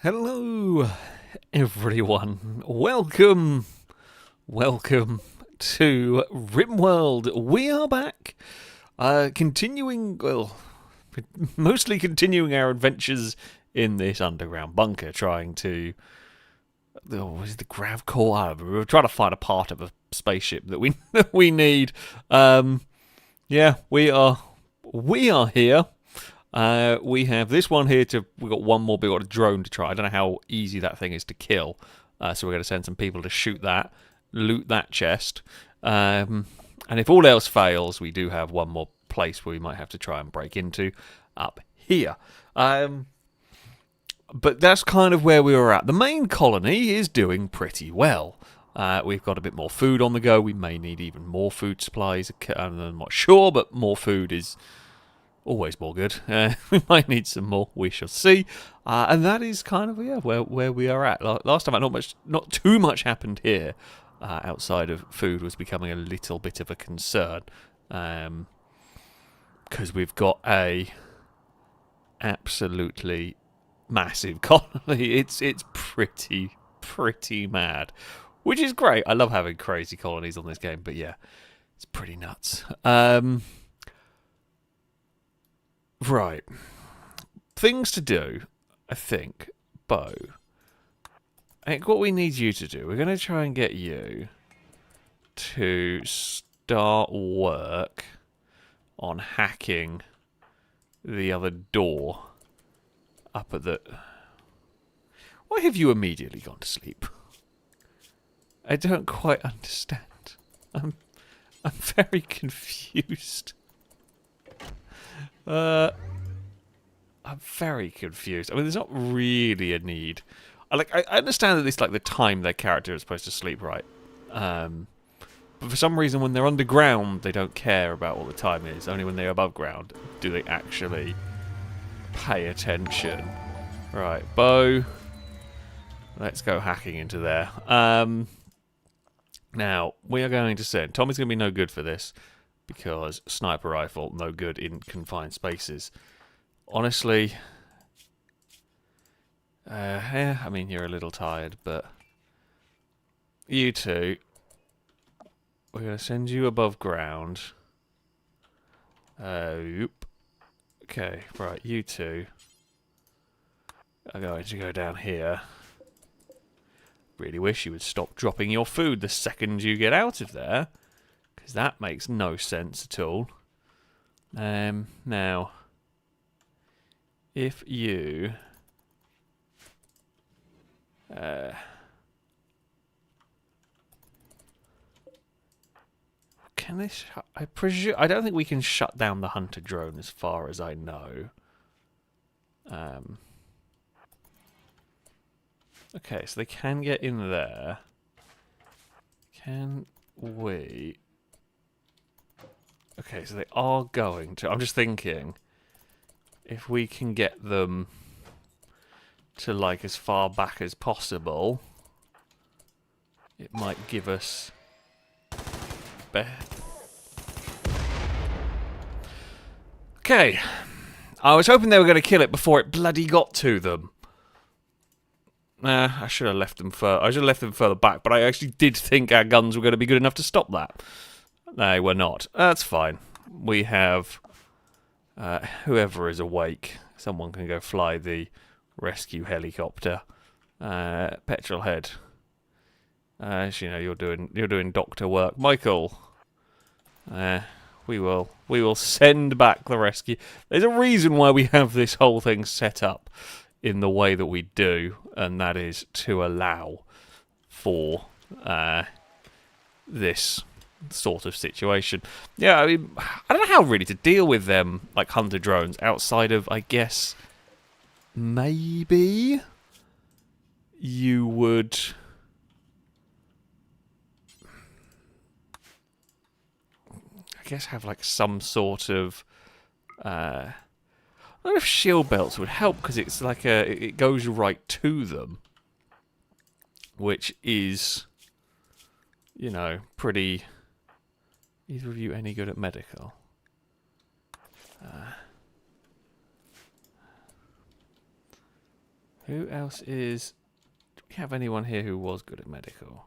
Hello, everyone. Welcome to Rimworld. We are back, mostly continuing our adventures in this underground bunker, trying to. What is the grav core? We were trying to find a part of a spaceship that we we need. Yeah, we are here. We have this one here we've got one more, we've got a drone to try. I don't know how easy that thing is to kill. So we're going to send some people to shoot that, loot that chest. And if all else fails, we do have one more place where we might have to try and break into up here. But that's kind of where we were at. The main colony is doing pretty well. We've got a bit more food on the go. We may need even more food supplies. I'm not sure, but more food is always more good. We might need some more. We shall see. And that is kind of where we are at. Last time, not too much happened here. Outside of food was becoming a little bit of a concern, because we've got a absolutely massive colony. It's pretty mad, which is great. I love having crazy colonies on this game. But yeah, it's pretty nuts. Right. Things to do, I think, Bo. I think what we need you to do, we're going to try and get you to start work on hacking the other door up at the... Why have you immediately gone to sleep? I don't quite understand. I'm very confused. I'm very confused. I mean, there's not really a need. I understand that it's like the time their character is supposed to sleep, right? But for some reason, when they're underground, they don't care about what the time is. Only when they're above ground do they actually pay attention. Right, Bo. Let's go hacking into there. Now, we are going to send... Tommy's going to be no good for this, because sniper rifle, no good in confined spaces. Honestly, yeah, I mean, you're a little tired, but you two, we're going to send you above ground. Oop. Okay, right, you two are going to go down here. Really wish you would stop dropping your food the second you get out of there, because that makes no sense at all. Now, if you... can this... I presume... I don't think we can shut down the hunter drone as far as I know. Okay, so they can get in there. Can we... Okay, so they are going to... I'm just thinking, if we can get them to, like, as far back as possible, it might give us... Okay. I was hoping they were going to kill it before it bloody got to them. Nah, I should have left them further back, but I actually did think our guns were going to be good enough to stop that. They were not. That's fine. We have... whoever is awake, someone can go fly the rescue helicopter. Petrolhead. You know, you're doing doctor work. Michael. We will send back the rescue. There's a reason why we have this whole thing set up in the way that we do, and that is to allow for this sort of situation. Yeah, I mean, I don't know how really to deal with them, like hunter drones, outside of, I guess, maybe you would... I guess have like some sort of... I don't know if shield belts would help, because it's like it goes right to them, which is, you know, pretty... Either of you any good at medical? Who else is... Do we have anyone here who was good at medical?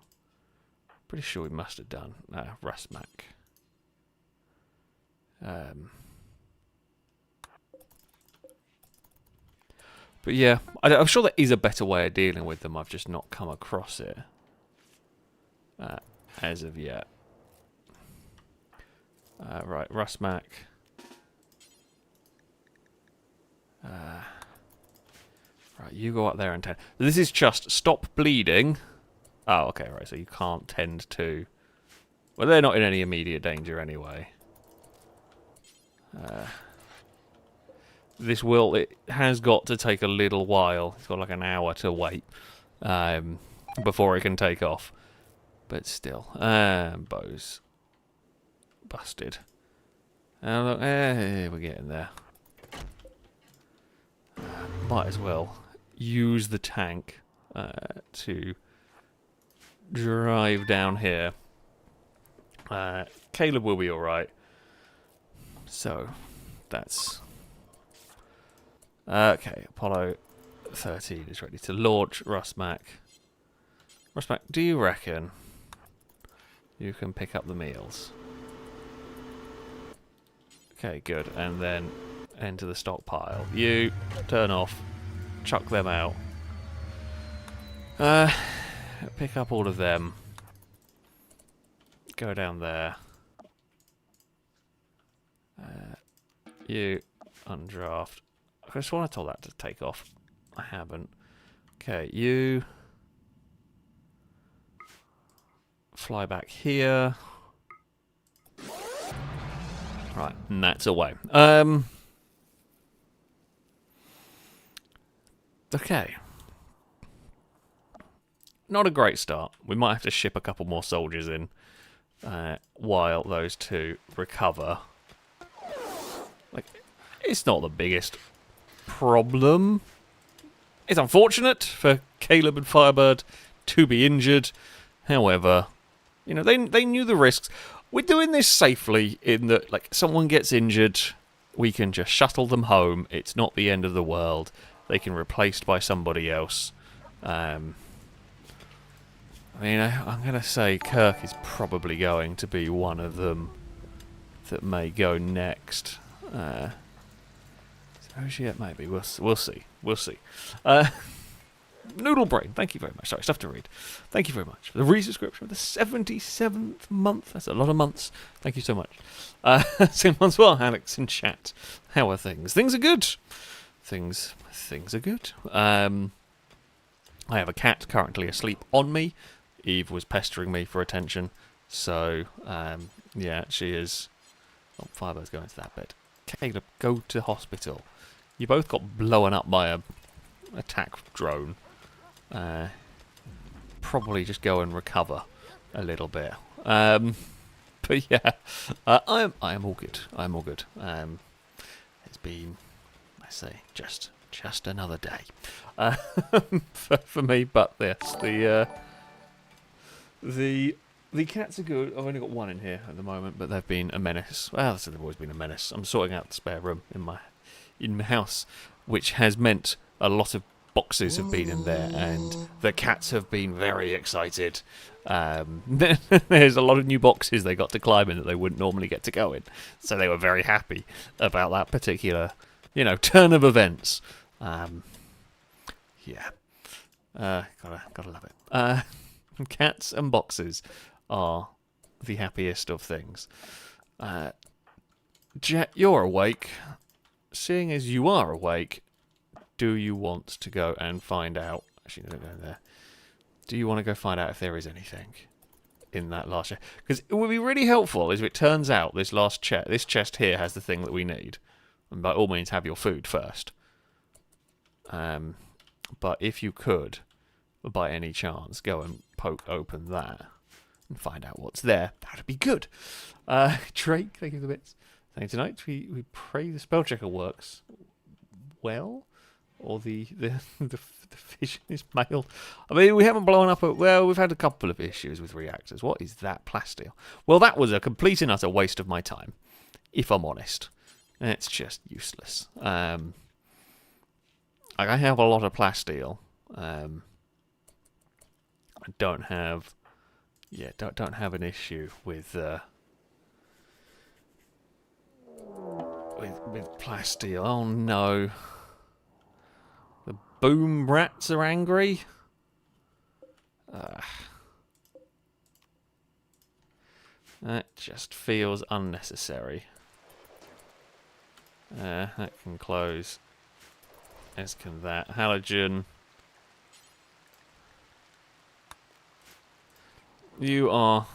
Pretty sure we must have done. Rusmac. But yeah, I'm sure there is a better way of dealing with them. I've just not come across it as of yet. Right, Rusmac. Right, you go up there and tend. This is just stop bleeding. Oh, okay, right, so you can't tend to... Well, they're not in any immediate danger anyway. It has got to take a little while. It's got like an hour to wait before it can take off. But still, bows busted. Look, we're getting there. Might as well use the tank to drive down here. Caleb will be alright. So, that's... Okay, Apollo 13 is ready to launch. Rusmac. Rusmac, do you reckon you can pick up the meals? Okay, good. And then enter the stockpile. You turn off, chuck them out. Pick up all of them. Go down there. You undraft. I just want to tell that to take off. I haven't. Okay, you fly back here. Right, and that's away. Okay. Not a great start. We might have to ship a couple more soldiers in while those two recover. Like, it's not the biggest problem. It's unfortunate for Caleb and Firebird to be injured. However, you know, they knew the risks. We're doing this safely in that, like, someone gets injured, we can just shuttle them home. It's not the end of the world. They can be replaced by somebody else. I mean, I'm going to say Kirk is probably going to be one of them that may go next. Yet maybe. We'll see. We'll see. Noodle Brain, thank you very much. Sorry, stuff to read. Thank you very much for the resubscription of the 77th month. That's a lot of months. Thank you so much. Same as well, Alex in chat. How are things? Things are good. Things are good. I have a cat currently asleep on me. Eve was pestering me for attention. So, yeah, she is... Oh, Firebird's going to that bed. Caleb, go to hospital. You both got blown up by a attack drone. Probably just go and recover a little bit. But yeah, I am all good. I'm all good. It's been, I say, just another day for me. But yes, the cats are good. I've only got one in here at the moment, but they've been a menace. Well, they've always been a menace. I'm sorting out the spare room in my house, which has meant a lot of boxes have been in there, and the cats have been very excited. There's a lot of new boxes they got to climb in that they wouldn't normally get to go in, so they were very happy about that particular, turn of events. Yeah, gotta love it. Cats and boxes are the happiest of things. Jet, you're awake. Seeing as you are awake, do you want to go and find out... Actually, don't go there. Do you want to go find out if there is anything in that last chest? Because it would be really helpful if it turns out this chest here has the thing that we need. And by all means, have your food first. But if you could, by any chance, go and poke open that and find out what's there, that would be good. Drake, thank you for the bits. Thank you tonight. We pray the spell checker works well, or the fission is mailed. I mean, we haven't blown up. We've had a couple of issues with reactors. What is that plasteel? Well, that was a complete and utter waste of my time, if I'm honest. It's just useless. Like, I have a lot of plasteel. I don't have... Yeah, don't have an issue with plasteel. Oh no. The boom rats are angry. That just feels unnecessary. That can close. As can that. Halogen. You are...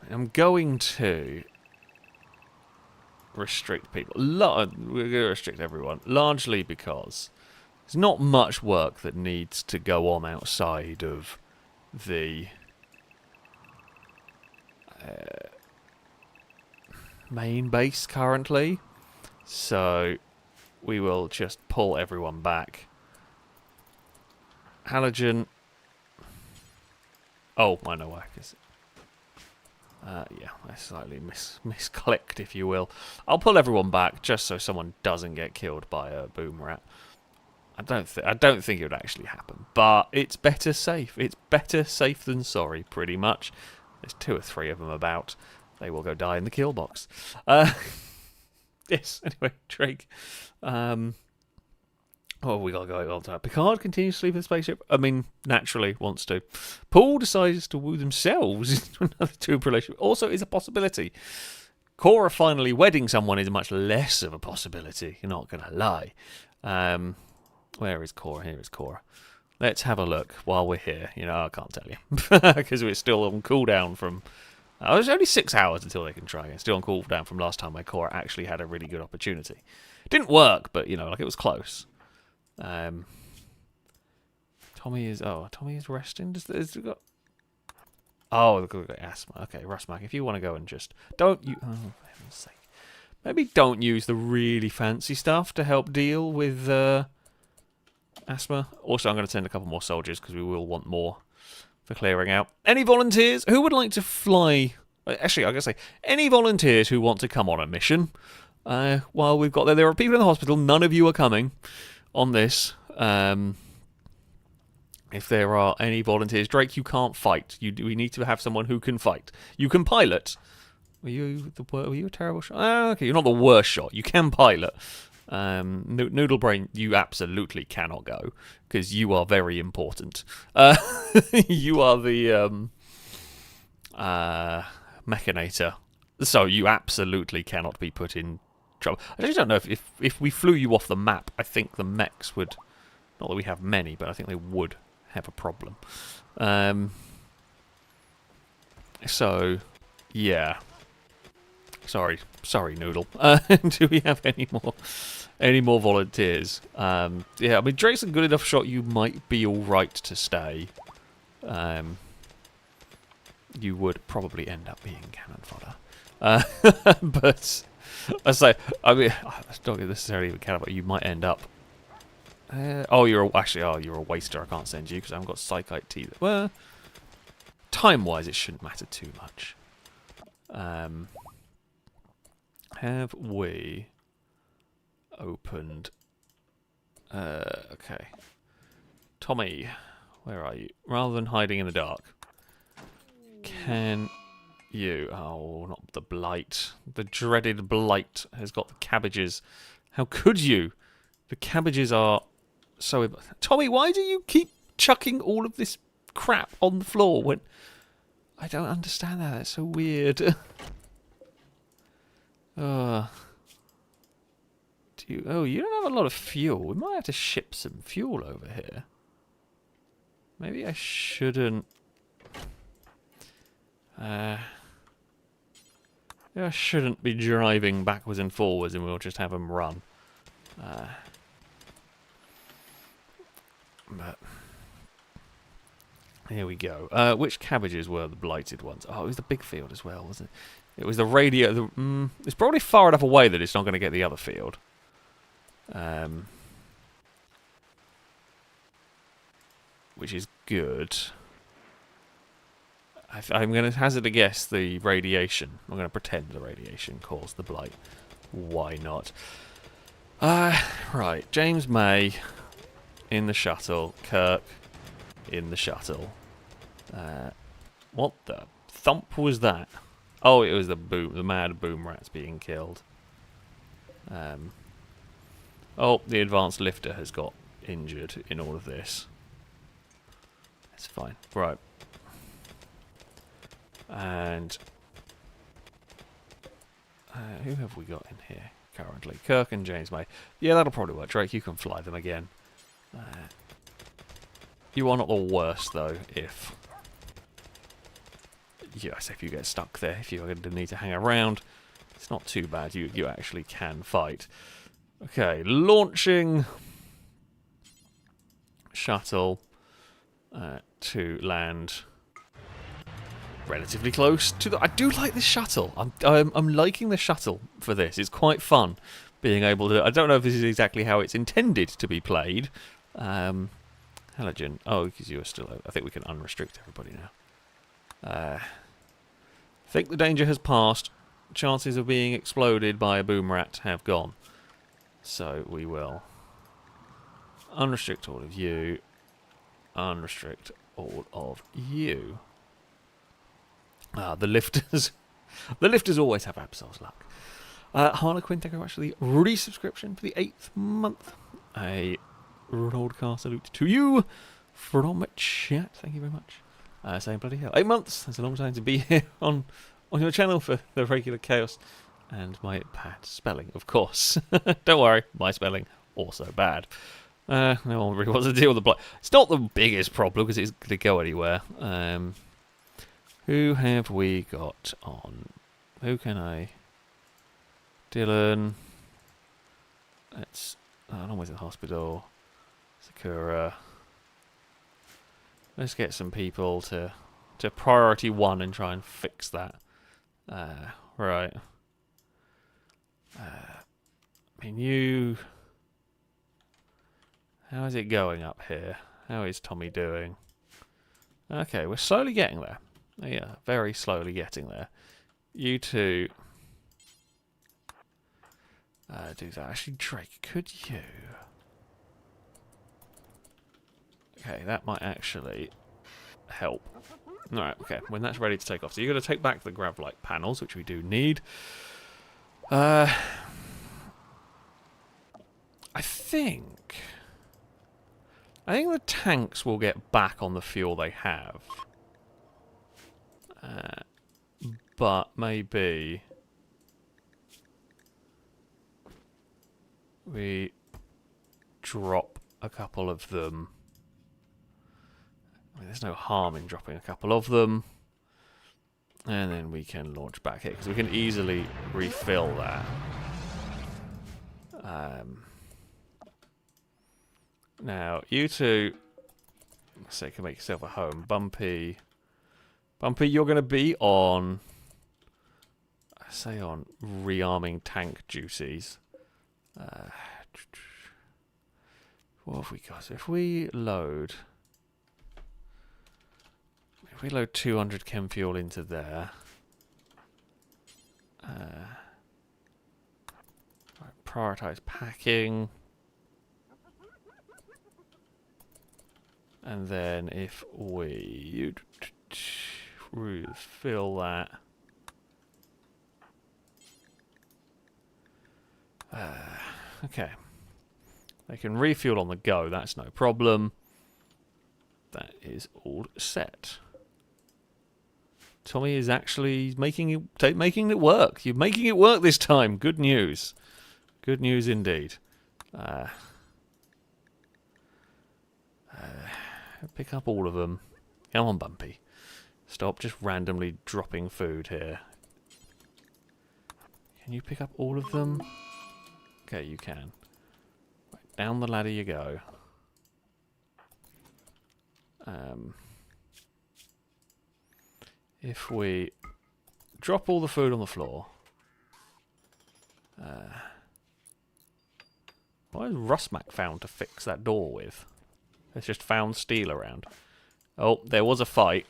I'm going to restrict people. We're going to restrict everyone. Largely because there's not much work that needs to go on outside of the main base currently. So we will just pull everyone back. Halogen. Oh, I know why. Yeah, I slightly misclicked, if you will. I'll pull everyone back just so someone doesn't get killed by a boom rat. I don't think it would actually happen, but it's better safe. It's better safe than sorry, pretty much. There's 2 or 3 of them about. They will go die in the kill box. Yes. Anyway, Drake. Oh, we gotta go on time. Picard continues to sleep in the spaceship. I mean, naturally wants to. Paul decides to woo themselves into another tube relationship. Also, is a possibility. Cora finally wedding someone is much less of a possibility. You're not gonna lie. Where is Cora? Here is Cora. Let's have a look while we're here. You know, I can't tell you because we're still on cooldown from. It was only 6 hours until they can try again. Still on cooldown from last time where Cora actually had a really good opportunity. It didn't work, but you know, like it was close. Tommy is resting. Has he got? Oh, they've got asthma. Okay, Rusmack, if you want to go and just don't you? Oh, for heaven's sake! Maybe don't use the really fancy stuff to help deal with asthma. Also, I'm going to send a couple more soldiers because we will want more for clearing out. Any volunteers who would like to fly? Actually, I gotta say, any volunteers who want to come on a mission? While we've got there are people in the hospital. None of you are coming on this. If there are any volunteers, Drake, you can't fight. We need to have someone who can fight. You can pilot. Were you a terrible shot? Okay, you're not the worst shot. You can pilot. Noodle Brain, you absolutely cannot go because you are very important. You are the mechanator, so you absolutely cannot be put in trouble. I just don't know if we flew you off the map. I think the mechs would, not that we have many, but I think they would have a problem. So yeah. Sorry, Noodle. Do we have any more volunteers? Yeah, I mean, Drake's a good enough shot. You might be all right to stay. You would probably end up being cannon fodder. But I say, I mean, I don't necessarily even cannon fodder. You might end up. You're a waster. I can't send you because I haven't got Psychite T. Well, time-wise, it shouldn't matter too much. Have we opened... okay. Tommy, where are you? Rather than hiding in the dark, can you... Oh, not the blight. The dreaded blight has got the cabbages. How could you? The cabbages are so... Tommy, why do you keep chucking all of this crap on the floor when... I don't understand that. That's so weird. You don't have a lot of fuel. We might have to ship some fuel over here. Maybe I shouldn't. Maybe I shouldn't be driving backwards and forwards, and we'll just have them run. But here we go. Which cabbages were the blighted ones? Oh, it was the big field as well, wasn't it? It was the radio. It's probably far enough away that it's not going to get the other field. Which is good. I'm going to hazard a guess the radiation. I'm going to pretend the radiation caused the blight. Why not? Right. James May in the shuttle. Kirk in the shuttle. What the thump was that? Oh, it was the mad boom rats being killed. Oh, the advanced lifter has got injured in all of this. It's fine. Right. And who have we got in here currently? Kirk and James May. Yeah, that'll probably work. Drake, you can fly them again. You are not the worst, though, if... Yes, if you get stuck there, if you're going to need to hang around, it's not too bad. You actually can fight. Okay, launching shuttle to land relatively close to the... I do like this shuttle. I'm liking the shuttle for this. It's quite fun being able to... I don't know if this is exactly how it's intended to be played. Halogen. Oh, because you are still... I think we can unrestrict everybody now. I think the danger has passed. Chances of being exploded by a boom rat have gone. So we will unrestrict all of you. Unrestrict all of you. The lifters. The lifters always have absolute luck. Harlequin, thank you very much for the resubscription for the 8th month. A broadcast salute to you from chat. Thank you very much. Saying bloody hell, 8 months. That's a long time to be here on your channel for the regular chaos and my bad spelling, of course. Don't worry, my spelling also bad. No one really wants to deal with the block. It's not the biggest problem because it's going to go anywhere. Who have we got on? Who can I? Dylan. That's always in the hospital. Sakura. Let's get some people to priority 1 and try and fix that. Right. I mean, you... How is it going up here? How is Tommy doing? Okay, we're slowly getting there. Yeah, very slowly getting there. You two... do that. Actually, Drake, could you... Okay, that might actually help. Alright, okay, when that's ready to take off. So you're going to take back the grav-like panels, which we do need. I think the tanks will get back on the fuel they have. But maybe we drop a couple of them. I mean, there's no harm in dropping a couple of them. And then we can launch back here, because we can easily refill that. Now, you two, let's say, can make yourself a home. Bumpy, you're going to be on, I say, on rearming tank duties. What have we got? So if we load 200 chem fuel into there, prioritize packing, and then if we fill that, okay, they can refuel on the go. That's no problem. That is all set. Tommy is actually making it work. You're making it work this time. Good news. Good news indeed. Pick up all of them. Come on, Bumpy. Stop just randomly dropping food here. Can you pick up all of them? Okay, you can. Right, down the ladder you go. If we drop all the food on the floor... what has Rusmac found to fix that door with? It's just found steel around. Oh, there was a fight.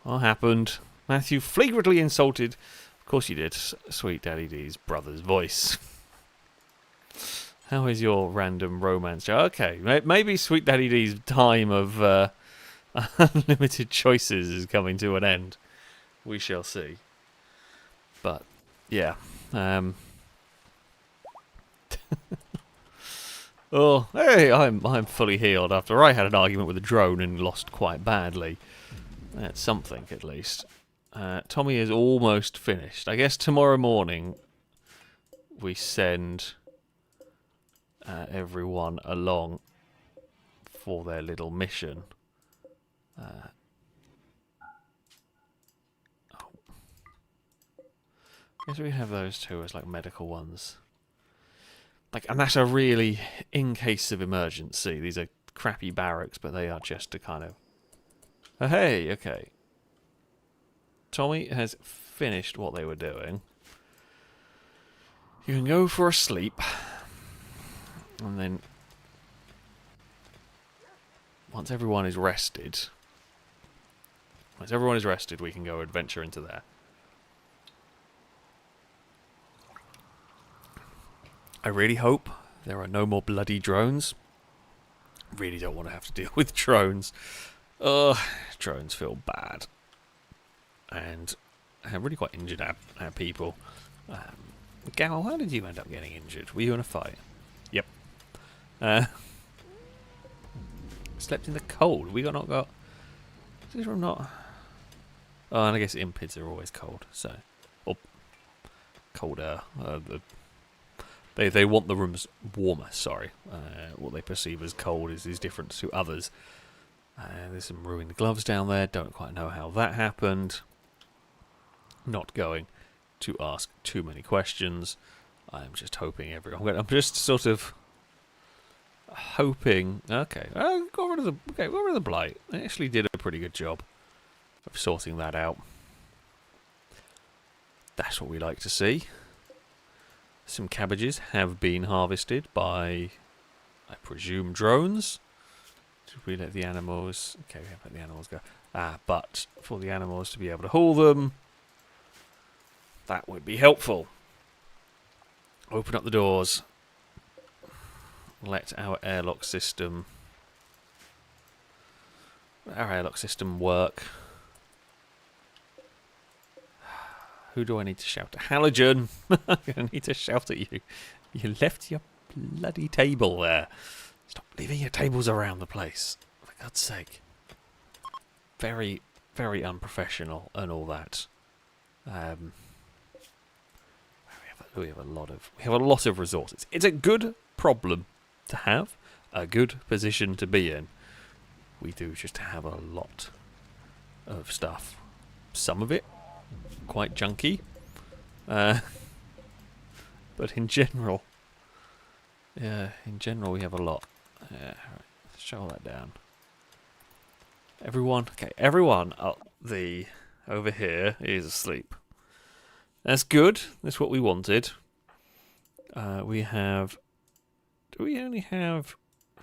What happened? Matthew flagrantly insulted. Of course you did. Sweet Daddy D's brother's voice. How is your random romance? Okay, maybe Sweet Daddy D's time of unlimited choices is coming to an end. We shall see. But yeah. Oh, hey, I'm fully healed after I had an argument with a drone and lost quite badly. That's something, at least. Tommy is almost finished. I guess tomorrow morning we send everyone along for their little mission. I guess we have those two as like medical ones. Like, and that's a really in case of emergency. These are crappy barracks, but they are just to kind of. Oh, hey, okay. Tommy has finished what they were doing. You can go for a sleep, and then once everyone is rested, we can go adventure into there. I really hope there are no more bloody drones. Really don't want to have to deal with drones. Ugh, drones feel bad. And I'm really quite injured our people. Gal, how did you end up getting injured? Were you in a fight? Yep. Slept in the cold. We not got... Is this room not... Oh, and I guess impids are always cold, so... Or colder. They want the rooms warmer, sorry. What they perceive as cold is different to others. There's some ruined gloves down there. Don't quite know how that happened. Not going to ask too many questions. I'm just hoping I'm just sort of hoping... Okay, got rid of the blight. They actually did a pretty good job of sorting that out. That's what we like to see. Some cabbages have been harvested by, I presume, drones. Did we let the animals... Okay, we haven't let the animals go. But for the animals to be able to haul them, that would be helpful. Open up the doors. Let our airlock system... work. Who do I need to shout at? Halogen! I'm going to need to shout at you. You left your bloody table there. Stop leaving your tables around the place. For God's sake. Very, very unprofessional and all that. We have a lot of resources. It's a good problem to have. A good position to be in. We do just have a lot of stuff. Some of it quite junky, but in general, we have a lot. Right, let's shut all that down. Everyone over here is asleep. That's good. That's what we wanted. We have. Do we only have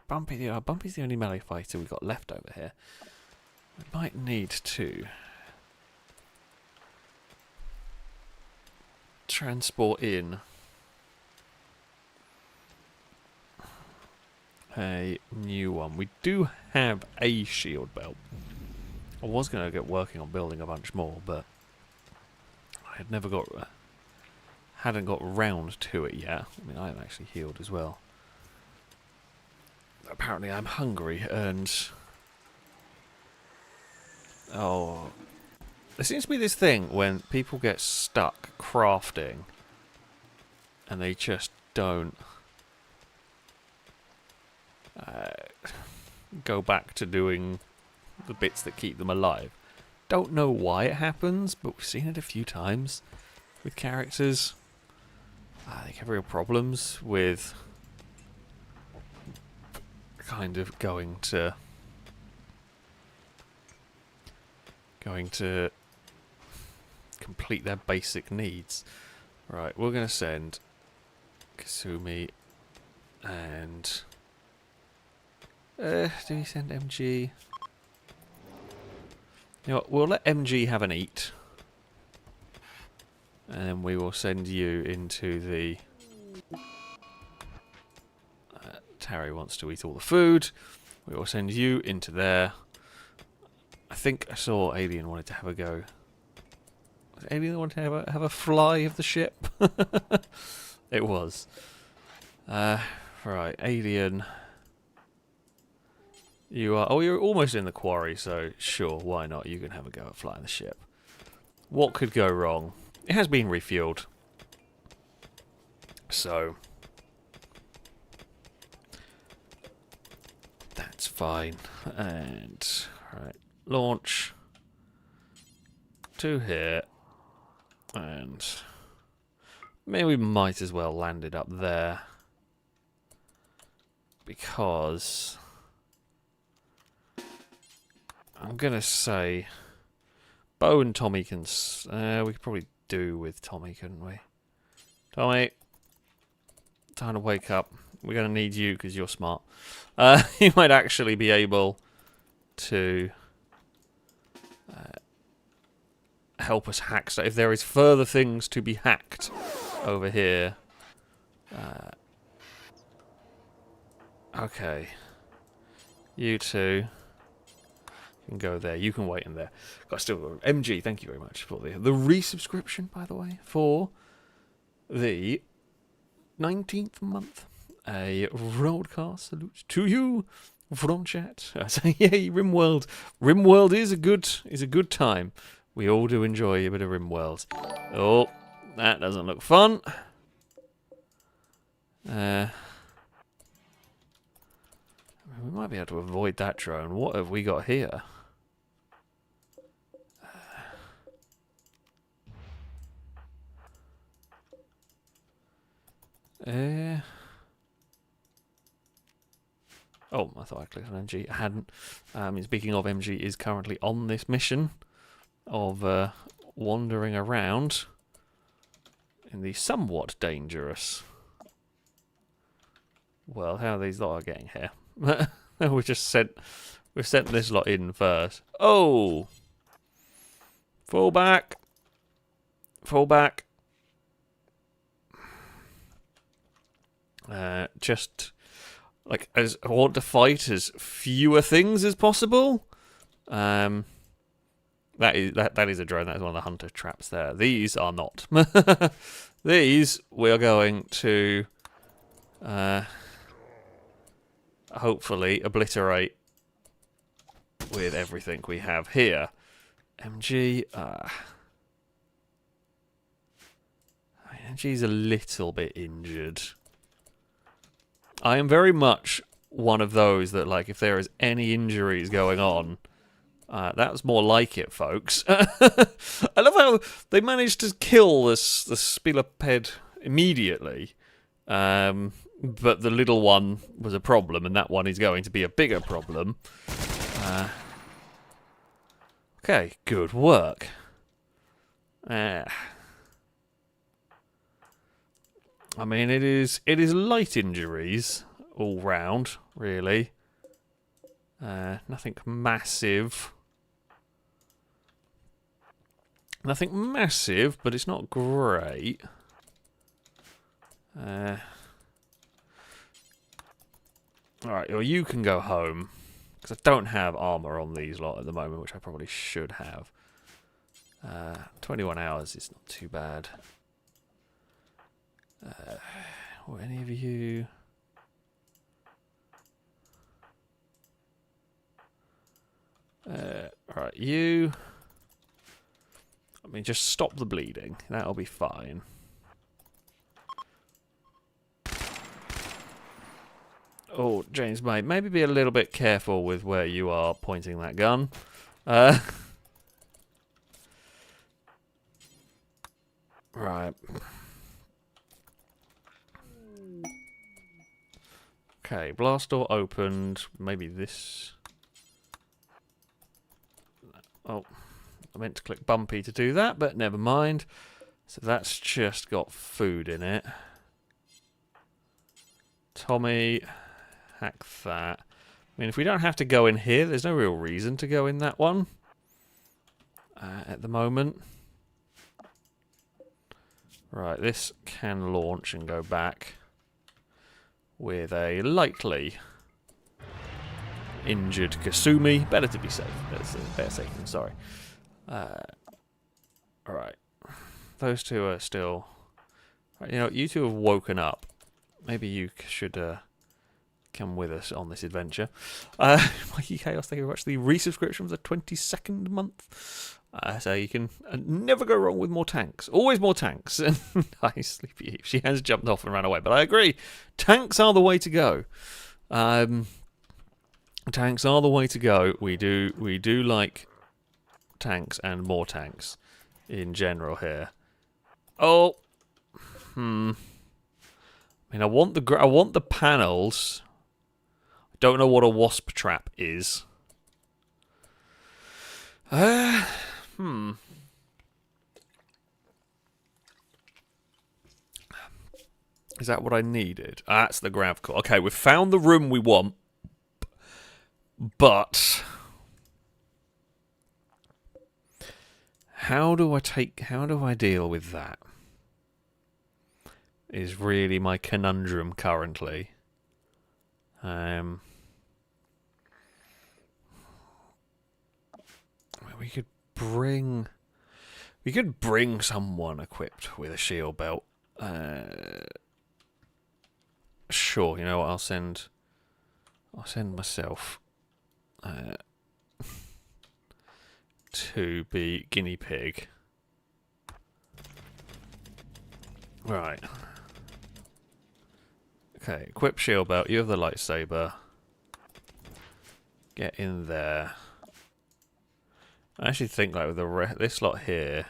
Bumpy? Bumpy's the only melee fighter we've got left over here. We might need to transport in a new one. We do have a shield belt. I was going to get working on building a bunch more, but I had hadn't got round to it yet. I mean, I am actually healed as well. Apparently I'm hungry and... Oh... There seems to be this thing when people get stuck crafting and they just don't go back to doing the bits that keep them alive. Don't know why it happens, but we've seen it a few times with characters. They have real problems with kind of going to complete their basic needs. Right, we're going to send Kasumi and... do we send MG? You know what, we'll let MG have an eat. And then we will send you into the Harry wants to eat all the food. We will send you into there. I think I saw Alien wanted to have a go. Was Alien wanted to have a fly of the ship? It was. Right, Alien. You are... Oh, you're almost in the quarry, so sure, why not? You can have a go at flying the ship. What could go wrong? It has been refueled. So... that's fine. And... right, launch. To here. And... maybe we might as well land it up there. Because... I'm gonna say Bo and Tommy can... we could probably do with Tommy, couldn't we? Tommy, time to wake up. We're gonna need you because you're smart. You might actually be able to help us hack stuff. If there is further things to be hacked over here. Okay. You two... can go there. You can wait in there. Got still MG. Thank you very much for the resubscription, by the way, for the 19th month. A broadcast salute to you from chat. I say, yay, Rimworld. Rimworld is a good time. We all do enjoy a bit of Rimworld. Oh, that doesn't look fun. We might be able to avoid that drone. What have we got here? Oh, I thought I clicked on MG. I hadn't. Speaking of, MG is currently on this mission of wandering around in the somewhat dangerous... well, how are these lot are getting here? We've sent this lot in first. Oh! Fall back. Fall back. Just like I want to fight as fewer things as possible. That is a drone. That is one of the hunter traps there. These are not. These we are going to hopefully obliterate with everything we have here. MG. MG's a little bit injured. I am very much one of those that, like, if there is any injuries going on, that's more like it, folks. I love how they managed to kill the Spiloped immediately, but the little one was a problem, and that one is going to be a bigger problem. Okay, good work. I mean, it is light injuries all round, really. Nothing massive. Nothing massive, but it's not great. Alright, well, you can go home. Because I don't have armour on these lot at the moment, which I probably should have. 21 hours is not too bad. Or any of you... right, you... I mean, just stop the bleeding. That'll be fine. Oh, James, mate, maybe be a little bit careful with where you are pointing that gun. Right. Okay, blast door opened. Maybe this... oh, I meant to click bumpy to do that, but never mind. So that's just got food in it. Tommy, hack that. I mean, if we don't have to go in here, there's no real reason to go in that one at the moment. Right, this can launch and go back. with a lightly injured Kasumi. Better to be safe. Better safe than sorry. Alright. Those two are still... Right, you know, you two have woken up. Maybe you should come with us on this adventure. Mikey Chaos, thank you very much. The resubscription was the 22nd month. So you can never go wrong with more tanks. Always more tanks. Hi, Sleepy Eve. She has jumped off and ran away. But I agree. Tanks are the way to go. Tanks are the way to go. We do like tanks and more tanks in general here. Oh. I mean, I want the panels. I don't know what a wasp trap is. Is that what I needed? That's the grav core. Okay, we've found the room we want. But how do I deal with that? Is really my conundrum currently. We could bring someone equipped with a shield belt. Sure, you know what? I'll send myself to be guinea pig. Right. Okay, equip shield belt. You have the lightsaber. Get in there. I actually think like with this lot here,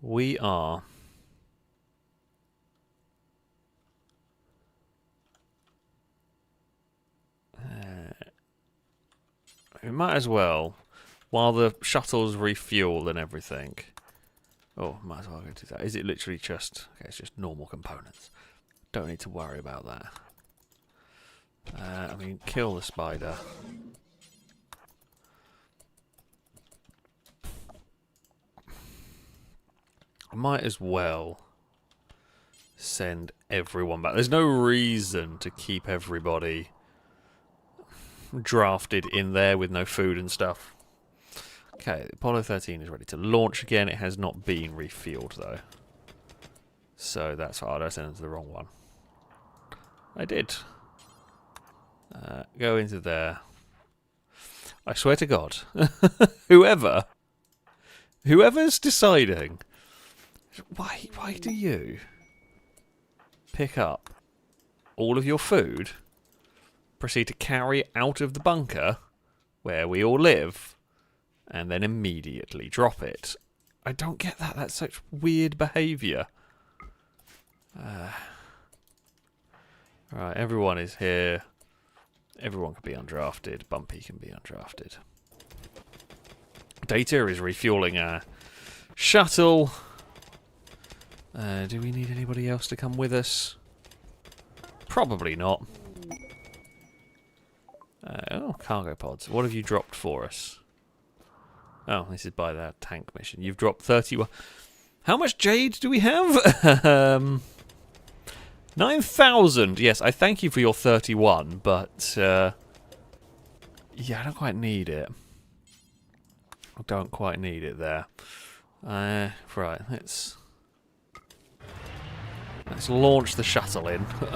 we are we might as well, while the shuttle's refuel and everything. Oh, might as well go to that. Is it literally just... Okay, it's just normal components. Don't need to worry about that. I mean, kill the spider. I might as well send everyone back. There's no reason to keep everybody drafted in there with no food and stuff. Okay, Apollo 13 is ready to launch again. It has not been refueled though. So that's why I sent it to the wrong one. I did. Go into there. I swear to God, whoever's deciding, why do you pick up all of your food, proceed to carry it out of the bunker where we all live, and then immediately drop it? I don't get that. That's such weird behaviour. Right, everyone is here. Everyone can be undrafted. Bumpy can be undrafted. Data is refueling our shuttle. Do we need anybody else to come with us? Probably not. Oh, cargo pods. What have you dropped for us? Oh, this is by that tank mission. You've dropped 31. How much jade do we have? 9,000. Yes, I thank you for your 31, but yeah, I don't quite need it. I don't quite need it there. Right, let's launch the shuttle in. What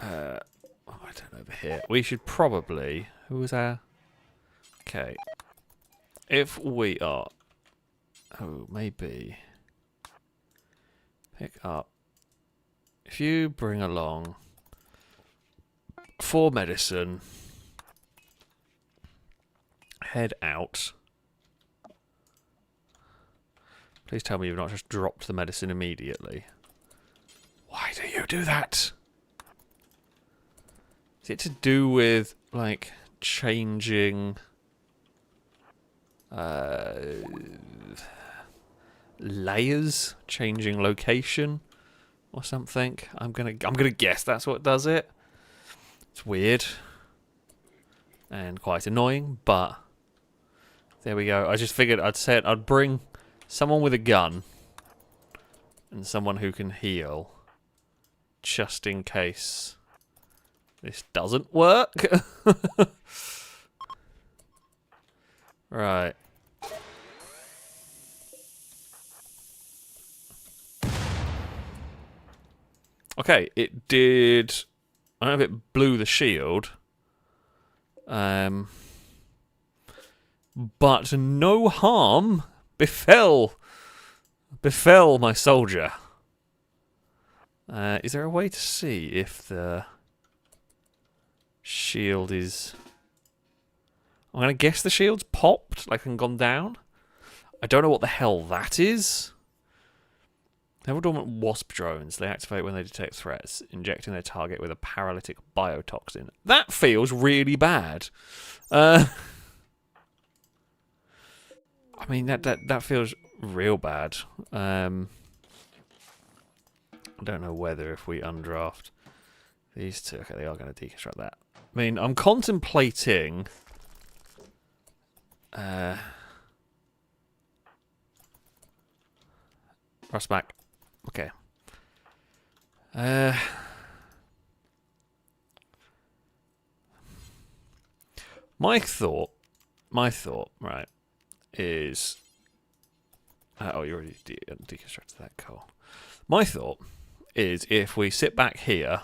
have I done over here? We should probably... Who was our... Okay. If we are... Oh, maybe... Pick up... If you bring along 4 medicine, head out. Please tell me you've not just dropped the medicine immediately. Why do you do that? Is it to do with, like, changing... layers? Changing location? Or something? I'm gonna guess that's what does it. It's weird. And quite annoying, but... There we go. I just figured I'd bring someone with a gun and someone who can heal, just in case this doesn't work. Right. Okay, it did. I don't know if it blew the shield. But no harm befell my soldier. Is there a way to see if the shield is... I'm going to guess the shield's popped, like, and gone down. I don't know what the hell that is. Several dormant wasp drones. They activate when they detect threats, injecting their target with a paralytic biotoxin. That feels really bad. I mean, that feels real bad. I don't know whether if we undraft these two... Okay, they are going to deconstruct that. I mean, I'm contemplating... Rust back. Okay. My thought, right, is... oh, you already deconstructed that, cool. My thought is if we sit back here,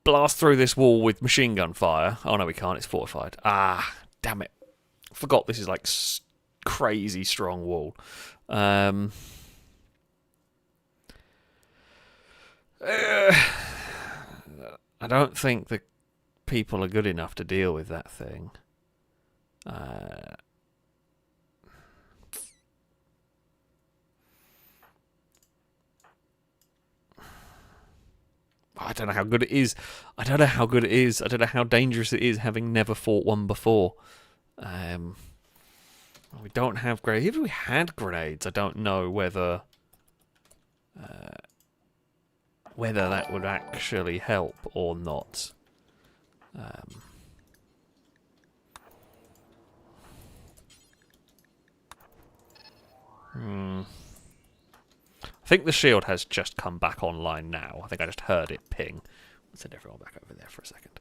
blast through this wall with machine gun fire. Oh, no, we can't. It's fortified. Ah, damn it. Forgot this is like crazy strong wall. I don't think the people are good enough to deal with that thing. I don't know how good it is. I don't know how good it is. I don't know how dangerous it is, having never fought one before. We don't have grenades. Even if we had grenades, I don't know whether that would actually help or not. I think the shield has just come back online now. I think I just heard it ping. Let's send everyone back over there for a second.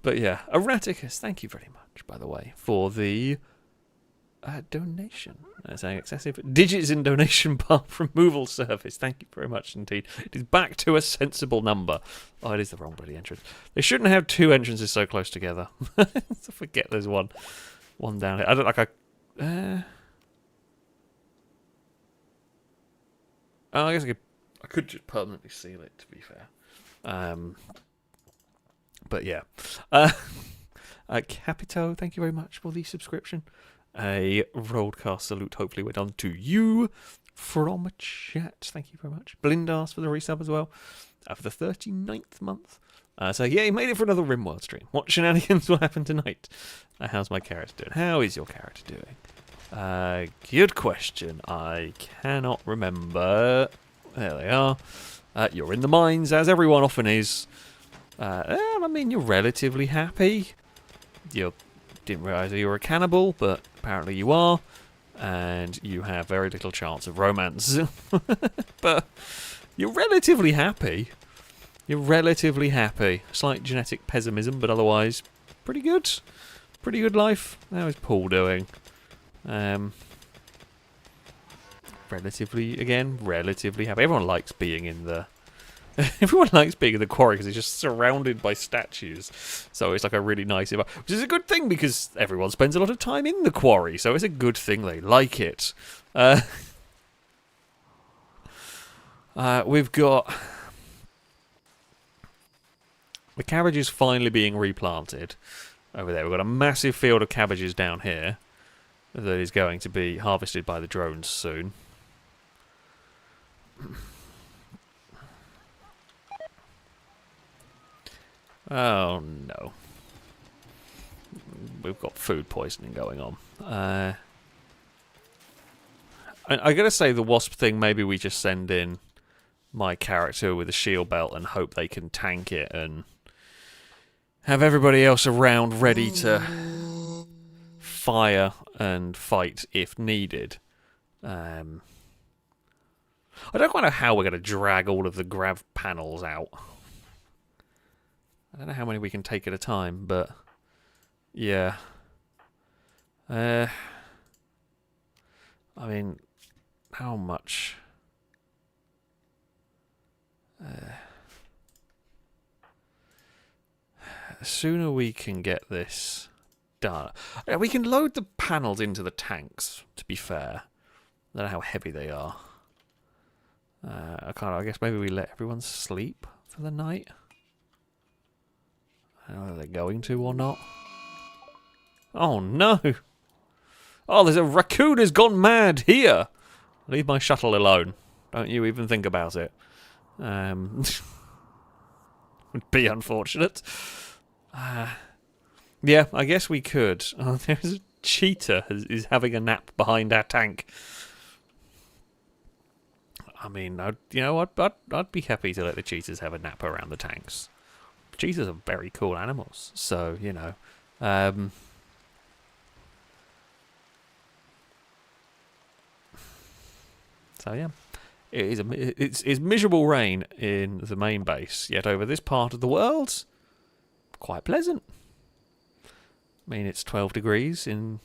But yeah, Erraticus, thank you very much, by the way, for the donation. Saying excessive digits in donation bar removal service. Thank you very much indeed. It is back to a sensible number. Oh, it is the wrong bloody entrance. They shouldn't have two entrances so close together. I forget there's one down here. I don't like oh, I guess I could just permanently seal it, to be fair. But yeah. Capito, thank you very much for the subscription. A Rollcast salute, hopefully we're done to you from chat. Thank you very much. Blindas for the resub as well. For the 39th month. So yeah, you made it for another Rimworld stream. What shenanigans will happen tonight? How's my character doing? How is your character doing? Good question. I cannot remember. There they are. You're in the mines, as everyone often is. I mean, you're relatively happy. You didn't realise that you were a cannibal, but apparently you are. And you have very little chance of romance. But you're relatively happy. You're relatively happy. Slight genetic pessimism, but otherwise pretty good. Pretty good life. How is Paul doing? Relatively happy. Everyone likes being in the... Everyone likes being in the quarry because it's just surrounded by statues. So it's like a really nice... Which is a good thing because everyone spends a lot of time in the quarry. So it's a good thing they like it. We've got... The cabbages finally being replanted over there. We've got a massive field of cabbages down here that is going to be harvested by the drones soon. Oh no. We've got food poisoning going on. I gotta say, the wasp thing, maybe we just send in my character with a shield belt and hope they can tank it and have everybody else around ready to fire and fight if needed. I don't quite know how we're going to drag all of the grav panels out. I don't know how many we can take at a time, but yeah. I mean, how much? The sooner we can get this done. We can load the panels into the tanks, to be fair. I don't know how heavy they are. I guess maybe we let everyone sleep for the night. I don't know whether they're going to or not. Oh no! Oh, there's a raccoon has gone mad here! Leave my shuttle alone. Don't you even think about it. Would be unfortunate. Yeah, I guess we could. Oh, there's a cheetah is having a nap behind our tank. I mean, I'd be happy to let the cheetahs have a nap around the tanks. Cheetahs are very cool animals, so you know. So yeah, it's miserable rain in the main base, yet over this part of the world, quite pleasant. I mean, it's 12 degrees in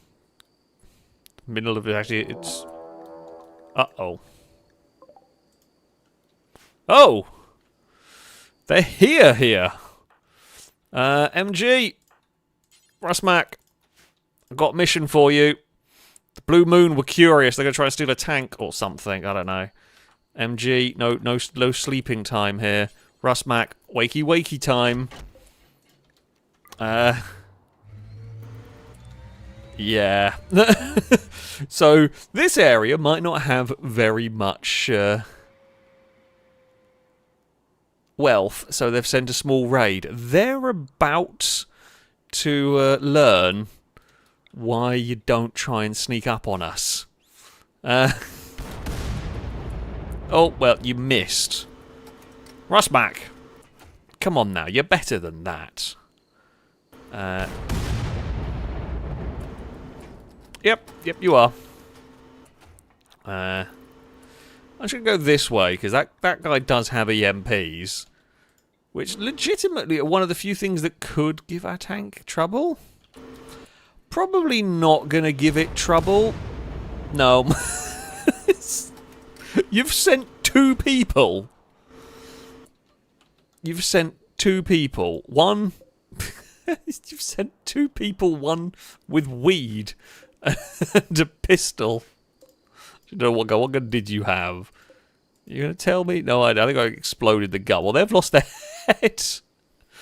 the middle of it. Actually, it's... Uh-oh. Oh! They're here. MG! Rusmac, I've got a mission for you. The Blue Moon were curious. They're going to try and steal a tank or something. I don't know. MG, no sleeping time here. Rusmac, wakey time. Yeah. So, this area might not have very much wealth, so they've sent a small raid. They're about to learn why you don't try and sneak up on us. Oh, well, you missed. Rusmac, come on now, you're better than that. Yep, you are. I'm just going to go this way, because that guy does have EMPs, which legitimately are one of the few things that could give our tank trouble. Probably not going to give it trouble. No. You've sent 2 people. You've sent 2 people. One... You've sent 2 people, one with weed and a pistol. You know what gun did you have? You're going to tell me? No, I think I exploded the gun. Well, they've lost their heads.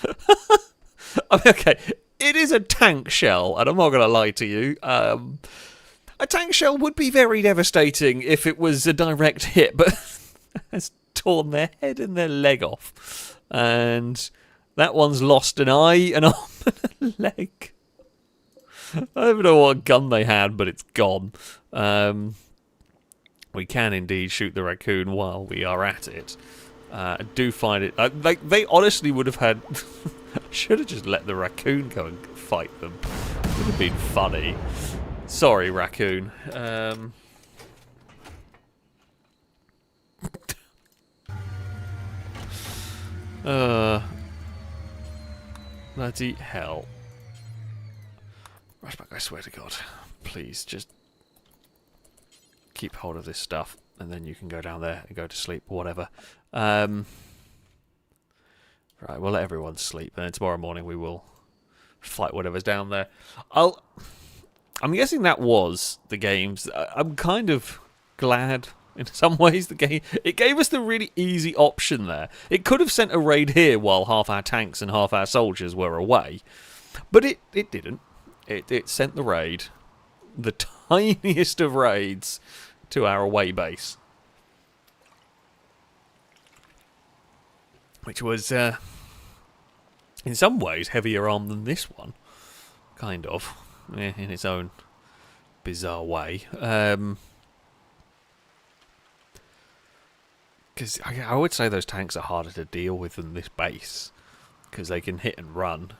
I mean, okay, it is a tank shell, and I'm not going to lie to you. A tank shell would be very devastating if it was a direct hit, but it's torn their head and their leg off. And that one's lost an eye, an arm, and a leg. I don't know what gun they had, but it's gone. We can indeed shoot the raccoon while we are at it. I do find it... they honestly would have had... I should have just let the raccoon go and fight them. It would have been funny. Sorry, raccoon. Bloody hell. Right back, I swear to God. Please, just keep hold of this stuff, and then you can go down there and go to sleep, or whatever. Right, we'll let everyone sleep, and then tomorrow morning we will fight whatever's down there. I'm guessing that was the games. I'm kind of glad in some ways it gave us the really easy option there. It could have sent a raid here while half our tanks and half our soldiers were away, but it didn't. It sent the raid, the tiniest of raids, to our away base, which was in some ways heavier armed than this one, kind of, in its own bizarre way. Because I would say those tanks are harder to deal with than this base, because they can hit and run,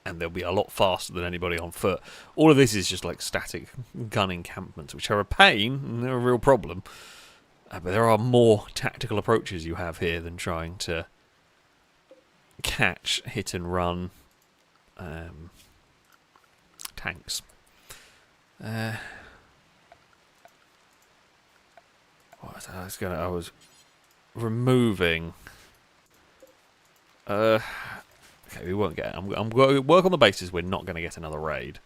and they'll be a lot faster than anybody on foot. All of this is just like static gun encampments, which are a pain, and they're a real problem. But there are more tactical approaches you have here than trying to catch, hit and run tanks. I was removing. Okay, we won't get. I'm going to work on the basis we're not going to get another raid.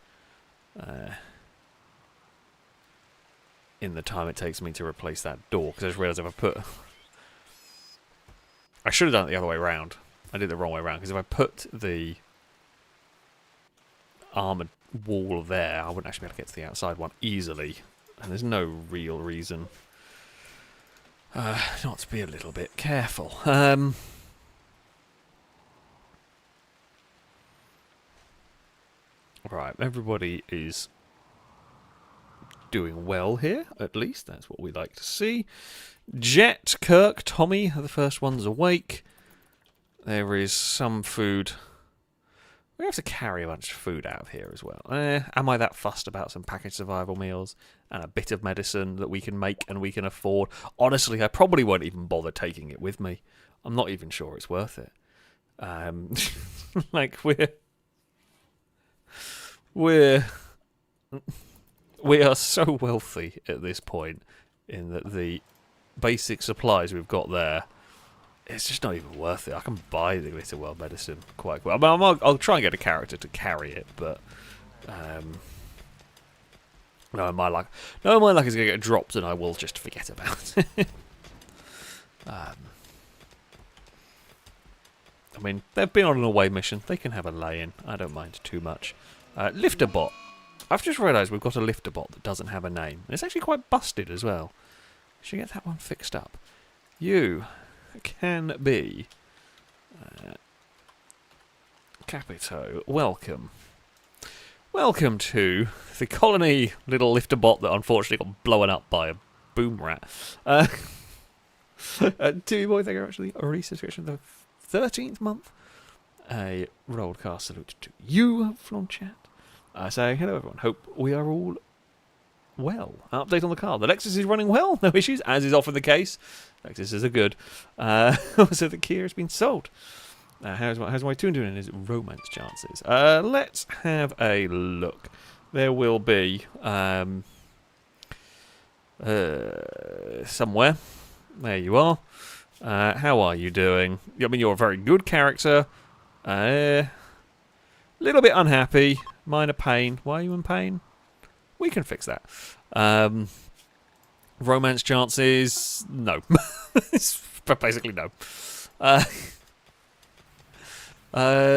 In the time it takes me to replace that door, because I just realised if I put... I should have done it the other way around. I did it the wrong way around, because if I put the armoured wall there, I wouldn't actually be able to get to the outside one easily. And there's no real reason not to be a little bit careful. Right, everybody is doing well here, at least. That's what we like to see. Jet, Kirk, Tommy are the first ones awake. There is some food. We have to carry a bunch of food out of here as well. Am I that fussed about some packaged survival meals and a bit of medicine that we can make and we can afford? Honestly, I probably won't even bother taking it with me. I'm not even sure it's worth it. Like, we are so wealthy at this point in that the basic supplies we've got there, it's just not even worth it. I can buy the Little World medicine quite well. I mean, I'll try and get a character to carry it, but no, my luck is going to get dropped and I will just forget about it. I mean, they've been on an away mission. They can have a lay-in. I don't mind too much. Lifter bot. I've just realised we've got a lifter bot that doesn't have a name. It's actually quite busted as well. Should get that one fixed up. You can be Capito. Welcome. Welcome to the colony little lifter bot that unfortunately got blown up by a boom rat. To boy, thank you actually. A resubscription the 13th month. A rollcast salute to you from chat. Saying hello everyone. Hope we are all well. Update on the car. The Lexus is running well. No issues, as is often the case. Lexuses are good. So the Kia has been sold. How's my tune doing in his romance chances? Let's have a look. There will be somewhere. There you are. How are you doing? I mean, you're a very good character. Little bit unhappy. Minor pain. Why are you in pain? We can fix that. Romance chances? No. Basically no.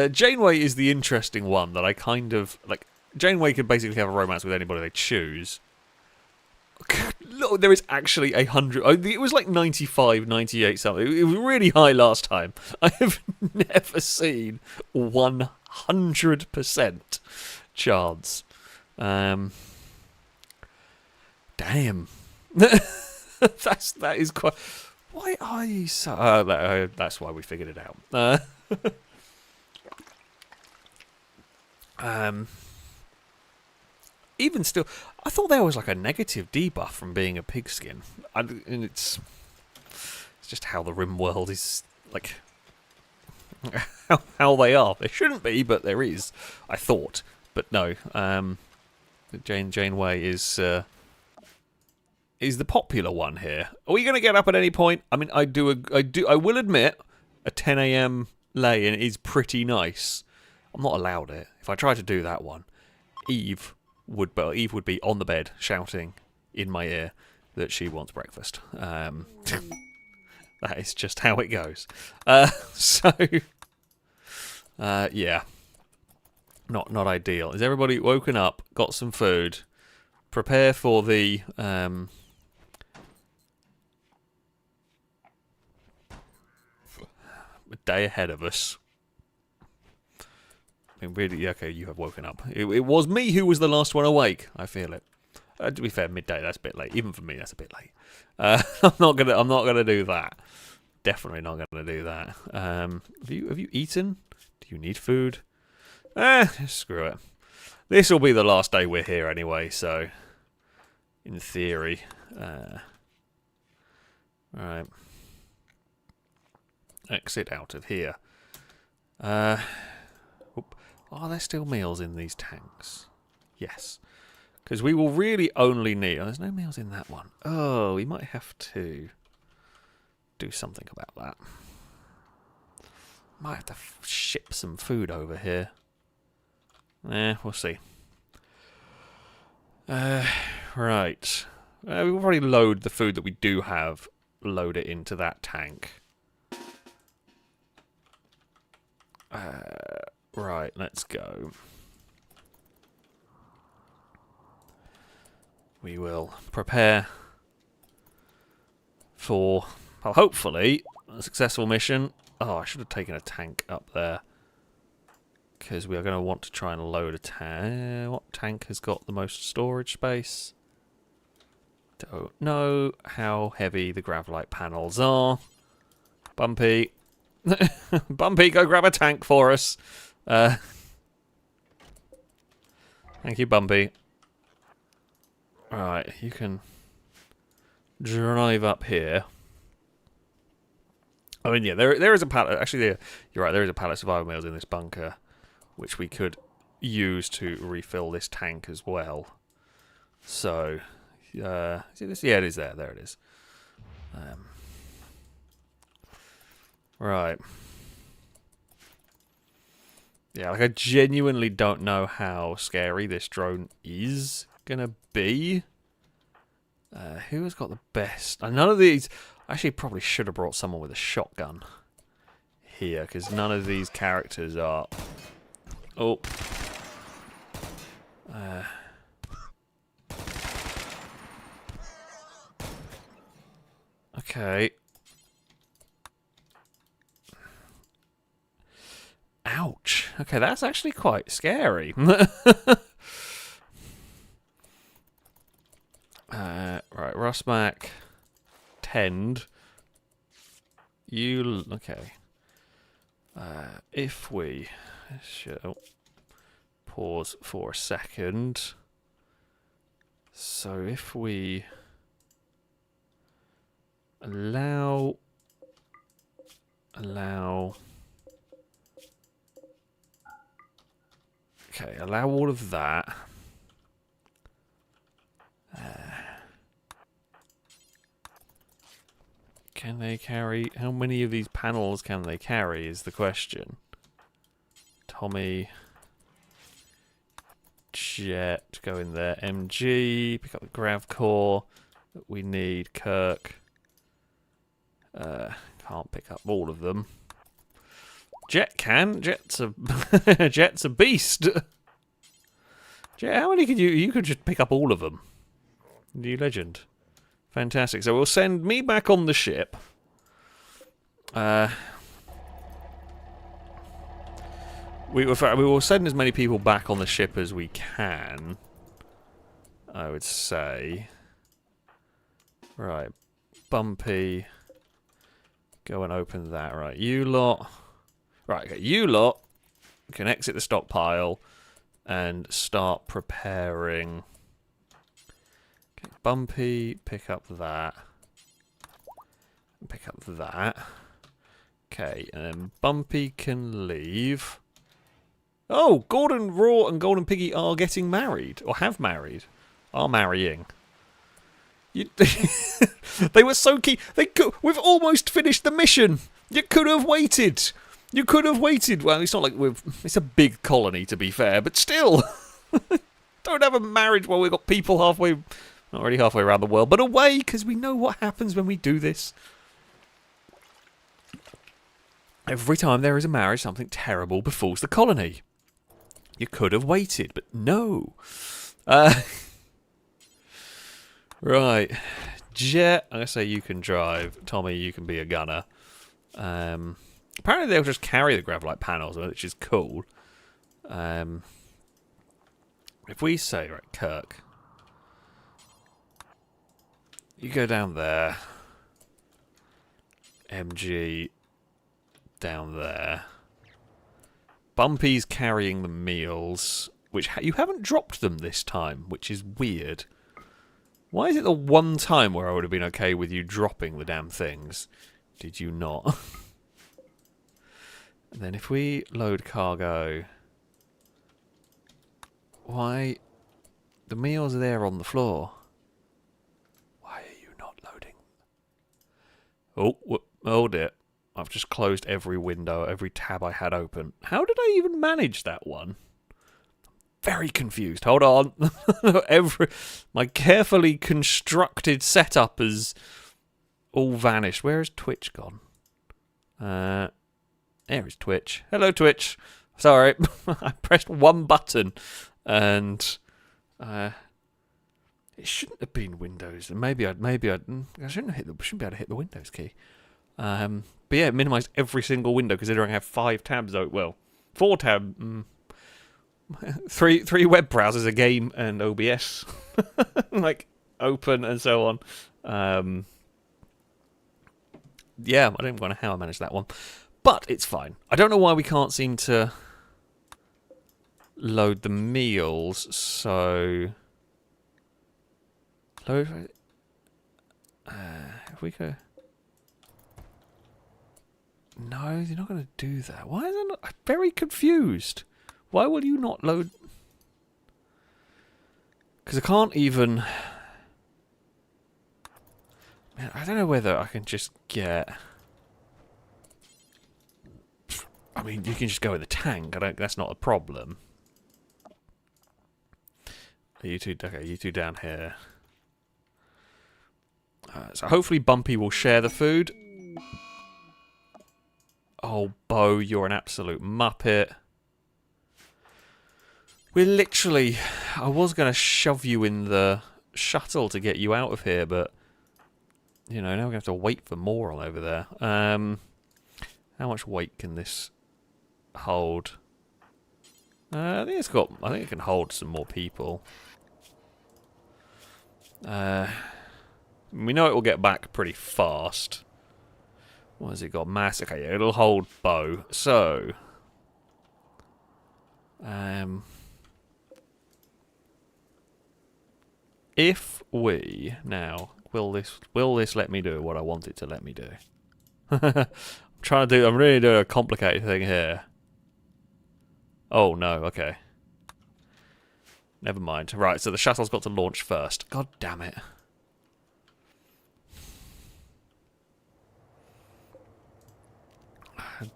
Janeway is the interesting one that I kind of... like. Janeway could basically have a romance with anybody they choose. Look, there is actually 100... it was like 95, 98 something. It was really high last time. I have never seen 100% chance. Damn. that is quite... Why are you so... that's why we figured it out. Even still, I thought there was like a negative debuff from being a pigskin. And it's just how the Rimworld is, like... how they are. There shouldn't be, but there is, I thought. But no, Janeway is the popular one here. Are we going to get up at any point? I mean, I will admit, a 10 AM lay-in is pretty nice. I'm not allowed it. If I try to do that one, Eve would be on the bed shouting in my ear that she wants breakfast. That is just how it goes. Yeah. Not ideal. Is everybody woken up, got some food, prepare for the day ahead of us? I mean, really, okay, you have woken up. It was me who was the last one awake. I feel it. To be fair, midday, that's a bit late. Even for me, that's a bit late. I'm not gonna do that. Definitely not gonna do that. Have you eaten? Do you need food? Screw it. This will be the last day we're here anyway, so in theory. Right. Exit out of here. Are there still meals in these tanks? Yes. Because we will really only need... Oh, there's no meals in that one. Oh, we might have to do something about that. Might have to ship some food over here. We'll see. Right. We'll probably load the food that we do have, load it into that tank. Right, let's go. We will prepare for, well, hopefully, a successful mission. Oh, I should have taken a tank up there. Because we are going to want to try and load a tank. What tank has got the most storage space? Don't know how heavy the gravelite panels are. Bumpy. Bumpy, go grab a tank for us. Thank you, Bumpy. Right, you can drive up here. I mean, yeah, there is a pallet. Actually, you're right. There is a pallet of survival meals in this bunker, which we could use to refill this tank as well. So, see this? Yeah, it is there. There it is. Right. Yeah, like I genuinely don't know how scary this drone is gonna be. Who has got the best? None of these. Actually, probably should have brought someone with a shotgun here, because none of these characters are. Oh. Okay. Ouch. Okay, that's actually quite scary. Right, Rosmac, tend. You okay? If we should pause for a second. So if we allow. Okay, allow all of that. Can they carry... How many of these panels can they carry is the question. Tommy. Jet, go in there. MG, pick up the grav core that we need. Kirk. Can't pick up all of them. Jet can. Jet's a Jet's a beast. Jet, how many could you? You could just pick up all of them. You legend. Fantastic. So we'll send me back on the ship. We will send as many people back on the ship as we can. I would say. Right, Bumpy. Go and open that. Right, you lot. Right, okay, you lot can exit the stockpile and start preparing. Okay, Bumpy, pick up that. Pick up that. Okay, and then Bumpy can leave. Oh, Gordon Raw and Golden Piggy are getting married, or have married, are marrying. They were so keen. We've almost finished the mission. You could have waited. You could have waited. Well, it's not like it's a big colony, to be fair, but still. Don't have a marriage while we've got people halfway, not really halfway around the world, but away, because we know what happens when we do this. Every time there is a marriage, something terrible befalls the colony. You could have waited, but no. Right. Jet, I'm going to say you can drive. Tommy, you can be a gunner. Apparently they'll just carry the gravelite panels, which is cool. If we say, right, Kirk, you go down there. MG down there. Bumpy's carrying the meals, which you haven't dropped them this time, which is weird. Why is it the one time where I would have been okay with you dropping the damn things? Did you not? And then if we load cargo... Why? The meals are there on the floor. Why are you not loading? Oh dear. I've just closed every window, every tab I had open. How did I even manage that one? Very confused. Hold on. My carefully constructed setup has all vanished. Where is Twitch gone? There is Twitch. Hello, Twitch. Sorry. I pressed one button and it shouldn't have been Windows. Maybe I shouldn't be able to hit the Windows key. But yeah, it minimised every single window considering I have 5 tabs. Well, 4 tabs. 3 web browsers, a game, and OBS. Like, open and so on. Yeah, I don't know how I managed that one. But it's fine. I don't know why we can't seem to load the meals, so... Load... if we go... No, you're not going to do that. Why is that not... I'm very confused. Why will you not load... Because I can't even... Man, I don't know whether I can just get... I mean, you can just go in the tank. That's not a problem. You two... Okay, you two down here. So hopefully Bumpy will share the food. Oh, Bo, you're an absolute muppet. We're literally... I was going to shove you in the shuttle to get you out of here, but... You know, now we're going to have to wait for more on over there. How much weight can this hold? I think it can hold some more people. We know it will get back pretty fast. What has it got? Mass. Okay, yeah, it'll hold Bo. So... if we now will this let me do what I want it to let me do? I'm really doing a complicated thing here. Oh no, okay. Never mind. Right, so the shuttle's got to launch first. God damn it.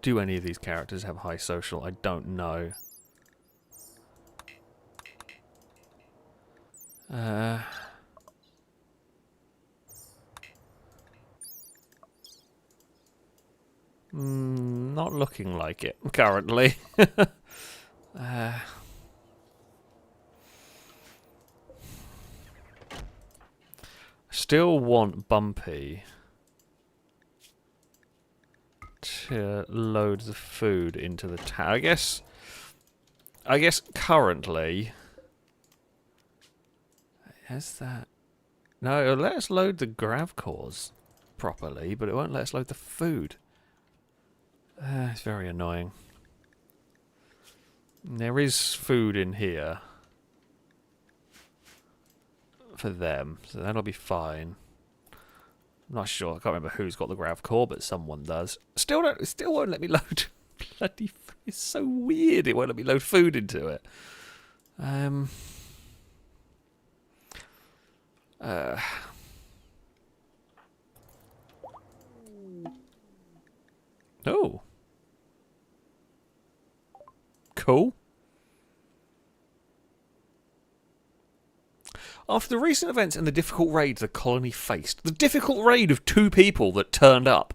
Do any of these characters have high social? I don't know. Not looking like it currently. Still want Bumpy to load the food into the tank. I guess currently has that. No, it'll let us load the grav cores properly, but it won't let us load the food. It's very annoying. There is food in here for them, so that'll be fine. I'm not sure. I can't remember who's got the grav core, but someone does. Still won't let me load. Bloody, it's so weird. It won't let me load food into it. Oh. Cool. After the recent events and the difficult raid the colony faced, the difficult raid of 2 people that turned up,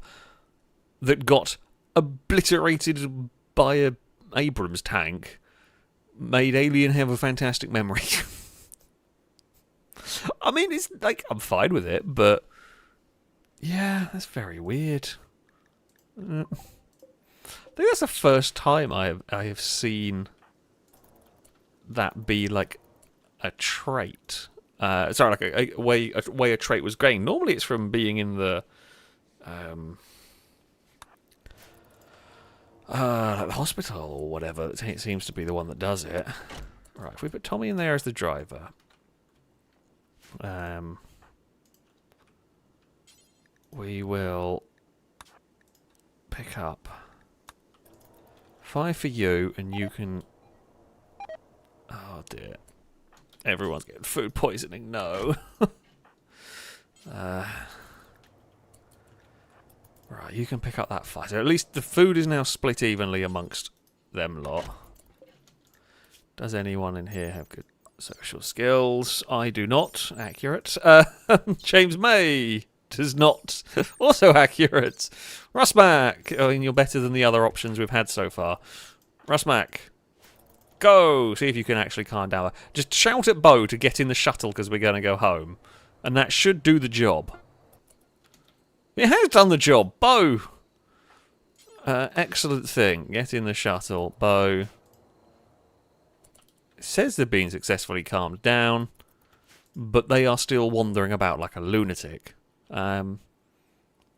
that got obliterated by a Abrams tank, made Alien have a fantastic memory. I mean, it's like, I'm fine with it, but yeah, that's very weird. I think that's the first time I have seen that be like a trait. Sorry, like a way a trait was gained. Normally, it's from being in the Like the hospital or whatever. It seems to be the one that does it. Right, if we put Tommy in there as the driver. We will pick up 5 for you, and you can... Oh dear. Everyone's getting food poisoning, no. Right, you can pick up that 5. So at least the food is now split evenly amongst them lot. Does anyone in here have good social skills? I do not. Accurate. James May does not. Also accurate. Rusmac. I mean, you're better than the other options we've had so far. Rusmac. Go! See if you can actually calm down. Just shout at Bo to get in the shuttle because we're going to go home. And that should do the job. It has done the job. Bo! Excellent thing. Get in the shuttle. Bo. It says they're being successfully calmed down. But they are still wandering about like a lunatic. Bo.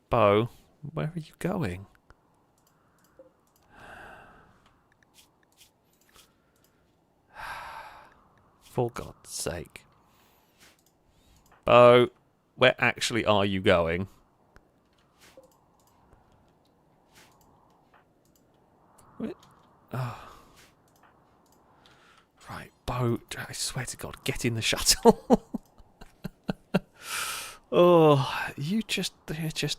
Where are you going? For God's sake. Bo, where actually are you going? Oh. Right, Bo, I swear to God, get in the shuttle. Oh, you just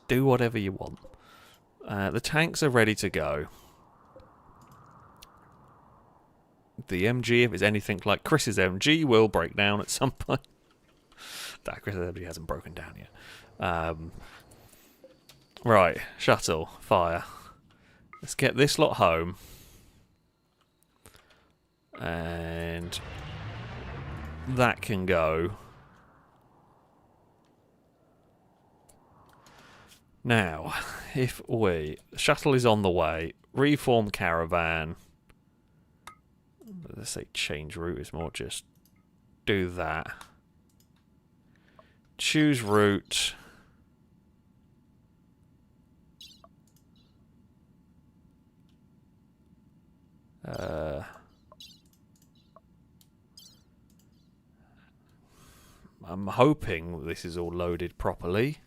do whatever you want. The tanks are ready to go. The MG, if it's anything like Chris's MG, will break down at some point. That Chris's MG hasn't broken down yet. Right, shuttle, fire. Let's get this lot home. And that can go. Now, if we... The shuttle is on the way. Reform caravan. Let's say change route is more just do that. Choose route. I'm hoping this is all loaded properly.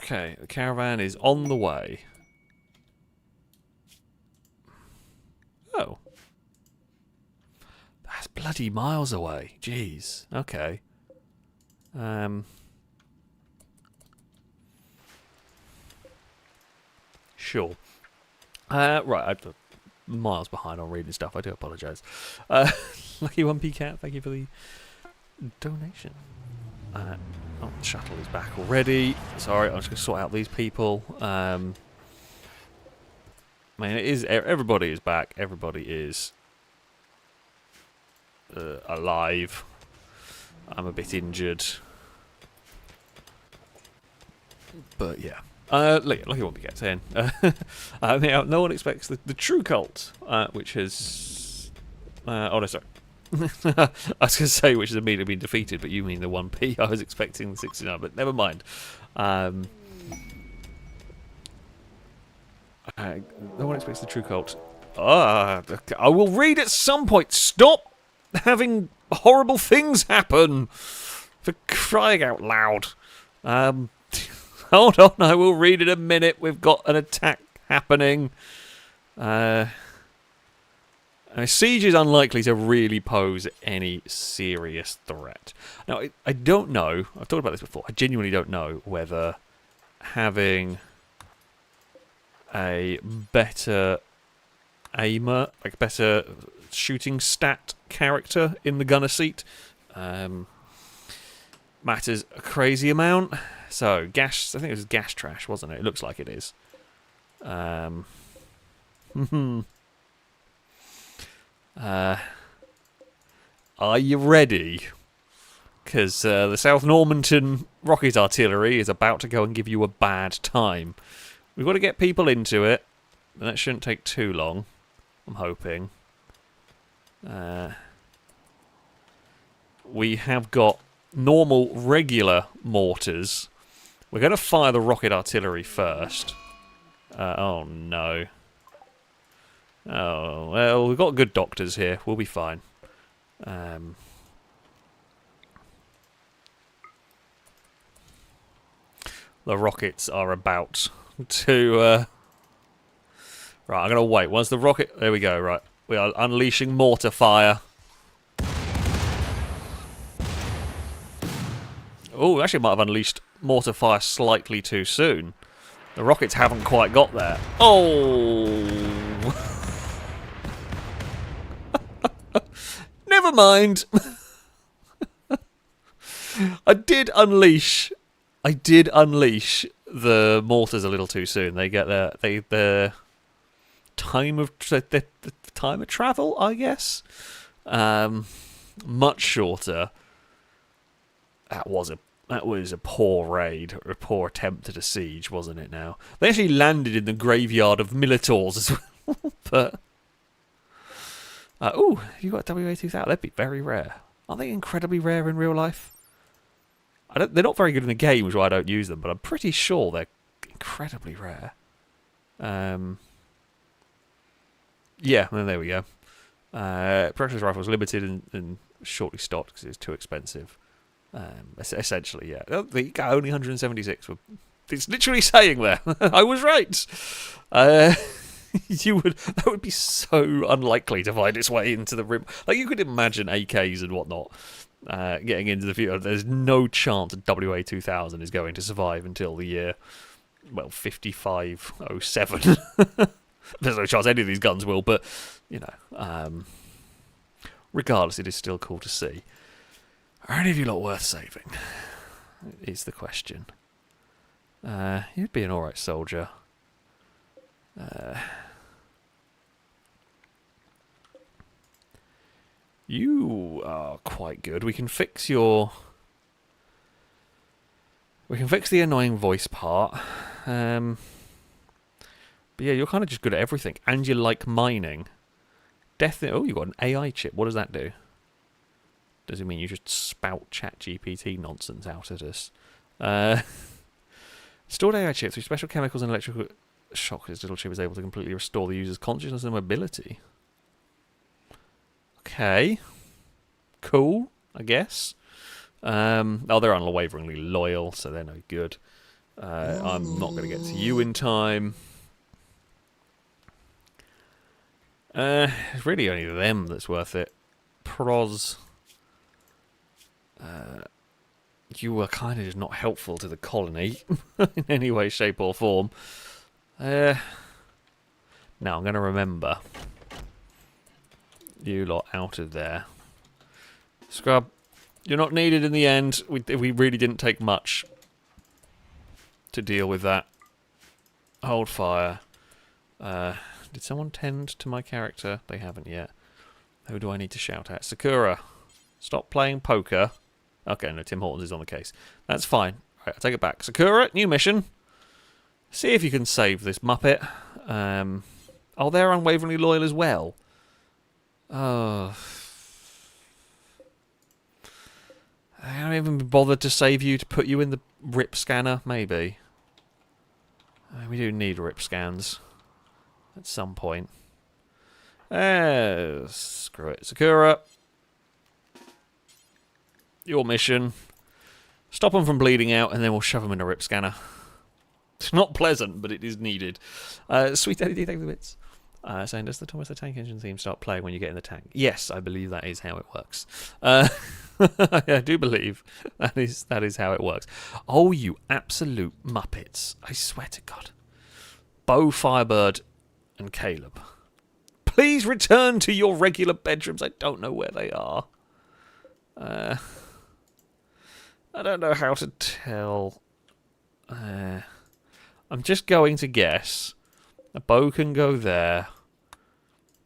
Okay, the caravan is on the way. Oh. That's bloody miles away. Jeez. Okay. Sure. Right, I'm miles behind on reading stuff. I do apologise. Lucky 1p Cat, thank you for the donation. Oh, the shuttle is back already. Sorry, I'm just going to sort out these people. I mean, it is. Everybody is back. Everybody is alive. I'm a bit injured, but yeah. Lucky one gets in. Now, no one expects the true cult, which has. Oh no, sorry. I was going to say which has immediately been defeated, but you mean the 1p. I was expecting the 69, but never mind. No one expects the true cult. I will read at some point. Stop having horrible things happen. For crying out loud. Hold on, I will read in a minute. We've got an attack happening. Siege is unlikely to really pose any serious threat. Now, I don't know. I've talked about this before. I genuinely don't know whether having a better aimer, like better shooting stat character in the gunner seat, matters a crazy amount. So, gas. I think it was gas trash, wasn't it? It looks like it is. Are you ready? Because the South Normanton rocket artillery is about to go and give you a bad time. We've got to get people into it, and that shouldn't take too long, I'm hoping. we have got normal, regular mortars. We're going to fire the rocket artillery first. Oh, no. Oh, well, we've got good doctors here. We'll be fine. The rockets are about to... Right, I'm going to wait. Once the rocket... There we go, right. We are unleashing mortar fire. Oh, actually might have unleashed mortar fire slightly too soon. The rockets haven't quite got there. Oh! Never mind. I did unleash the mortars a little too soon. They get the time of travel, I guess. Much shorter. That was a poor raid, or a poor attempt at a siege, wasn't it? Now they actually landed in the graveyard of Minotaurs as well. But ooh, you got WA2000. That'd be very rare. Are they incredibly rare in real life? They're not very good in the game, which is why I don't use them. But I'm pretty sure they're incredibly rare. Yeah, well, there we go. Precious rifles limited and shortly stocked because it's too expensive. Essentially, yeah. They got only 176. It's literally saying there. I was right. That would be so unlikely to find its way into the rim. Like, you could imagine AKs and whatnot getting into the future. There's no chance WA2000 is going to survive until the year, well, 5507. There's no chance any of these guns will, but, you know, regardless, it is still cool to see. Are any of you lot worth saving? Is the question. You'd be an alright soldier. You are quite good. We can fix the annoying voice part. But yeah, you're kind of just good at everything. And you like mining. Oh, you got an AI chip. What does that do? Does it mean you just spout ChatGPT nonsense out at us? Stored AI chip through special chemicals and electrical shock. This little chip is able to completely restore the user's consciousness and mobility. Okay. Cool, I guess. Oh, they're unwaveringly loyal, so they're no good. I'm not going to get to you in time. It's really only them that's worth it. Pros. You were kind of just not helpful to the colony in any way, shape or form. Now I'm going to remember you lot out of there. Scrub, you're not needed in the end. We really didn't take much to deal with that. Hold fire. Did someone tend to my character? They haven't yet. Who do I need to shout at? Sakura, stop playing poker. Okay, no, Tim Hortons is on the case. That's fine. Right, I'll take it back. Sakura, new mission. See if you can save this Muppet. Oh, they're unwaveringly loyal as well. Oh. I haven't even bothered to save you to put you in the RIP scanner, maybe. We do need RIP scans at some point. Screw it. Sakura. Your mission. Stop them from bleeding out, and then we'll shove them in a RIP scanner. It's not pleasant, but it is needed. Sweet LED, thank the bits. Saying, does the Thomas the Tank Engine theme start playing when you get in the tank? Yes, I believe that is how it works. I do believe that is how it works. Oh, you absolute muppets. I swear to God. Bo, Firebird, and Caleb. Please return to your regular bedrooms. I don't know where they are. I don't know how to tell. I'm just going to guess. Bo can go there.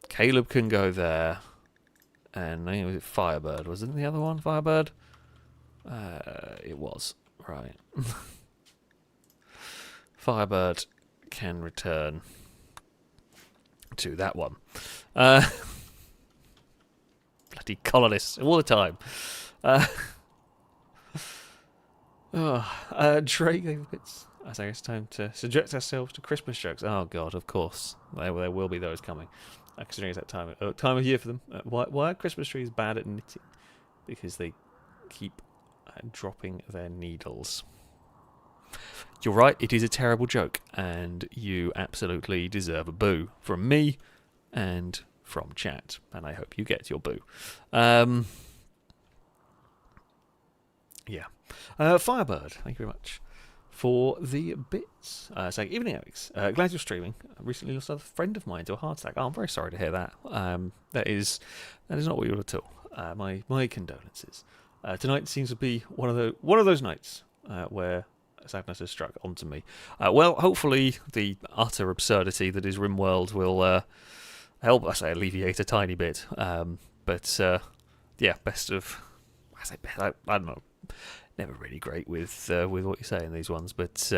Caleb can go there. And I think it was Firebird. Wasn't the other one Firebird? It was. Right. Firebird can return to that one. Bloody colonists all the time. Dre gave bits. I think it's time to subject ourselves to Christmas jokes. Oh God, of course there will be those coming. Considering it's that time of year for them. Why are Christmas trees bad at knitting? Because they keep dropping their needles. You're right, it is a terrible joke, and you absolutely deserve a boo from me and from chat, and I hope you get your boo. Yeah. Firebird, thank you very much for the bits. Saying, evening, Alex. Glad you're streaming. I recently lost a friend of mine to a heart attack. Oh, I'm very sorry to hear that. That is not what you want at all. My condolences. Tonight seems to be one of those nights where sadness has struck onto me. Well, hopefully the utter absurdity that is Rimworld will help us alleviate a tiny bit. But yeah, best of. I don't know. Never really great with what you say in these ones, but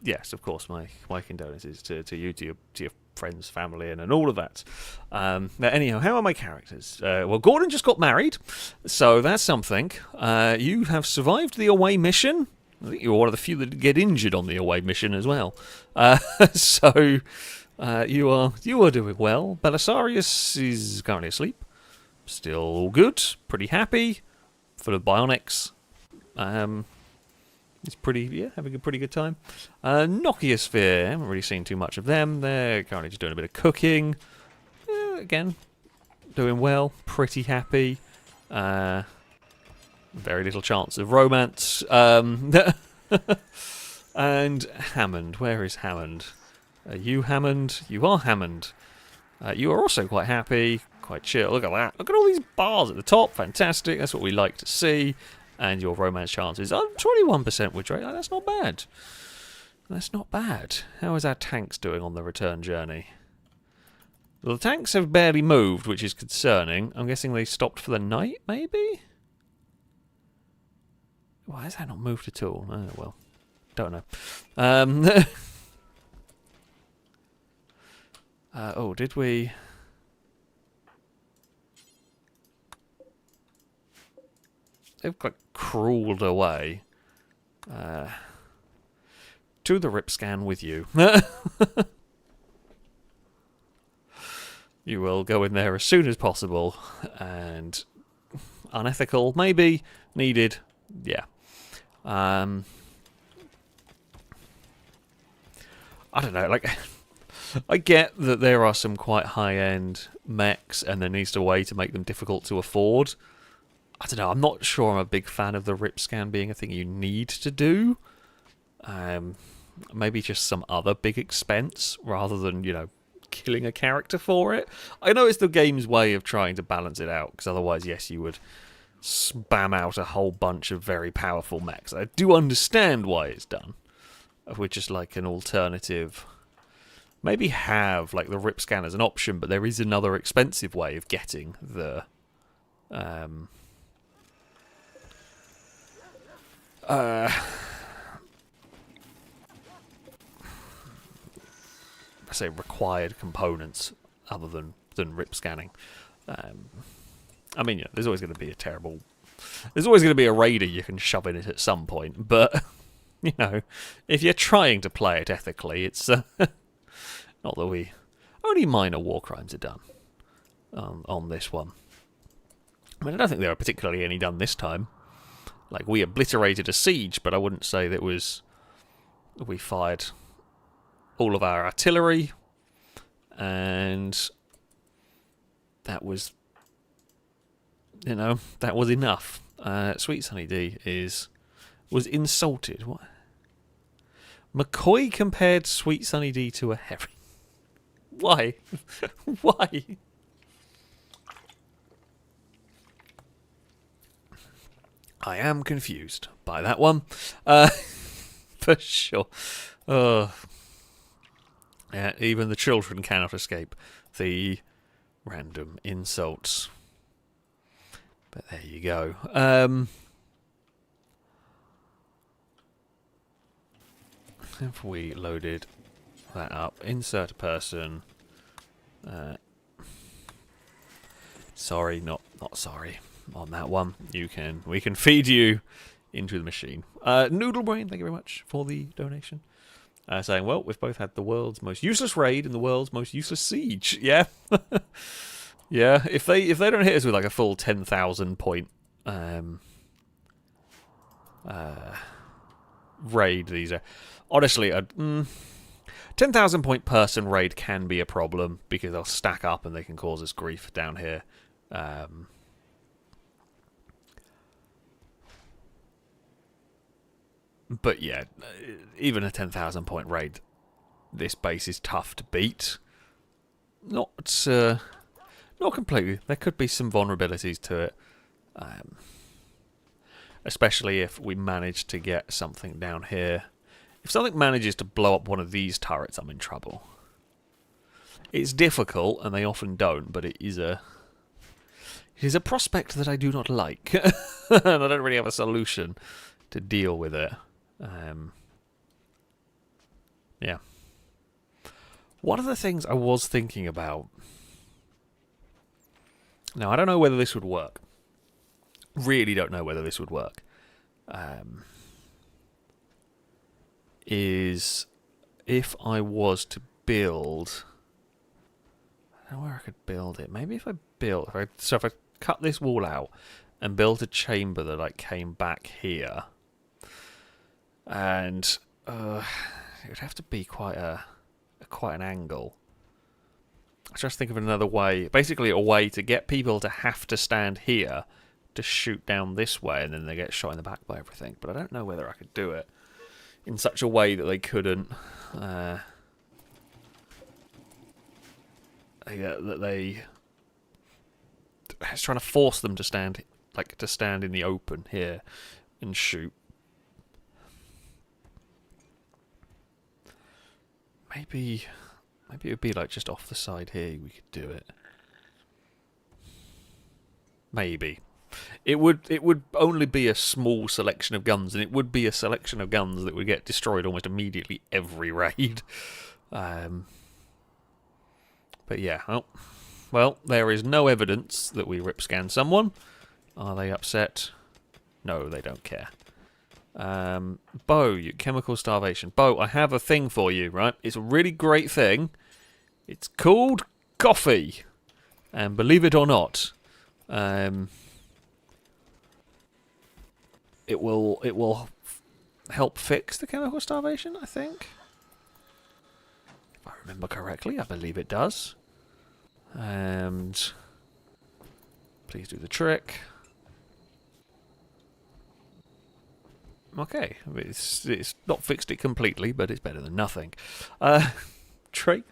yes, of course, my condolences to you, to your friends, family, and all of that. Now, anyhow, how are my characters? Well, Gordon just got married, so that's something. You have survived the away mission. I think you're one of the few that get injured on the away mission as well. So you are doing well. Belisarius is currently asleep. Still all good. Pretty happy. Full of bionics. It's having a pretty good time. Nokiasphere, I haven't really seen too much of them. They're currently just doing a bit of cooking. Again, doing well, pretty happy. Very little chance of romance. And Hammond, where is Hammond? Are you Hammond? You are Hammond. You are also quite happy, quite chill. Look at that. Look at all these bars at the top. Fantastic. That's what we like to see. And your romance chances are 21% with Drake. That's not bad. That's not bad. How is our tanks doing on the return journey? Well, the tanks have barely moved, which is concerning. I'm guessing they stopped for the night, maybe? Why has that not moved at all? Oh, well. Don't know. Oh, did we... They've like crawled away to the rip scan with you. You will go in there as soon as possible, and unethical, maybe, needed, yeah. I don't know, like, I get that there are some quite high-end mechs, and there needs to be a way to make them difficult to afford. I don't know, I'm not sure I'm a big fan of the rip scan being a thing you need to do. Maybe just some other big expense, rather than, you know, killing a character for it. I know it's the game's way of trying to balance it out, because otherwise, yes, you would spam out a whole bunch of very powerful mechs. I do understand why it's done. With just like an alternative... Maybe have like the rip scan as an option, but there is another expensive way of getting the... I say required components other than rip scanning. I mean, yeah, there's always going to be there's always going to be a raider you can shove in it at some point, but you know, if you're trying to play it ethically, it's not that only minor war crimes are done on this one. I mean, I don't think there are particularly any done this time. Like, we obliterated a siege, but I wouldn't say that we fired all of our artillery, and that was, you know, that was enough. Sweet Sunny D was insulted. What? McCoy compared Sweet Sunny D to a herring. Why? Why? I am confused by that one, for sure. Yeah, even the children cannot escape the random insults. But there you go. If we loaded that up, insert a person. Sorry, not sorry. on that one. We can feed you into the machine. Noodle Brain, thank you very much for the donation. Saying, well, we've both had the world's most useless raid and the world's most useless siege. Yeah. Yeah, if they don't hit us with like a full 10,000 point raid, these are honestly 10,000 point person raid can be a problem because they'll stack up and they can cause us grief down here. But yeah, even a 10,000 point raid, this base is tough to beat. Not completely. There could be some vulnerabilities to it. Especially if we manage to get something down here. If something manages to blow up one of these turrets, I'm in trouble. It's difficult, and they often don't, but it is a prospect that I do not like. And I don't really have a solution to deal with it. Yeah. One of the things I was thinking about... Now, I don't know whether this would work. Really don't know whether this would work. Is if I was to build... I don't know where I could build it. Maybe if I cut this wall out and built a chamber that like came back here... And it would have to be quite an angle. I just think of another way, basically a way to get people to have to stand here to shoot down this way, and then they get shot in the back by everything. But I don't know whether I could do it in such a way that they couldn't. It's trying to force them to stand in the open here and shoot. Maybe it would be like just off the side here we could do it. Maybe. It would only be a small selection of guns, and it would be a selection of guns that would get destroyed almost immediately every raid. But yeah, well, there is no evidence that we rip scan someone. Are they upset? No, they don't care. Bo, you chemical starvation. Bo, I have a thing for you, right? It's a really great thing. It's called coffee. And believe it or not, it will help fix the chemical starvation, I think. If I remember correctly, I believe it does. And please do the trick. Okay, it's not fixed it completely, but it's better than nothing. Drake,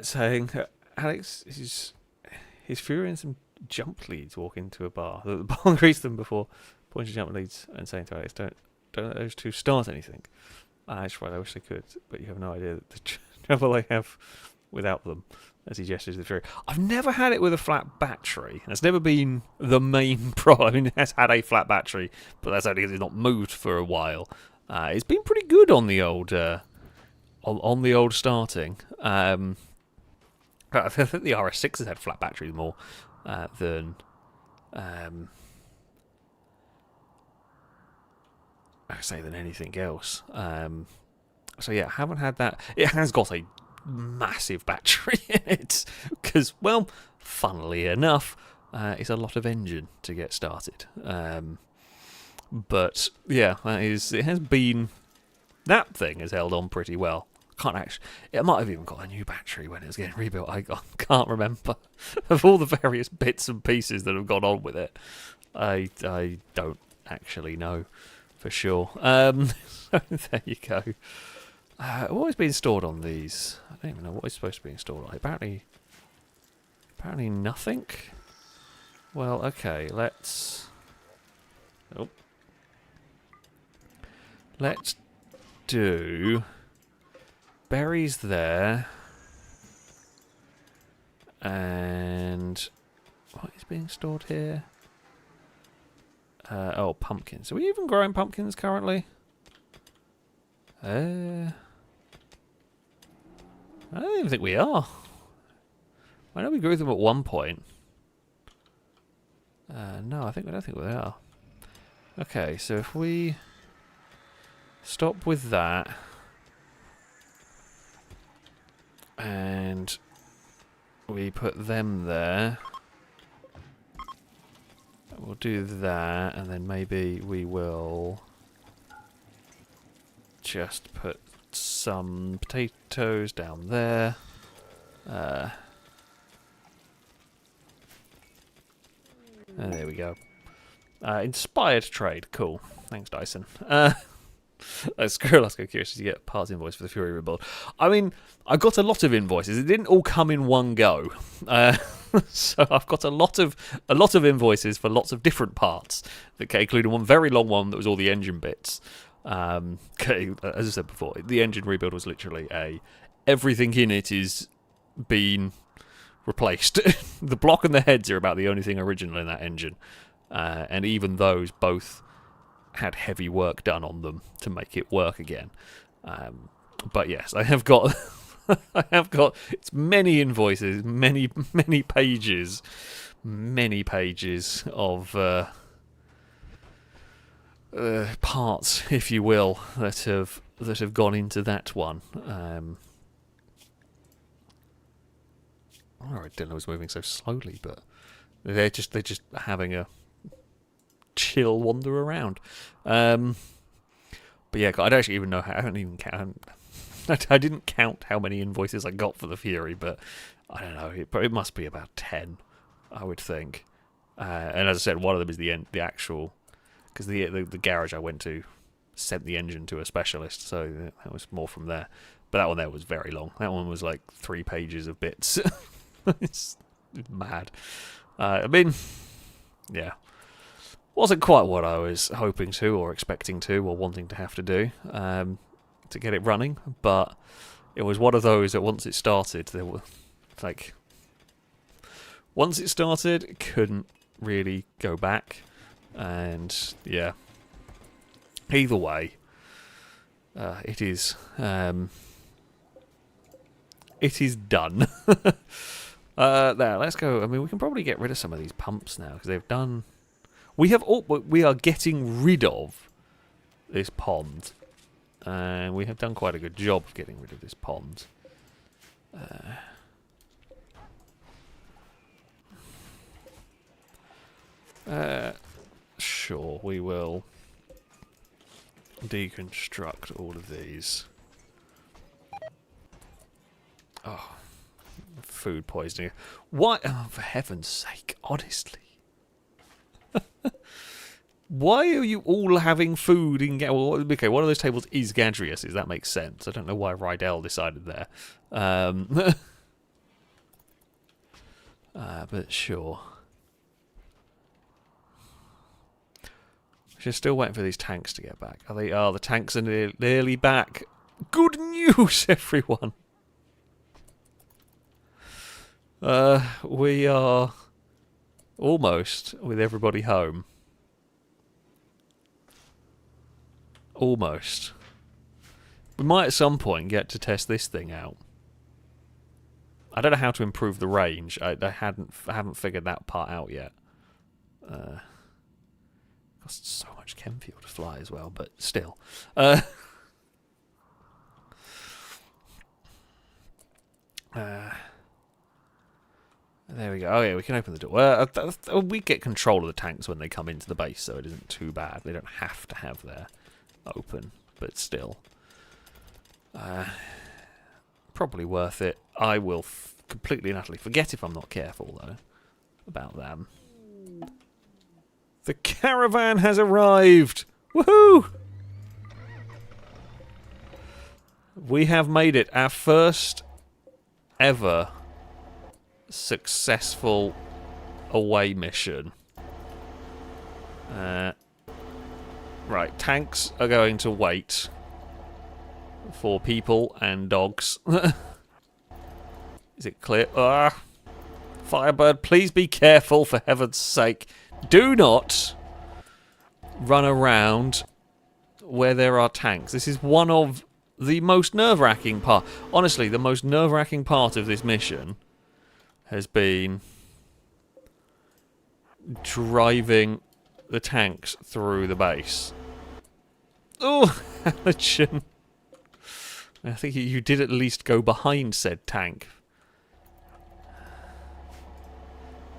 saying Alex is furious and jump leads walk into a bar. The bar agrees them before pointing to jump leads and saying to Alex, don't let those two start anything. That's right, I wish they could, but you have no idea the trouble they have without them. As he gestures the fury. I've never had it with a flat battery. That's never been the main problem. I mean, it has had a flat battery, but that's only because it's not moved for a while. It's been pretty good on the old on the old starting. I think the RS6 has had flat batteries more than than anything else. So yeah, I haven't had that. It has got a massive battery in it because, well, funnily enough, it's a lot of engine to get started. But yeah, that thing has held on pretty well. It might have even got a new battery when it was getting rebuilt. I can't remember. Of all the various bits and pieces that have gone on with it, I don't actually know for sure. So there you go. What has been stored on these? I don't even know what is supposed to be installed on. Apparently nothing. Well, okay, let's do berries there, and what is being stored here? Pumpkins. Are we even growing pumpkins currently? I don't even think we are. I know we grew them at one point. No, I don't think they are. Okay, so if we stop with that, and we put them there, we'll do that, and then maybe we will just put some potatoes down there. And there we go. Inspired trade, cool. Thanks, Dyson. Let's go curious to get parts invoice for the Fury rebuild. I mean, I got a lot of invoices. It didn't all come in one go, so I've got a lot of invoices for lots of different parts. Okay, including one very long one that was all the engine bits. Okay, as I said before, the engine rebuild was literally everything in it is being replaced. The block and the heads are about the only thing original in that engine, and even those both had heavy work done on them to make it work again. But yes, I have got it's many invoices, many pages of parts, if you will, that have gone into that one. Alright, Dylan was moving so slowly, but they're just having a chill wander around. But yeah, I don't actually even know how. I don't even count. I didn't count how many invoices I got for the Fury, but I don't know. It must be about 10, I would think. And as I said, one of them is the actual, because the garage I went to sent the engine to a specialist, so that was more from there. But that one there was very long. That one was like 3 pages of bits. It's mad. I mean, yeah. Wasn't quite what I was hoping to, or expecting to, or wanting to have to do to get it running, but it was one of those that once it started, there were once it started, it couldn't really go back, and yeah. Either way, it is done. There, let's go. I mean, we can probably get rid of some of these pumps now because they've done. We are getting rid of this pond, and we have done quite a good job of getting rid of this pond. Sure, we will deconstruct all of these. Oh, food poisoning. What? Oh, for heaven's sake, honestly. Why are you all having food in... Well, okay, one of those tables is Gadrius's. That makes sense. I don't know why Rydell decided there. But sure. Just still waiting for these tanks to get back. Are they? Oh, the tanks are nearly back. Good news, everyone. We are almost with everybody home. Almost. We might at some point get to test this thing out. I don't know how to improve the range. I haven't figured that part out yet. Costs so much chem fuel to fly as well, but still. There we go. Oh yeah, we can open the door. We get control of the tanks when they come into the base, so it isn't too bad. They don't have to have their open, but still. Probably worth it. I will completely and utterly forget if I'm not careful, though, about them. The caravan has arrived! Woohoo! We have made it. Our first ever successful away mission. Right, tanks are going to wait for people and dogs. Is it clear? Firebird, please be careful, for heaven's sake. Do not run around where there are tanks. This is one of the most nerve-wracking part. Honestly, the most nerve-wracking part of this mission has been driving the tanks through the base. Oh, Halogen. I think you did at least go behind said tank.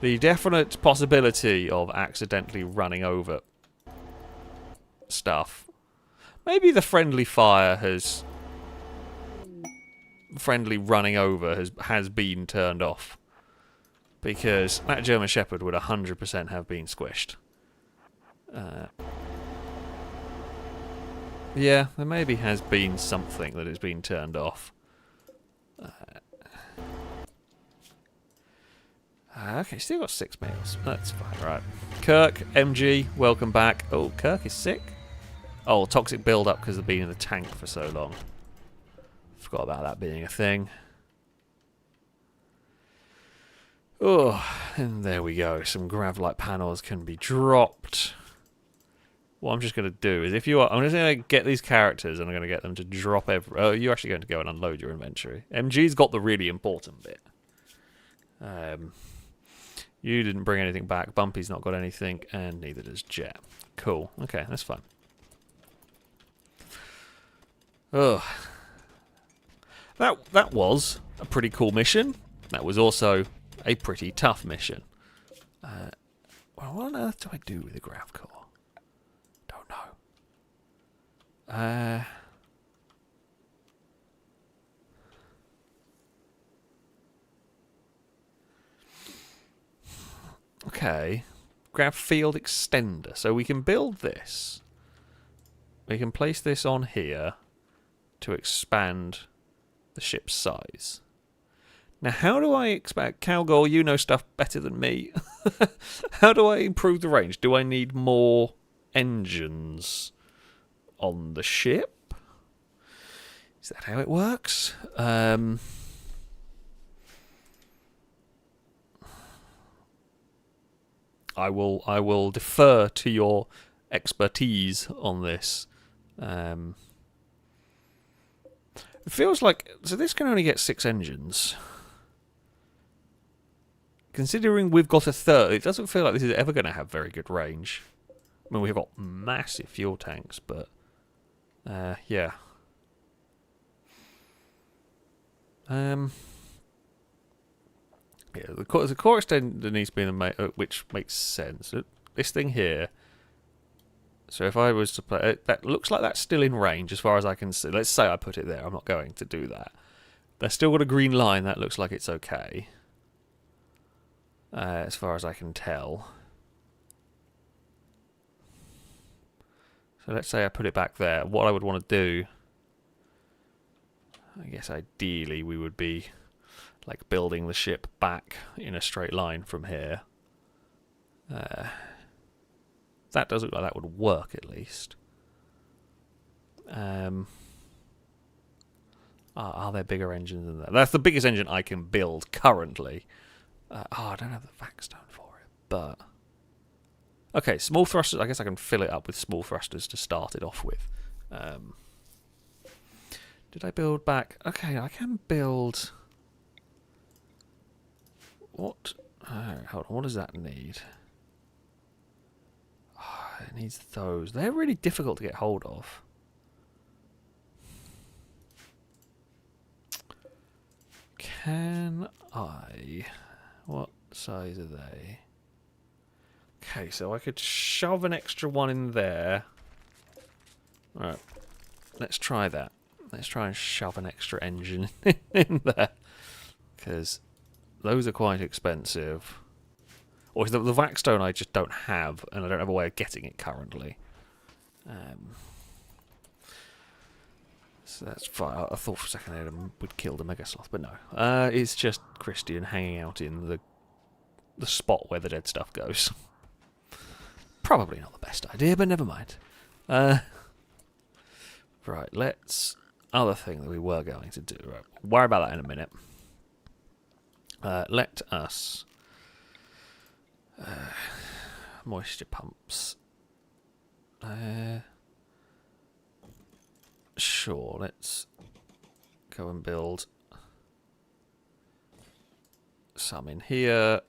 The definite possibility of accidentally running over stuff. Maybe the friendly fire has... friendly running over has been turned off. Because that German Shepherd would 100% have been squished. Yeah, there maybe has been something that has been turned off. Okay, still got 6 meals. That's fine, right. Kirk, MG, welcome back. Oh, Kirk is sick. Oh, toxic build-up because they've been in the tank for so long. Forgot about that being a thing. Oh, and there we go. Some grav-light panels can be dropped. What I'm just going to do is, I'm just going to get these characters and I'm going to get them to drop every... Oh, you're actually going to go and unload your inventory. MG's got the really important bit. You didn't bring anything back. Bumpy's not got anything, and neither does Jet. Cool. Okay, that's fine. Ugh. That was a pretty cool mission. That was also a pretty tough mission. Well, what on earth do I do with the grav core? Don't know. Okay. Grav field extender. So we can build this. We can place this on here to expand the ship's size. Now, how do I expect... Calgore, you know stuff better than me. How do I improve the range? Do I need more engines on the ship? Is that how it works? I will defer to your expertise on this. It feels like... So this can only get 6 engines. Considering we've got a third, it doesn't feel like this is ever going to have very good range. I mean, we've got massive fuel tanks, but... yeah. Yeah, the core extender needs to be in the which makes sense. This thing here. So if I was to play it, that looks like that's still in range as far as I can see. Let's say I put it there. I'm not going to do that. They've still got a green line. That looks like it's okay. As far as I can tell. So let's say I put it back there. What I would want to do, I guess ideally we would be like building the ship back in a straight line from here. That does look like that would work at least. Are there bigger engines than that? That's the biggest engine I can build currently. I don't have the vac stone for it, but... Okay, small thrusters. I guess I can fill it up with small thrusters to start it off with. Did I build back? Okay, I can build... What? Hold on, what does that need? It needs those. They're really difficult to get hold of. Can I... What size are they? Okay, so I could shove an extra one in there. Alright, let's try that. Let's try and shove an extra engine in there. Because those are quite expensive. Or the vac stone I just don't have, and I don't have a way of getting it currently. So that's fine. I thought for a second we'd killed a mega sloth, but no. It's just Christian hanging out in the spot where the dead stuff goes. Probably not the best idea, but never mind. Right, let's... Other thing that we were going to do. Right, worry about that in a minute. Let us... moisture pumps. Sure, let's go and build some in here.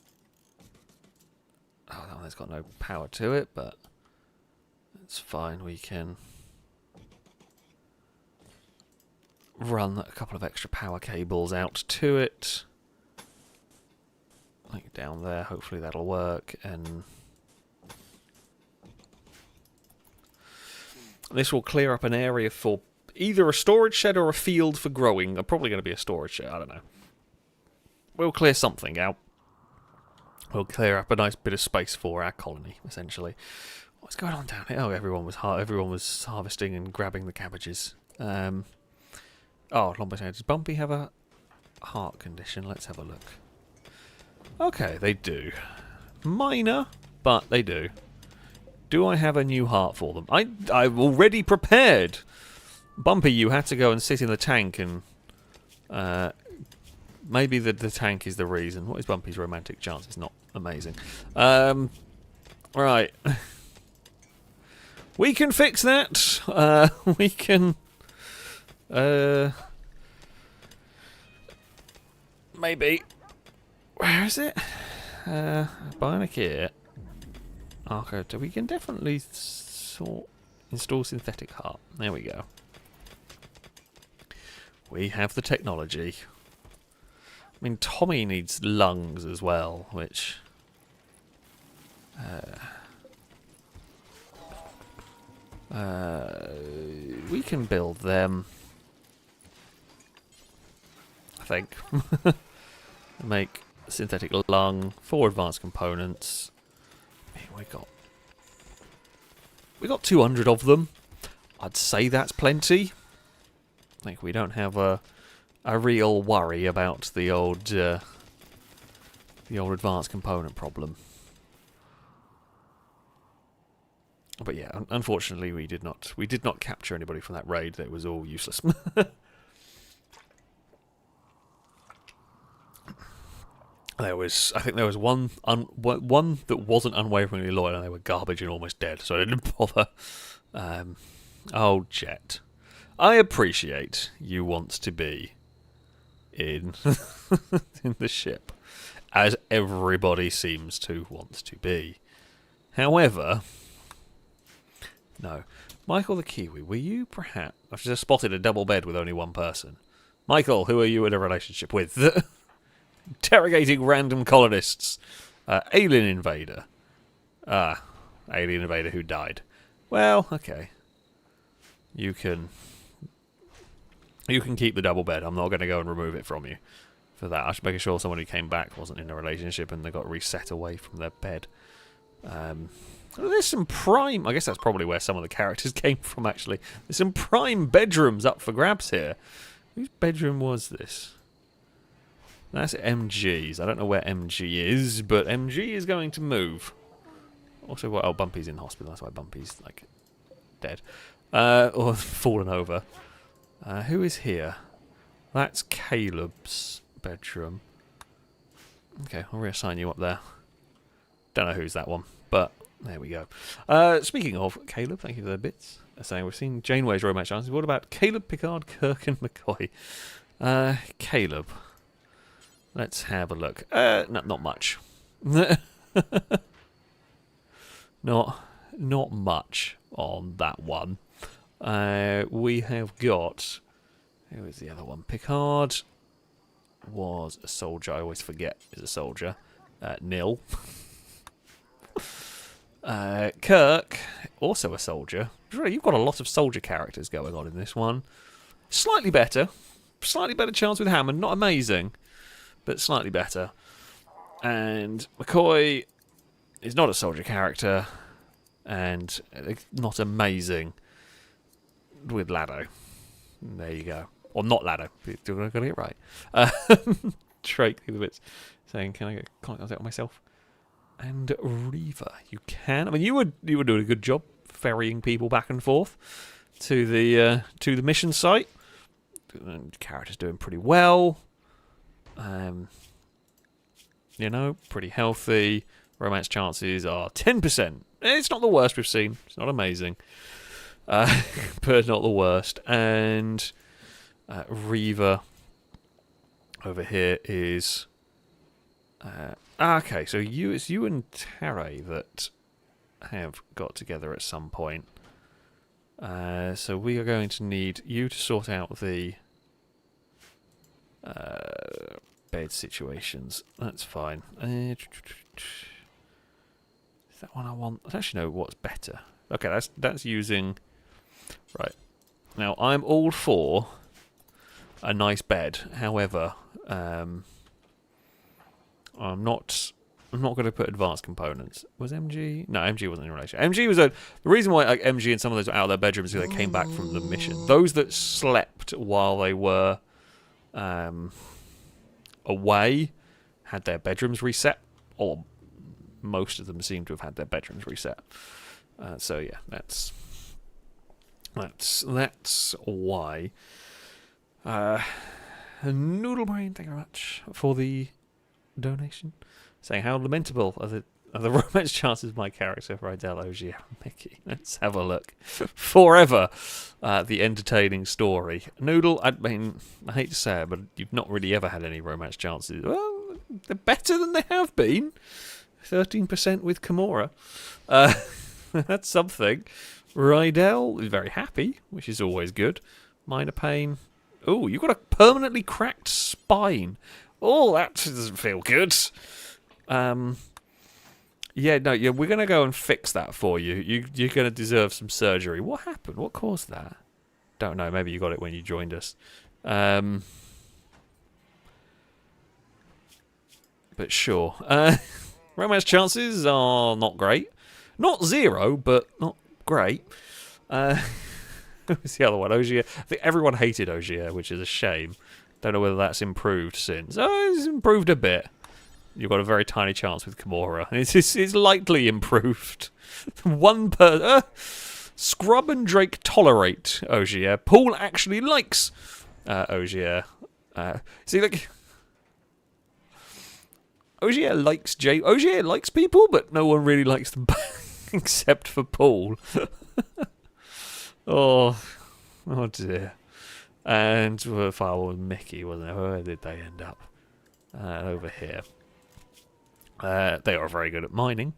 Oh, that one's got no power to it, but it's fine. We can run a couple of extra power cables out to it. Like down there, hopefully that'll work. And this will clear up an area for either a storage shed or a field for growing. Probably going to be a storage shed, I don't know. We'll clear something out. We'll clear up a nice bit of space for our colony, essentially. What's going on down here? Oh, everyone was harvesting and grabbing the cabbages. Oh, does Bumpy have a heart condition? Let's have a look. Okay, they do. Minor, but they do. Do I have a new heart for them? I've already prepared. Bumpy, you had to go and sit in the tank and... maybe the tank is the reason. What is Bumpy's romantic chance? It's not amazing. Right. We can fix that. We can... maybe. Where is it? Bionic here. Okay, so we can definitely install synthetic heart. There we go. We have the technology. I mean, Tommy needs lungs as well, which... we can build them. I think. Make synthetic lung, 4 advanced components. We got 200 of them. I'd say that's plenty. I think we don't have a real worry about the old advanced component problem. But yeah, unfortunately we did not capture anybody from that raid. That was all useless. I think there was one that wasn't unwaveringly loyal, and they were garbage and almost dead, so I didn't bother. Oh, Jet, I appreciate you want to be in in the ship, as everybody seems to want to be. However, no, Michael the Kiwi, were you perhaps? I've just spotted a double bed with only one person. Michael, who are you in a relationship with? Interrogating random colonists. Alien invader. Alien invader who died. Well, okay. You can keep the double bed. I'm not going to go and remove it from you for that. I should make sure someone who came back wasn't in a relationship and they got reset away from their bed. There's some prime... I guess that's probably where some of the characters came from, actually. There's some prime bedrooms up for grabs here. Whose bedroom was this? That's MG's. I don't know where MG is, but MG is going to move. Also, oh, Bumpy's in hospital. That's why Bumpy's, like, dead. Or fallen over. Who is here? That's Caleb's bedroom. Okay, I'll reassign you up there. Don't know who's that one, but there we go. Speaking of Caleb, thank you for the bits. Saying we've seen Janeway's romance chances. What about Caleb, Picard, Kirk, and McCoy? Caleb. Let's have a look. Not much. Not much on that one. We have got... Who is the other one? Picard was a soldier. I always forget is a soldier. Nil. Kirk, also a soldier. You've got a lot of soldier characters going on in this one. Slightly better. Slightly better chance with Hammond. Not amazing, but slightly better. And McCoy is not a soldier character, and not amazing with Lado. There you go. Or not Lado. Got to get right. Drake, the bits saying, "Can I get contact on myself?" And Reaver, you can. I mean, you were doing a good job ferrying people back and forth to the mission site. The character's doing pretty well. You know, pretty healthy. Romance chances are 10%. It's not the worst we've seen. It's not amazing. But not the worst. And Reaver over here is Okay, so it's you and Tare that have got together at some point. So we are going to need you to sort out the bed situations. That's fine. Is that one I want? I actually know what's better. Okay, that's using... Right. Now, I'm all for a nice bed. However, I'm not going to put advanced components. Was MG? No, MG wasn't in relation. MG was the reason why like, MG and some of those were out of their bedrooms because they came back from the mission. Those that slept while they were away had their bedrooms reset, or most of them seem to have had their bedrooms reset. So yeah, that's why. Noodle Brain, thank you very much for the donation. Saying how lamentable are the romance chances of my character for Idel, Ogier, and Mickey. Let's have a look. Forever, the entertaining story. Noodle, I mean, I hate to say it, but you've not really ever had any romance chances. Well, they're better than they have been. 13% with Kimura. That's something. Rydell is very happy, which is always good. Minor pain. Oh, you've got a permanently cracked spine. Oh, that doesn't feel good. Yeah, no, yeah, we're going to go and fix that for you. You're going to deserve some surgery. What happened? What caused that? Don't know. Maybe you got it when you joined us. But sure. Romance chances are not great. Not zero, but not great. Who's the other one? Ogier. I think everyone hated Ogier, which is a shame. Don't know whether that's improved since. Oh, it's improved a bit. You've got a very tiny chance with Kimura. It's lightly improved. Scrub and Drake tolerate Ogier. Paul actually likes Ogier. See, like... Ogier likes Ogier likes people, but no one really likes them except for Paul. Oh dear. And Firewall with Mickey, wasn't it? Where did they end up? Over here. They are very good at mining.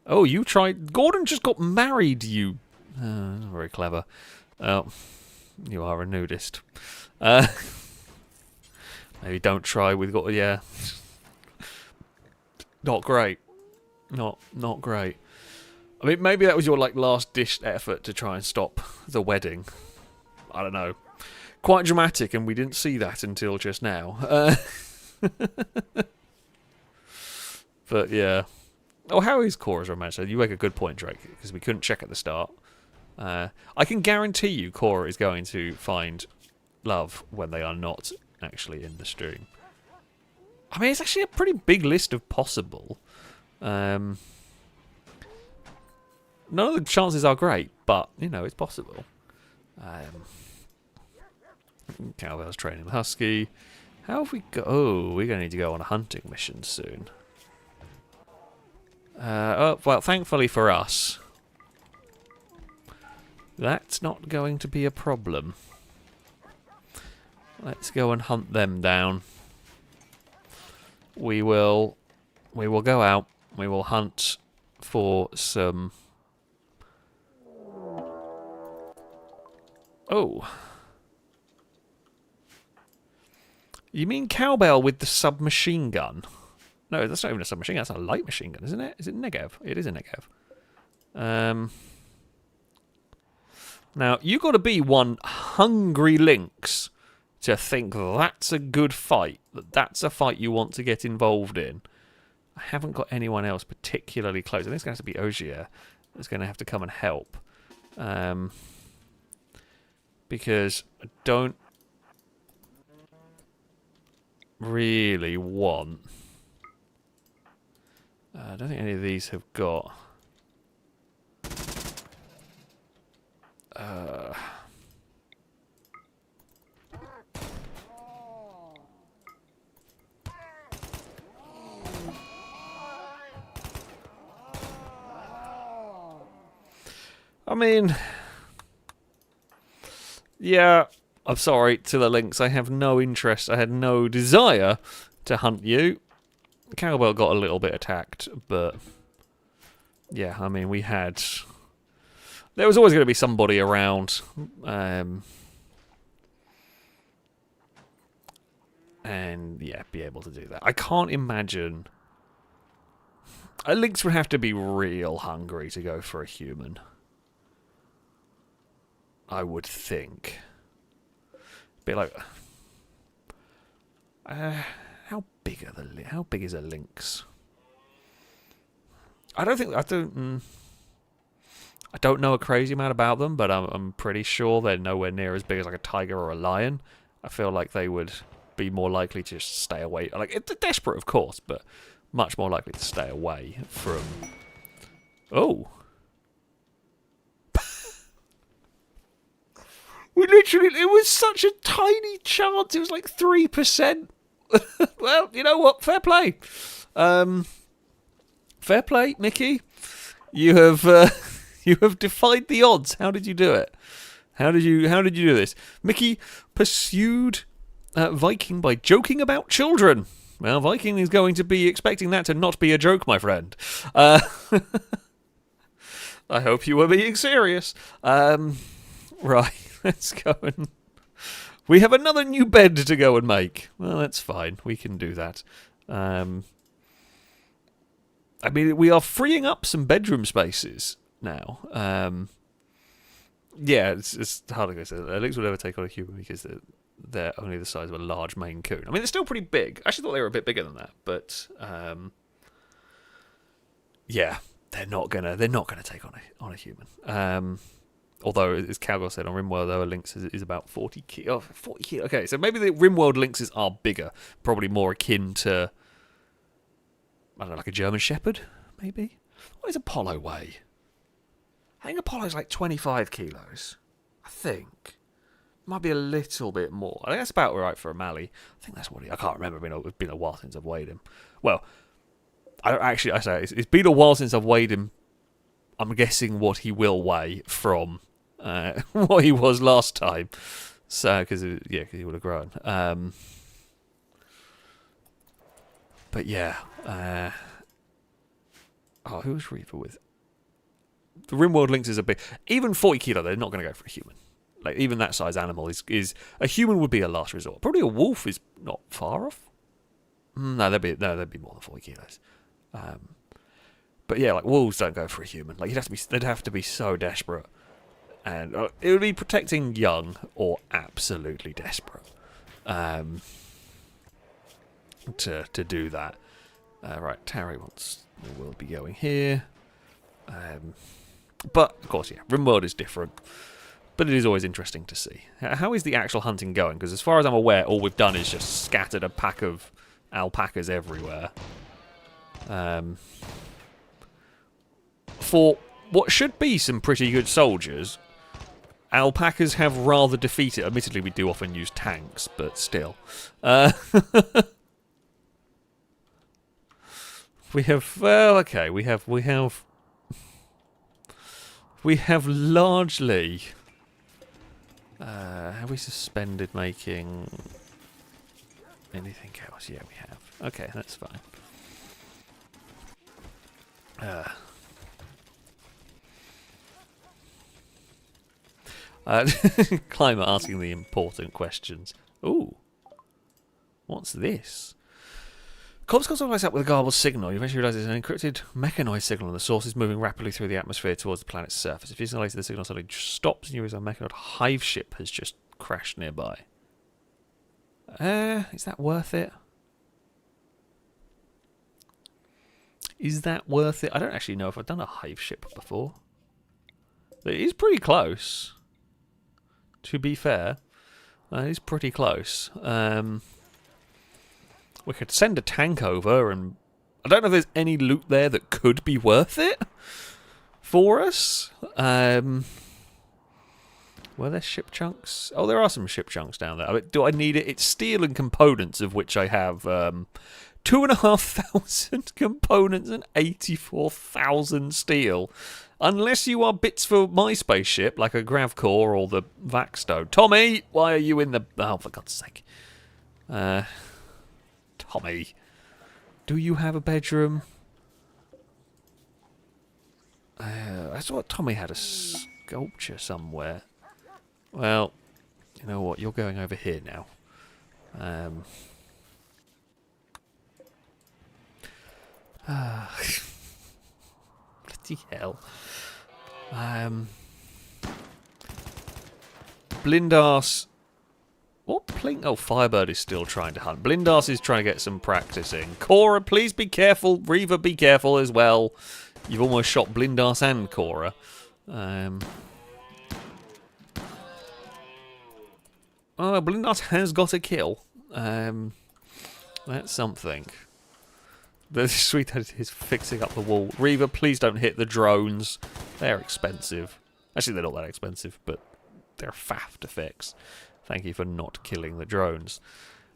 Oh, you tried... Gordon just got married, you... very clever. You are a nudist. Maybe don't try with... Yeah. Not great. Not great. I mean, maybe that was your last-ditch effort to try and stop the wedding. I don't know. Quite dramatic, and we didn't see that until just now. But yeah. Oh, how is Cora's romance? You make a good point, Drake, because we couldn't check at the start. I can guarantee you Cora is going to find love when they are not actually in the stream. I mean, it's actually a pretty big list of possible. None of the chances are great, but, you know, it's possible. Cowbell's training the Husky. How have we got... Oh, we're going to need to go on a hunting mission soon. Oh, well, thankfully for us, that's not going to be a problem. Let's go and hunt them down. We will go out. We will hunt for some... Oh. You mean Cowbell with the submachine gun? No, that's not even a submachine gun. That's a light machine gun, isn't it? Is it Negev? It is a Negev. Now, you've got to be one hungry lynx to think that's a good fight. That's a fight you want to get involved in. I haven't got anyone else particularly close. I think it's going to have to be Ogier that's going to have to come and help. Because I don't really want... I don't think any of these have got... I mean... Yeah, I'm sorry to the lynx. I have no interest. I had no desire to hunt you. Cowbell got a little bit attacked, but yeah, I mean, we had... There was always going to be somebody around, and yeah, be able to do that. I can't imagine... Lynx would have to be real hungry to go for a human. I would think. Be like... how big is a lynx? I don't know a crazy amount about them, but I'm pretty sure they're nowhere near as big as like a tiger or a lion. I feel like they would be more likely to just stay away. Like, they're desperate, of course, but much more likely to stay away from... Oh. We literally... It was such a tiny chance. It was like 3%. Well, you know what? Fair play. Fair play, Mickey. You have you have defied the odds. How did you do it? How did you do this? Mickey pursued Viking by joking about children. Well, Viking is going to be expecting that to not be a joke, my friend. I hope you were being serious. Right, let's go and... We have another new bed to go and make. Well, that's fine. We can do that. I mean, we are freeing up some bedroom spaces now. Yeah, it's hard to say. Lynx would ever take on a human because they're only the size of a large Maine Coon. I mean, they're still pretty big. I actually thought they were a bit bigger than that, but yeah, they're not gonna take on a human. Although, as Calgor said on Rimworld, though, a lynx is about 40 kilo. 40 kilo. Okay, so maybe the Rimworld lynxes are bigger, probably more akin to, I don't know, like a German Shepherd, maybe. What does Apollo weigh? I think Apollo's like 25 kilos. I think. Might be a little bit more. I think that's about right for a Mally. I think that's what I can't remember. It's been a while since I've weighed him. Well, it's been a while since I've weighed him. I'm guessing what he will weigh from what he was last time. So, because he would have grown. But yeah. Who was Reaver with? The Rimworld lynx is a big... Even 40 kilo, they're not going to go for a human. Like, even that size animal is... A human would be a last resort. Probably a wolf is not far off. No, they'd be more than 40 kilos. But yeah, like, wolves don't go for a human. Like, they'd have to be so desperate. And it would be protecting young or absolutely desperate to do that. Right, Tarry will be going here. But, of course, yeah, Rimworld is different. But it is always interesting to see. How is the actual hunting going? Because as far as I'm aware, all we've done is just scattered a pack of alpacas everywhere. For what should be some pretty good soldiers, alpacas have rather defeated... Admittedly, we do often use tanks, but still. We have... Well, okay, we have largely... have we suspended making anything else? Yeah, we have. Okay, that's fine. Climate asking the important questions. Ooh. What's this? Comms console lights up with a garbled signal. You eventually realise it's an encrypted mechanoid signal and the source is moving rapidly through the atmosphere towards the planet's surface. If you isolate the signal suddenly stops and you realise a mechanoid hive ship has just crashed nearby. Is that worth it? Is that worth it? I don't actually know if I've done a hive ship before. It is pretty close. To be fair. It is pretty close. We could send a tank over and... I don't know if there's any loot there that could be worth it for us. Were there ship chunks? Oh, there are some ship chunks down there. I mean, do I need it? It's steel and components, of which I have 2,500 components and 84,000 steel. Unless you are bits for my spaceship, like a Gravcore or the Vaxstone. Tommy, why are you in the... Oh, for God's sake. Tommy. Do you have a bedroom? I thought Tommy had a sculpture somewhere. Well, you know what? You're going over here now. Bloody hell. Blindas. What Plink? Oh, Firebird is still trying to hunt. Blindas is trying to get some practice in. Cora, please be careful. Reaver, be careful as well. You've almost shot Blindas and Cora. Oh, Blindas has got a kill. That's something. The sweet is fixing up the wall. Reaver, please don't hit the drones. They're expensive. Actually, they're not that expensive, but they're faff to fix. Thank you for not killing the drones.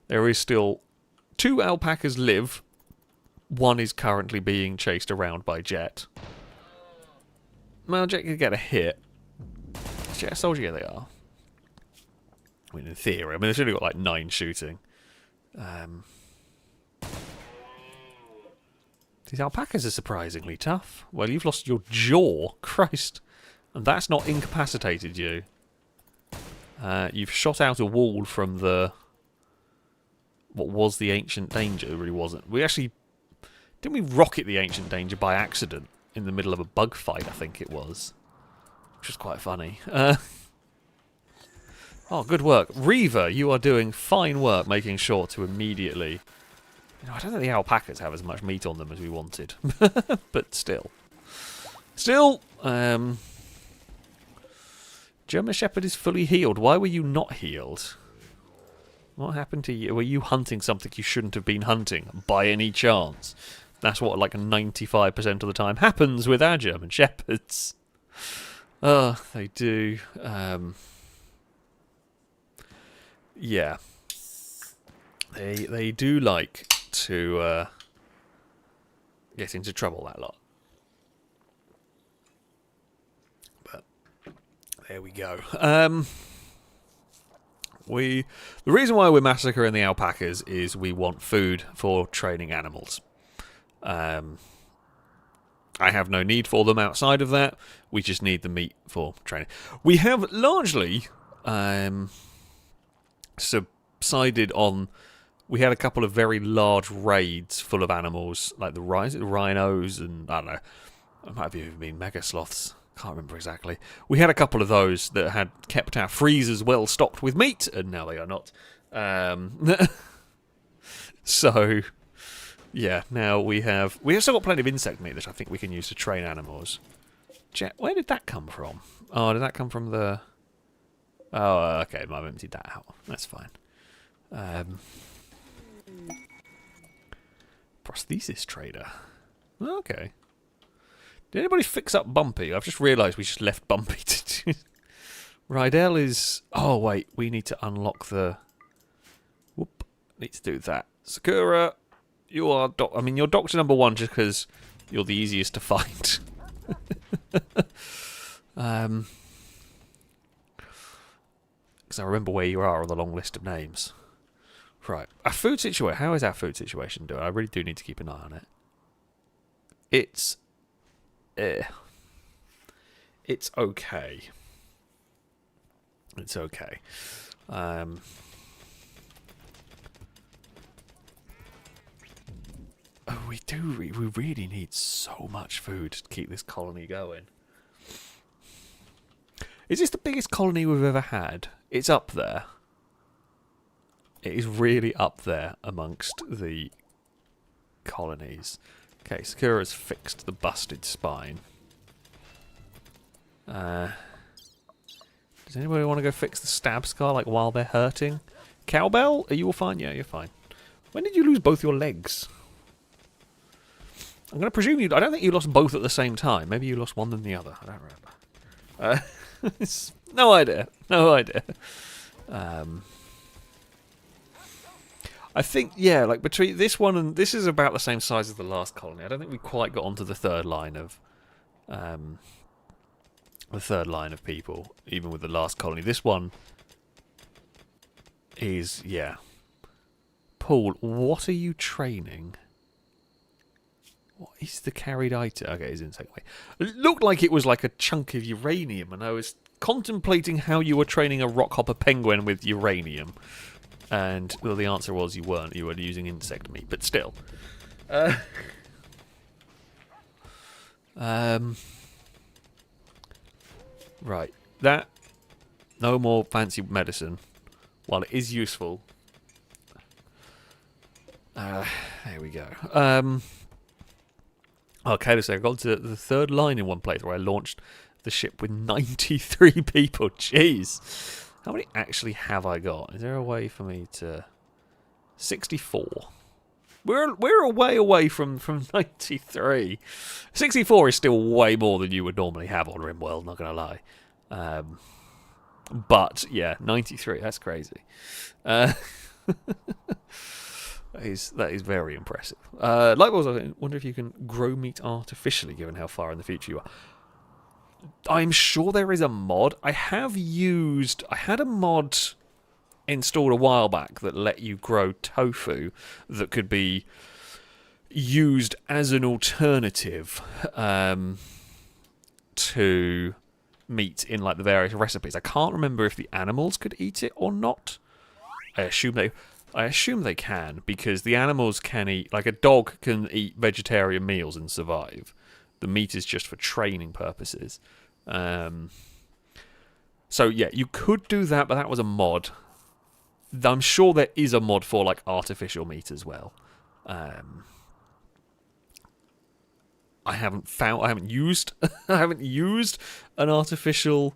There is still 2 alpacas live. 1 is currently being chased around by Jet. Well, Jet could get a hit. Jet a soldier? Yeah, they are. I mean, in theory. I mean, they've only got like 9 shooting. These alpacas are surprisingly tough. Well, you've lost your jaw. Christ. And that's not incapacitated you. You've shot out a wall from the... what was the Ancient Danger? It really wasn't. We actually... didn't we rocket the Ancient Danger by accident in the middle of a bug fight, I think it was. Which was quite funny. Oh, good work. Reaver, you are doing fine work making sure to immediately... You know, I don't think the alpacas have as much meat on them as we wanted. But still. Still, German Shepherd is fully healed. Why were you not healed? What happened to you? Were you hunting something you shouldn't have been hunting, by any chance? That's what, like, 95% of the time happens with our German Shepherds. They do. Yeah. They do like to get into trouble that lot. But there we go. The reason why we're massacring the alpacas is we want food for training animals. I have no need for them outside of that. We just need the meat for training. We have largely subsided on... We had a couple of very large raids full of animals, like the rhinos and, I don't know, it might have even been mega sloths. Can't remember exactly. We had a couple of those that had kept our freezers well stocked with meat, and now they are not. So, yeah, now we have still got plenty of insect meat that I think we can use to train animals. Jet, where did that come from? Oh, did that come from the... Oh, okay, I've emptied that out. That's fine. Prosthesis trader. Okay. Did anybody fix up Bumpy? I've just realised we just left Bumpy to do... Rydell is... Oh, wait. We need to unlock the... Whoop. Need to do that. Sakura, you are... you're Doctor number 1 just because you're the easiest to find. Because I remember where you are on the long list of names. Right. Our food situation... How is our food situation doing? I really do need to keep an eye on it. It's... It's okay. It's okay. We really need so much food to keep this colony going. Is this the biggest colony we've ever had? It's up there. It is really up there amongst the colonies. Okay, Sakura's fixed the busted spine. Does anybody want to go fix the stab scar, like, while they're hurting? Cowbell? Are you all fine? Yeah, you're fine. When did you lose both your legs? I'm going to presume you... I don't think you lost both at the same time. Maybe you lost one than the other. I don't remember. No idea. No idea. I think, yeah, like between this one and... This is about the same size as the last colony. I don't think we quite got onto the third line of... people, even with the last colony. This one is, yeah. Paul, what are you training? What is the carried item? Okay, it's in the second way. It looked like it was like a chunk of uranium, and I was contemplating how you were training a rockhopper penguin with uranium. And, well, the answer was you weren't. You were using insect meat, but still. Right. That. No more fancy medicine. While it is useful. There we go. Okay, so I got to the third line in one place where I launched the ship with 93 people. Jeez. How many actually have I got? Is there a way for me to... 64. We're a way away from 93. 64 is still way more than you would normally have on Rimworld, not going to lie. But, yeah, 93, that's crazy. That is very impressive. Likewise, I wonder if you can grow meat artificially, given how far in the future you are. I'm sure there is a mod. I had a mod installed a while back that let you grow tofu that could be used as an alternative to meat in like the various recipes. I can't remember if the animals could eat it or not. I assume they can, because the animals can eat, like a dog can eat vegetarian meals and survive. The meat is just for training purposes. So yeah, you could do that, but that was a mod. I'm sure there is a mod for like artificial meat as well. I haven't used I haven't used an artificial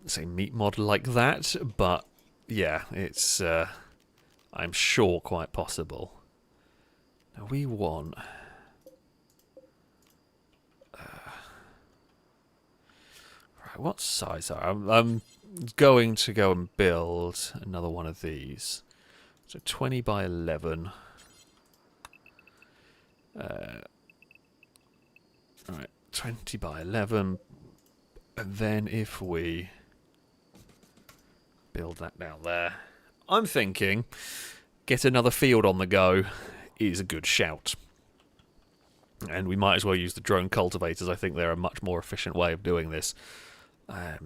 say meat mod like that, but yeah, it's I'm sure quite possible. Now we want right, what size are I'm going to go and build another one of these. So 20 by 11. Alright, 20 by 11. And then if we build that down there, I'm thinking get another field on the go is a good shout. And we might as well use the drone cultivators. I think they're a much more efficient way of doing this. I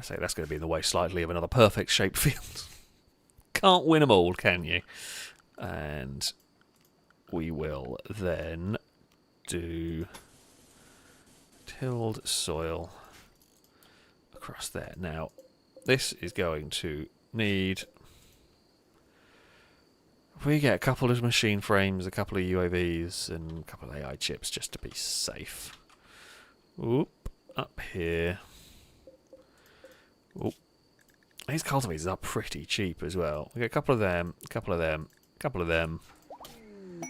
say that's going to be in the way slightly of another perfect shaped field. Can't win them all, can you? And we will then do tilled soil across there. Now, this is going to need... we get a couple of machine frames, a couple of UAVs, and a couple of AI chips just to be safe. Oop, up here. Oop. These cultivators are pretty cheap as well. We get a couple of them, a couple of them, a couple of them.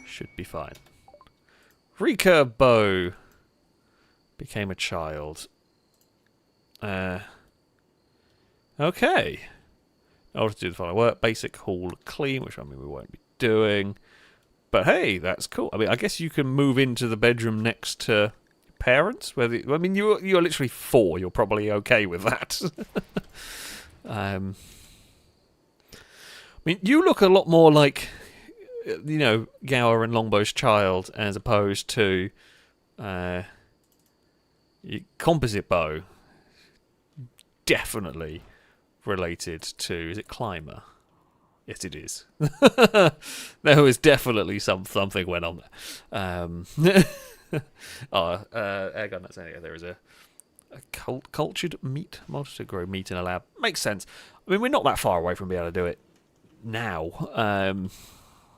Should be fine. Recurve bow became a child. Okay. In order to do the following work, basic haul clean, which I mean we won't be doing. But hey, that's cool. I mean, I guess you can move into the bedroom next to parents. I mean, you're literally 4. You're probably okay with that. I mean, you look a lot more like, you know, Gower and Longbow's child as opposed to composite bow. Definitely related to, is it Climber? Yes, it is. There was definitely something went on there. Airgun, that's anyway. There is a cultured meat mod to grow meat in a lab. Makes sense. I mean, we're not that far away from being able to do it now. I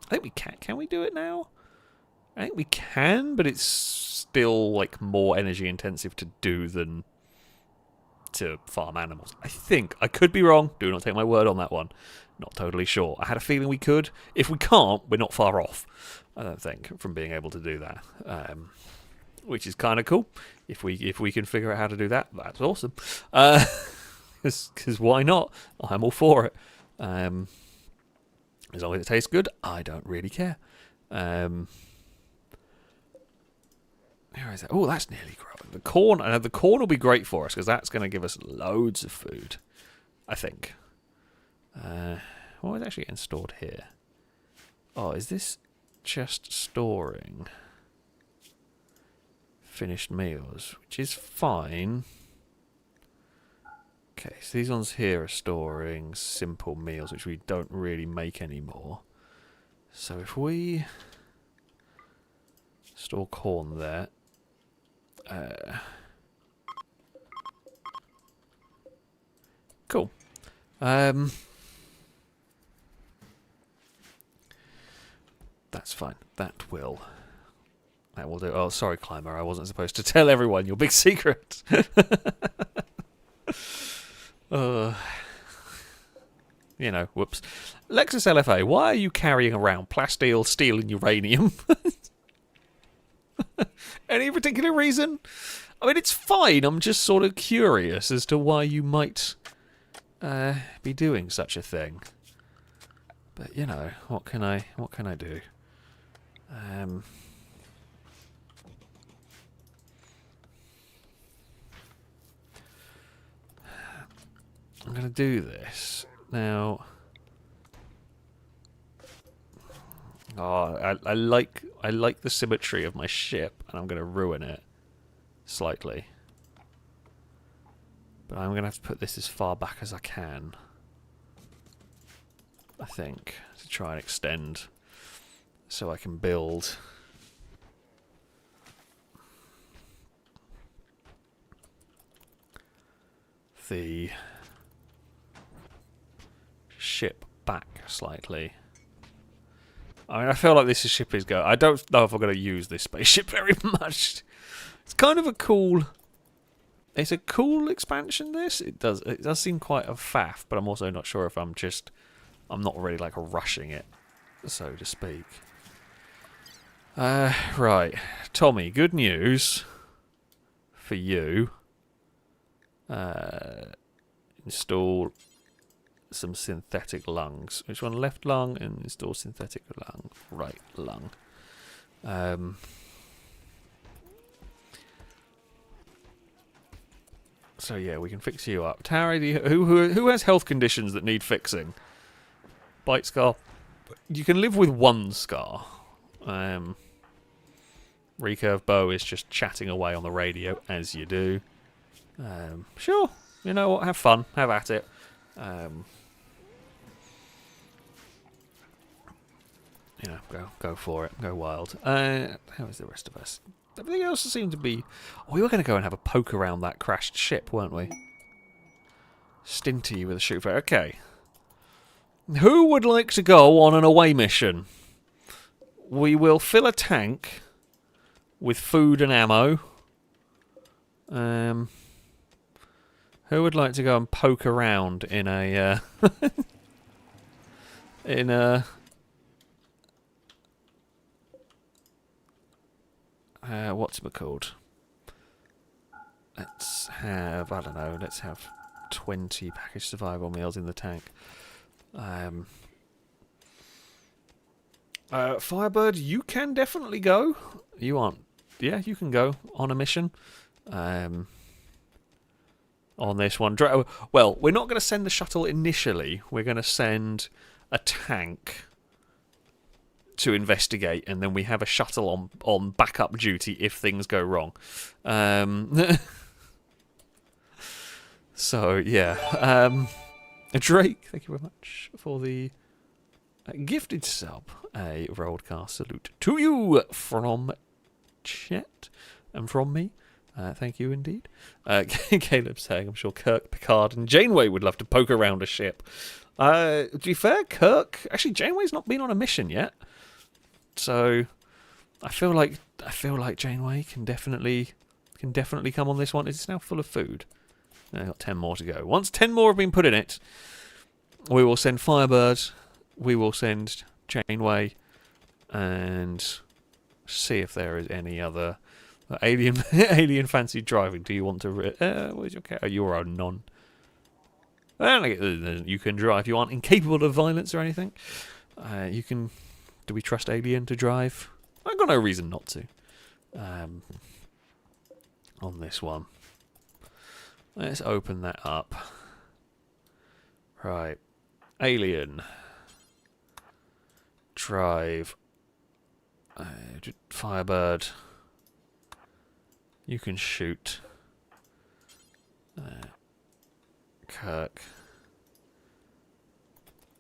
think we can. Can we do it now? I think we can, but it's still like more energy intensive to do than to farm animals. I think. I could be wrong. Do not take my word on that one. Not totally sure. I had a feeling we could. If we can't, we're not far off, I don't think, from being able to do that. Which is kind of cool. If we can figure out how to do that, that's awesome. Because why not? I'm all for it. As long as it tastes good, I don't really care. Where is that? Oh, that's nearly growing. The corn. The corn will be great for us because that's going to give us loads of food, I think. What is actually getting stored here? Oh, is this just storing finished meals, which is fine. Okay, so these ones here are storing simple meals, which we don't really make anymore. So if we store corn there, cool. That's fine. That will do. Oh, sorry, Climber. I wasn't supposed to tell everyone your big secret. You know, whoops. Lexus LFA, why are you carrying around plasteel, steel, and uranium? Any particular reason? I mean, it's fine. I'm just sort of curious as to why you might be doing such a thing. But you know, what can I do? I'm gonna do this now. Oh, I like the symmetry of my ship, and I'm gonna ruin it slightly. But I'm gonna have to put this as far back as I can, I think, to try and extend so I can build the ship back slightly. I mean, I feel like this ship is going. I don't know if I'm going to use this spaceship very much. It's kind of a cool. It's a cool expansion. It does seem quite a faff, but I'm also not sure if I'm not really like rushing it, so to speak. Right, Tommy. Good news for you. Install some synthetic lungs. Which one? Left lung, and install synthetic lung. Right lung. So yeah, we can fix you up. Tara, who has health conditions that need fixing? Bite scar. You can live with one scar. Recurve bow is just chatting away on the radio as you do. Sure, you know what? Have fun. Have at it. You know, go for it. Go wild. How is the rest of us? Everything else seemed to be... Oh, we were going to go and have a poke around that crashed ship, weren't we? Stinty with a shoot flare. Okay. Who would like to go on an away mission? We will fill a tank with food and ammo. Who would like to go and poke around in a... in a... what's it called? Let's have, I don't know, let's have 20 packaged survival meals in the tank. Firebird, you can definitely go. You aren't. Yeah, you can go on a mission. On this one. Well, we're not going to send the shuttle initially. We're going to send a tank to investigate, and then we have a shuttle on backup duty if things go wrong. So yeah, Drake, thank you very much for the gifted sub. A broadcast salute to you from chat and from me. Thank you indeed. Caleb saying, I'm sure Kirk, Picard, and Janeway would love to poke around a ship. To be fair, Kirk, actually Janeway's not been on a mission yet. So I feel like Janeway can definitely come on this one. Is it now full of food? I've got 10 more to go. Once 10 more have been put in it, we will send Firebird, we will send Janeway, and see if there is any other alien fancy driving. Do you want to? Where's your car? You're a non. You can drive. You aren't incapable of violence or anything. You can. Do we trust Alien to drive? I've got no reason not to. On this one. Let's open that up. Right. Alien. Drive. Firebird. You can shoot. Kirk.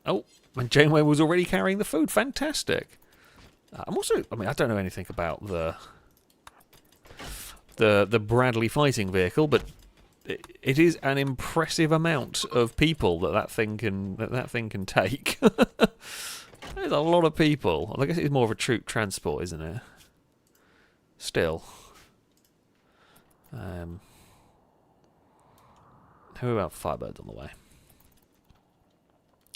Oh, and Janeway was already carrying the food. Fantastic. I'm also. I mean, I don't know anything about the Bradley fighting vehicle, but it is an impressive amount of people that thing can take. There's a lot of people. I guess it's more of a troop transport, isn't it? Still. Who about Firebirds on the way?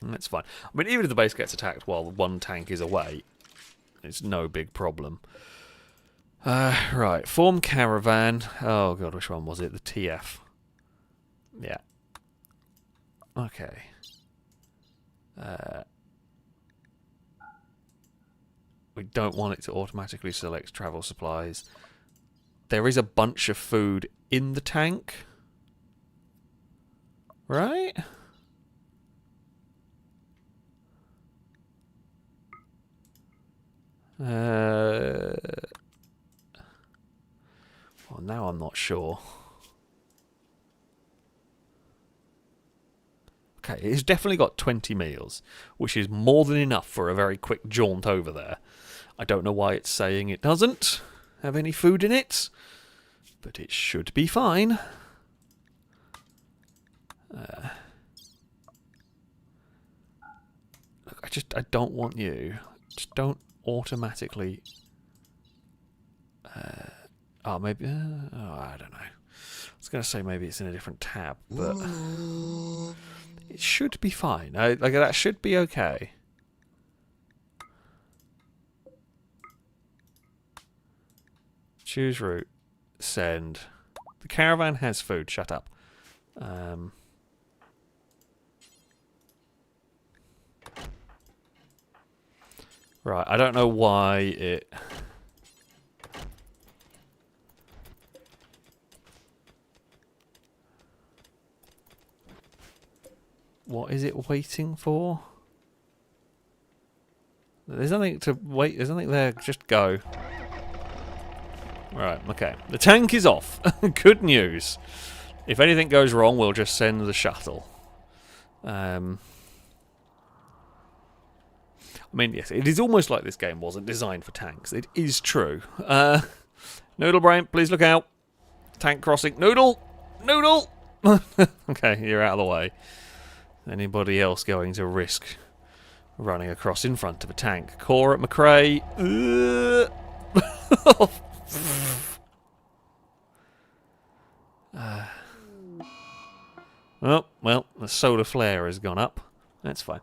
That's fine. I mean, even if the base gets attacked while one tank is away, it's no big problem. Right, form caravan. Oh god, which one was it? The TF. Yeah. Okay. We don't want it to automatically select travel supplies. There is a bunch of food in the tank. Right? Well, now I'm not sure. Okay, it's definitely got 20 meals, which is more than enough for a very quick jaunt over there. I don't know why it's saying it doesn't have any food in it, but it should be fine. Look, I don't want you. Just don't automatically. Oh, maybe. I don't know. I was going to say maybe it's in a different tab, but it should be fine. Like that should be okay. Choose route. Send. The caravan has food. Shut up. Right. I don't know why it. What is it waiting for? There's nothing to wait. There's nothing there. Just go. Right, okay. The tank is off. Good news. If anything goes wrong, we'll just send the shuttle. I mean, yes, it is almost like this game wasn't designed for tanks. It is true. Noodle Brain, please look out. Tank crossing. Noodle! Noodle! Okay, you're out of the way. Anybody else going to risk running across in front of a tank? Cora McRae. Well, the solar flare has gone up. That's fine.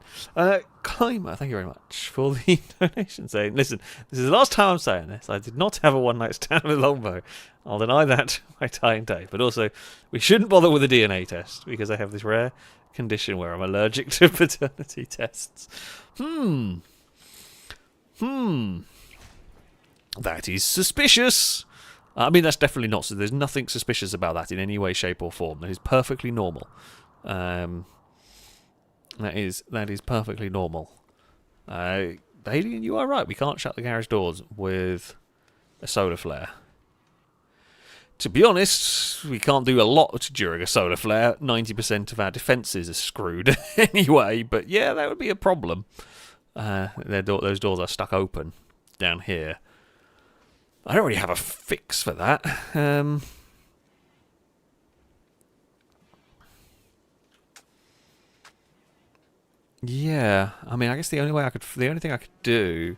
Climber, thank you very much for the donation. Saying, listen, this is the last time I'm saying this. I did not have a one-night stand with Longbow. I'll deny that by dying day. But also, we shouldn't bother with a DNA test because I have this rare condition where I'm allergic to paternity tests. That is suspicious. I mean, that's definitely not. So there's nothing suspicious about that in any way, shape, or form. That is perfectly normal. That is perfectly normal. Alien, you are right. We can't shut the garage doors with a solar flare. To be honest, we can't do a lot during a solar flare. 90% of our defences are screwed anyway. But yeah, that would be a problem. Those doors are stuck open down here. I don't really have a fix for that. Yeah, I mean, I guess the only thing I could do.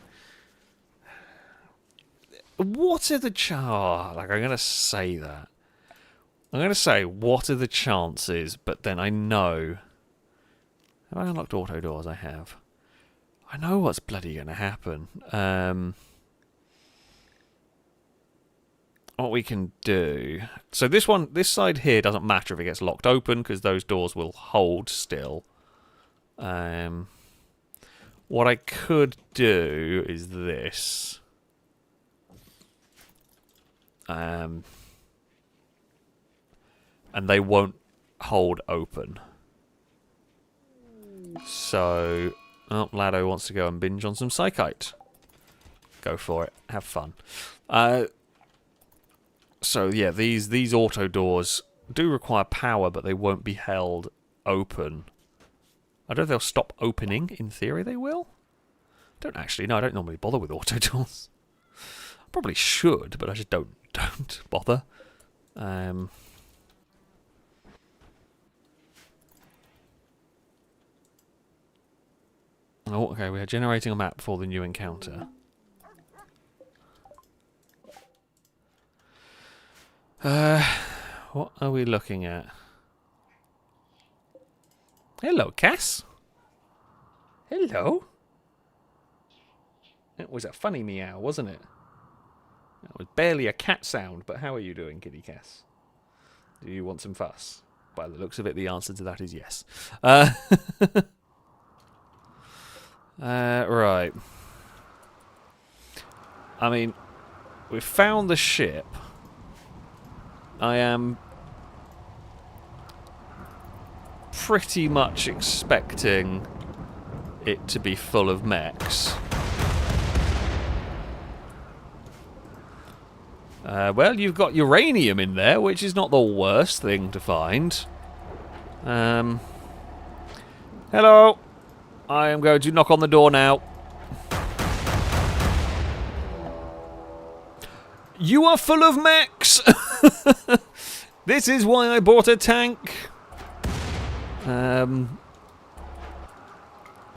What are the Like, I'm gonna say that. I'm gonna say what are the chances, but then I know. Have I unlocked auto doors? I have. I know what's bloody gonna happen. What we can do. So this side here doesn't matter if it gets locked open because those doors will hold still. What I could do is this. And they won't hold open. So, oh, Lado wants to go and binge on some Psychite. Go for it. Have fun. So yeah, these auto doors do require power, but they won't be held open. I don't know if they'll stop opening. In theory, they will. Don't actually. No, I don't normally bother with auto doors. I probably should, but I just don't bother. Oh, okay. We are generating a map for the new encounter. What are we looking at? Hello, Cass. Hello. It was a funny meow, wasn't it? It was barely a cat sound, but how are you doing, Kitty Cass? Do you want some fuss? By the looks of it, the answer to that is yes. Right. I mean, we've found the ship. I am pretty much expecting it to be full of mechs. Well, you've got uranium in there, which is not the worst thing to find. Hello. I am going to knock on the door now. You are full of mechs! This is why I bought a tank.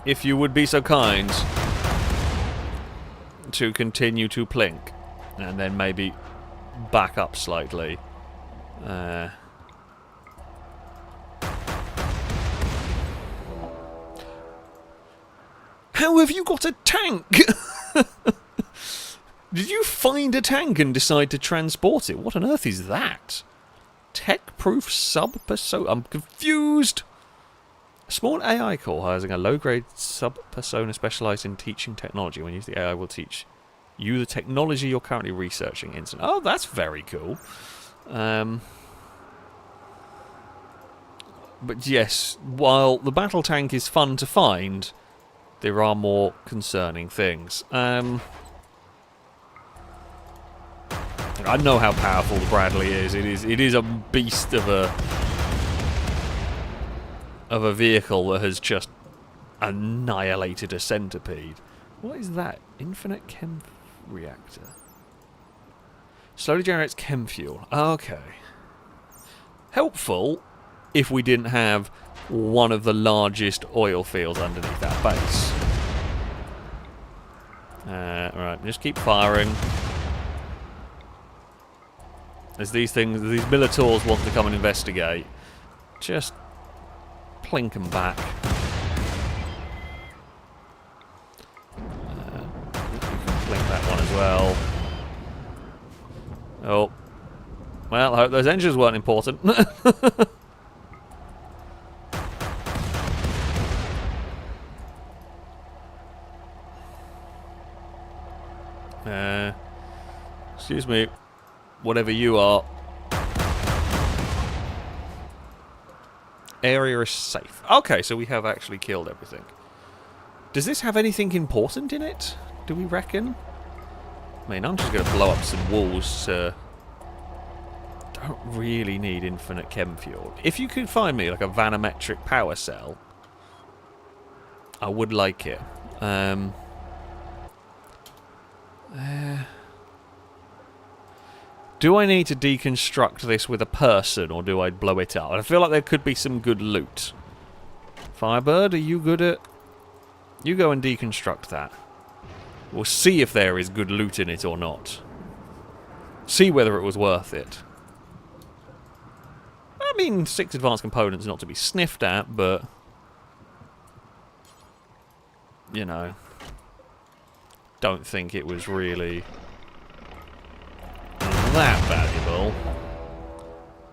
If you would be so kind to continue to plink, and then maybe back up slightly. How have you got a tank? Did you find a tank and decide to transport it? What on earth is that? Tech-proof sub-persona... I'm confused! A small AI core using a low-grade sub-persona specialised in teaching technology. When you use the AI, will teach you the technology you're currently researching. Instant. Oh, that's very cool. But yes, while the battle tank is fun to find, there are more concerning things. I know how powerful the Bradley is. It is a beast of a vehicle that has just annihilated a centipede. What is that? Infinite chem reactor. Slowly generates chem fuel. Okay. Helpful if we didn't have one of the largest oil fields underneath our base. Right, just keep firing. As these Militors want to come and investigate, just plink them back. You can plink that one as well. Oh. Well, I hope those engines weren't important. Excuse me. Whatever you are. Area is safe. Okay, so we have actually killed everything. Does this have anything important in it? Do we reckon? I mean, I'm just going to blow up some walls to... Don't really need infinite chem fuel. If you could find me like a vanometric power cell, I would like it. Do I need to deconstruct this with a person, or do I blow it up? I feel like there could be some good loot. Firebird, are you good at... You go and deconstruct that. We'll see if there is good loot in it or not. See whether it was worth it. I mean, 6 advanced components not to be sniffed at, but... You know... Don't think it was really... that valuable.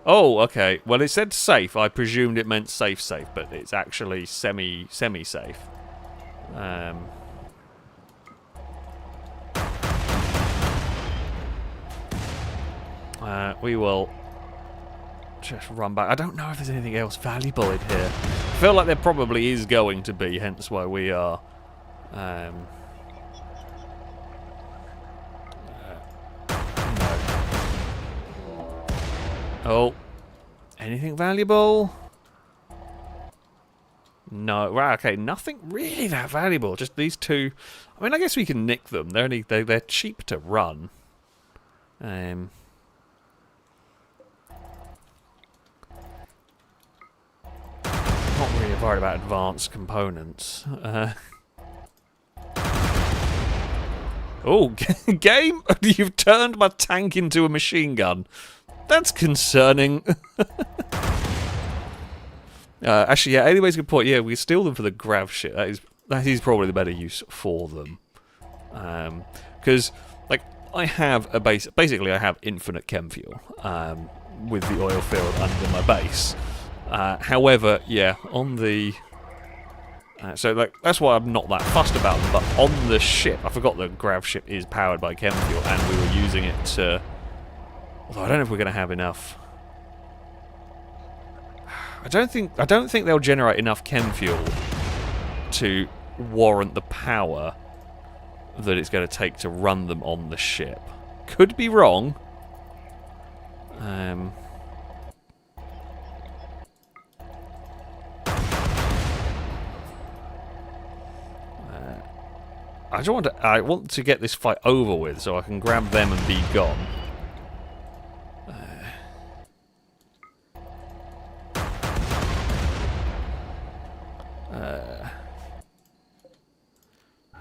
Oh, okay. Well, it said safe. I presumed it meant safe, but it's actually semi-safe. We will just run back. I don't know if there's anything else valuable in here. feel like there probably is going to be, hence why we are... no. Oh. Anything valuable? No. Right, okay, nothing really that valuable. Just these two. I mean, I guess we can nick them. They're cheap to run. Not really worried about advanced components. Oh, game! You've turned my tank into a machine gun. That's concerning. Actually, yeah, anyways, good point. Yeah, we steal them for the grav shit. That is probably the better use for them. Because, like, I have a base. Basically, I have infinite chem fuel with the oil field under my base. However, yeah, on the... so, like, that's why I'm not that fussed about them. But on the ship, I forgot the grav ship is powered by chem fuel, and we were using it to... Although I don't know if we're going to have enough. I don't think they'll generate enough chem fuel to warrant the power that it's going to take to run them on the ship. Could be wrong. I want to get this fight over with so I can grab them and be gone.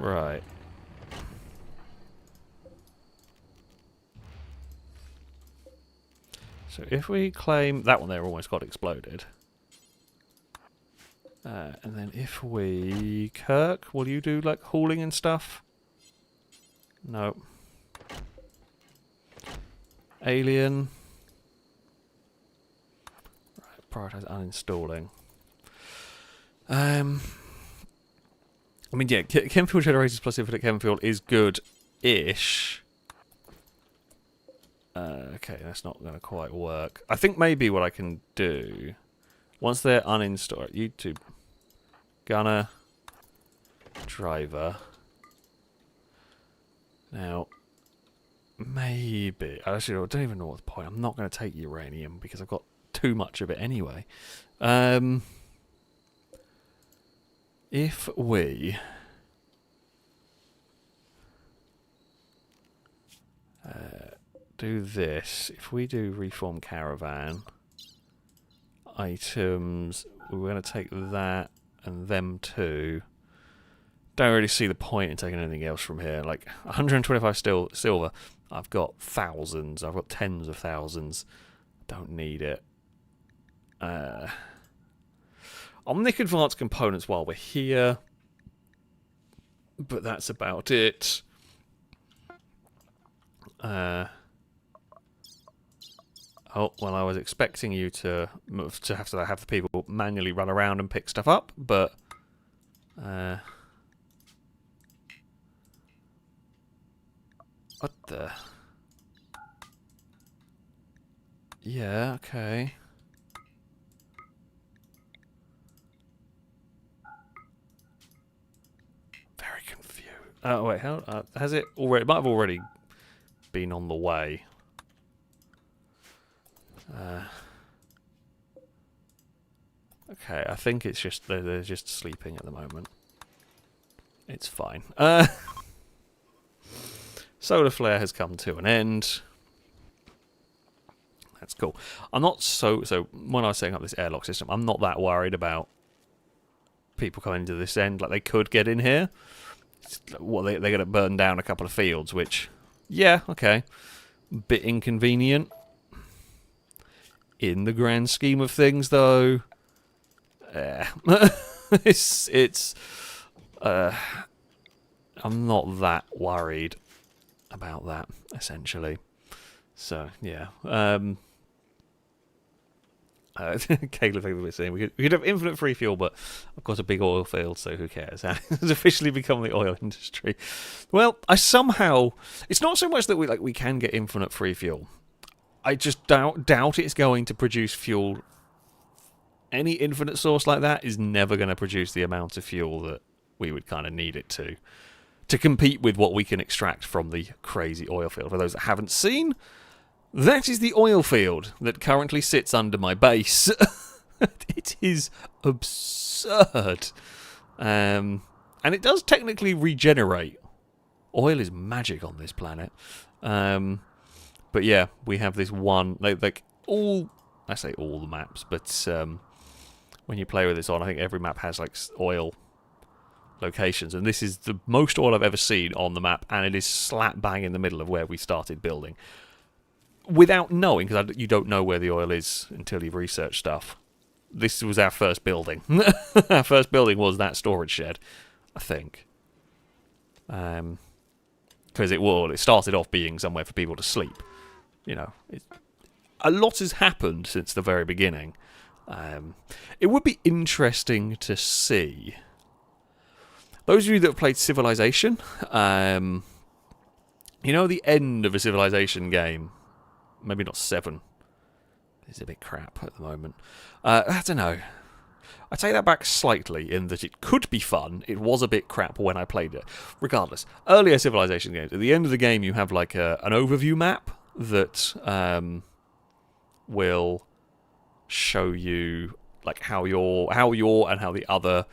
Right. So if we claim... That one there almost got exploded. And then if we... Kirk, will you do, like, hauling and stuff? No. Alien. Right, prioritize uninstalling. I mean, yeah, chem fuel generators plus infinite chem fuel is good-ish. Okay, that's not going to quite work. I think maybe what I can do, once they're uninstalled, YouTube, gunner, driver. Now, maybe, actually, I don't even know what's the point. I'm not going to take uranium because I've got too much of it anyway. If we do this, if we do reform caravan items, we're going to take that and them too. Don't really see the point in taking anything else from here. Like 125 silver, I've got thousands, I've got tens of thousands. Don't need it. I'll nick advanced components while we're here, but that's about it. Oh, well, I was expecting you to have the people manually run around and pick stuff up, but what the? Yeah, okay. Very confused. Oh wait, how has it already? It might have already been on the way. Okay, I think it's just they're just sleeping at the moment. It's fine. Solar flare has come to an end. That's cool. I'm not so when I was setting up this airlock system, I'm not that worried about people coming to this end. Like, they could get in here. Well, they're going to burn down a couple of fields, which, yeah, okay, bit inconvenient. In the grand scheme of things, though, it's I'm not that worried about that, essentially. So, yeah. Caleb was saying we could have infinite free fuel, but I've got a big oil field, so who cares? It's officially become the oil industry. Well, I somehow... It's not so much that we can get infinite free fuel. I just doubt it's going to produce fuel any infinite source like that is never going to produce the amount of fuel that we would kind of need it to compete with what we can extract from the crazy oil field. For those that haven't seen, that is the oil field that currently sits under my base. It is absurd. And it does technically regenerate. Oil is magic on this planet. But yeah, we have this one, like all, I say all the maps, but when you play with this on, I think every map has like oil locations, and this is the most oil I've ever seen on the map, and it is slap bang in the middle of where we started building. Without knowing, because you don't know where the oil is until you've researched stuff. This was our first building. Our first building was that storage shed, I think. Because it started off being somewhere for people to sleep. You know, a lot has happened since the very beginning. It would be interesting to see. Those of you that have played Civilization, you know the end of a Civilization game, maybe not 7, it's a bit crap at the moment. I don't know. I take that back slightly in that it could be fun. It was a bit crap when I played it. Regardless, earlier Civilization games, at the end of the game you have like an overview map that will show you like how your and how the other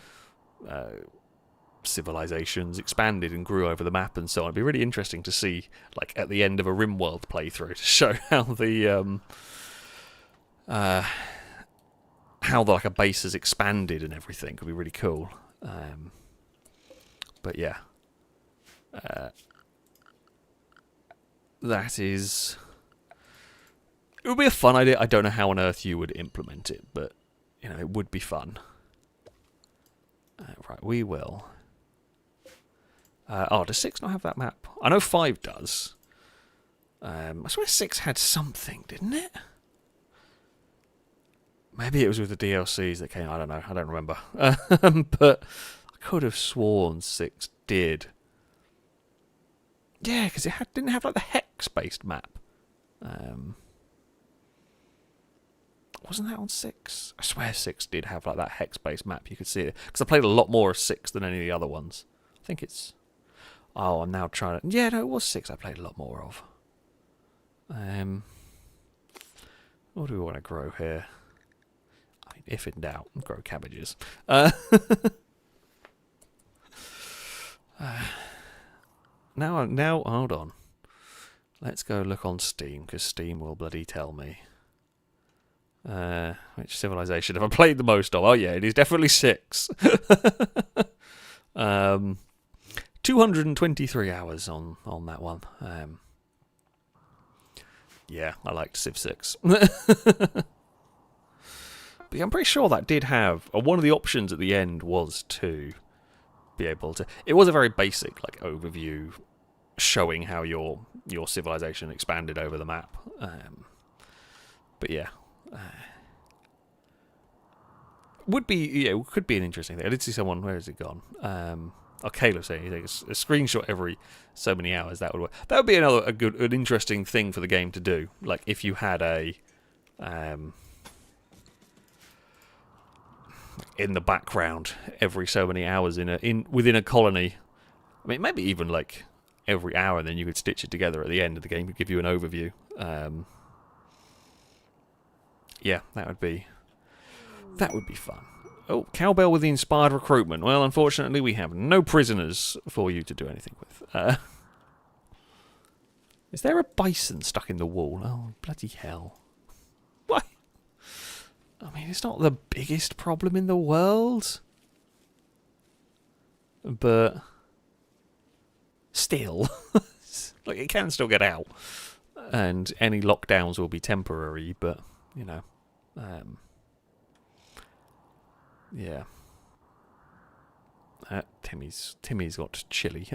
civilizations expanded and grew over the map and so on. It'd be really interesting to see like at the end of a Rimworld playthrough to show how the like a base has expanded and everything. Could be really cool. But yeah, that is. It would be a fun idea. I don't know how on earth you would implement it, but you know it would be fun. Right, we will. Does 6 not have that map? I know 5 does. I swear 6 had something, didn't it? Maybe it was with the DLCs that came. I don't know. I don't remember. But I could have sworn 6 did. Yeah, because it didn't have like the hex-based map. Wasn't that on 6? I swear 6 did have like that hex-based map. You could see it because I played a lot more of 6 than any of the other ones. I think it's. Oh, I'm now trying to. Yeah, no, it was 6. I played a lot more of. What do we want to grow here? I mean, if in doubt, grow cabbages. Now, hold on. Let's go look on Steam because Steam will bloody tell me. Which civilization have I played the most of? Oh yeah, it is definitely 6. 223 hours on that one. Yeah, I liked Civ 6. But yeah, I'm pretty sure that did have. One of the options at the end was to be able to. It was a very basic like overview, showing how your civilization expanded over the map. But yeah. Could be an interesting thing. I did see someone. Where has it gone? Caleb saying he takes a screenshot every so many hours. That would work. That would be an interesting thing for the game to do. Like if you had a in the background every so many hours within a colony. I mean, maybe even like every hour, and then you could stitch it together at the end of the game. Could give you an overview. Yeah, that would be fun. Oh, cowbell with the inspired recruitment. Well, unfortunately, we have no prisoners for you to do anything with. Is there a bison stuck in the wall? Oh, bloody hell. Why? I mean, it's not the biggest problem in the world. But still, like it can still get out. And any lockdowns will be temporary, but, you know. Yeah. Timmy's got chilly.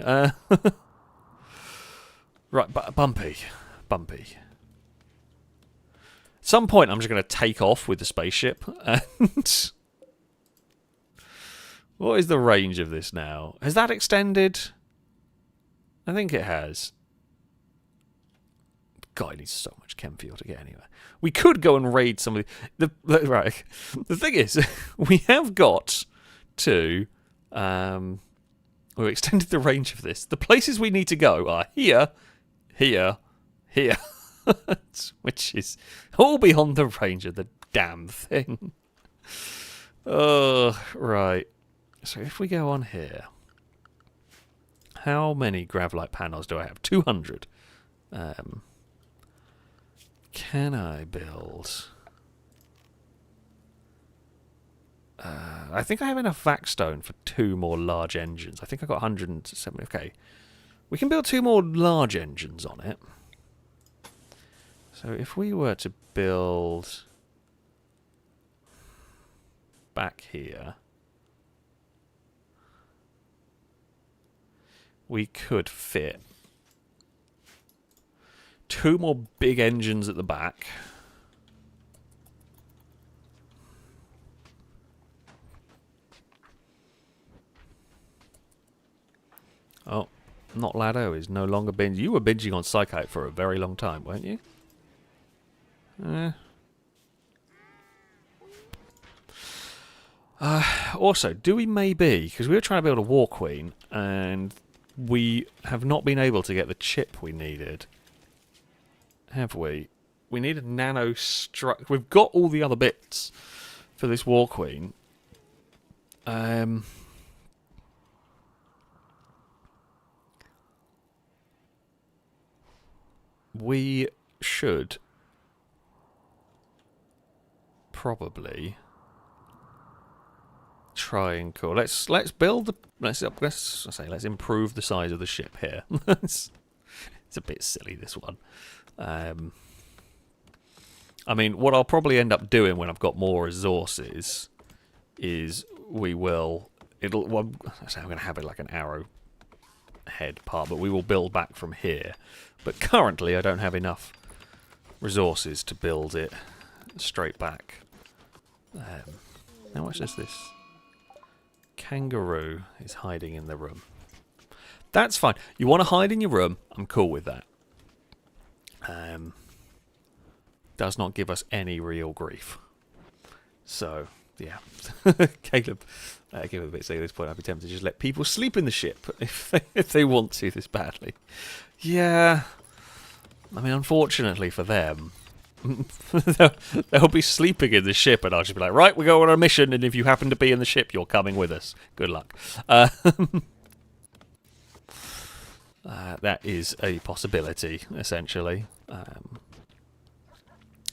Right, Bumpy. At some point, I'm just going to take off with the spaceship. And what is the range of this now? Has that extended? I think it has. God, it needs so much chem fuel to get anywhere. We could go and raid some of right. The thing is, we have got to... we've extended the range of this. The places we need to go are here, here, here. Which is all beyond the range of the damn thing. Oh, right. So if we go on here... How many Gravlite panels do I have? 200. Can I build... I think I have enough vac-stone for 2 more large engines. I think I got 170. Okay. We can build 2 more large engines on it. So if we were to build... back here... we could fit 2 more big engines at the back. Oh, not Lado is no longer binging. You were binging on Psychite for a very long time, weren't you? Also, do we maybe... because we were trying to build a War Queen, and... we have not been able to get the chip we needed. Have we? We need a nano struct. We've got all the other bits for this War Queen. We should probably try and call. Let's build the. Let's improve the size of the ship here. It's a bit silly, this one. I mean, what I'll probably end up doing when I've got more resources is we will. Well, I'm going to have it like an arrow head part, but we will build back from here. But currently, I don't have enough resources to build it straight back. How much is this? Kangaroo is hiding in the room. That's fine. You want to hide in your room? I'm cool with that. Does not give us any real grief. So, yeah. Caleb, give it a bit sick at this point. I'd be tempted to just let people sleep in the ship if they want to this badly. Yeah. I mean, unfortunately for them, they'll be sleeping in the ship, and I'll just be like, right, we go on a mission, and if you happen to be in the ship, you're coming with us. Good luck. That is a possibility, essentially.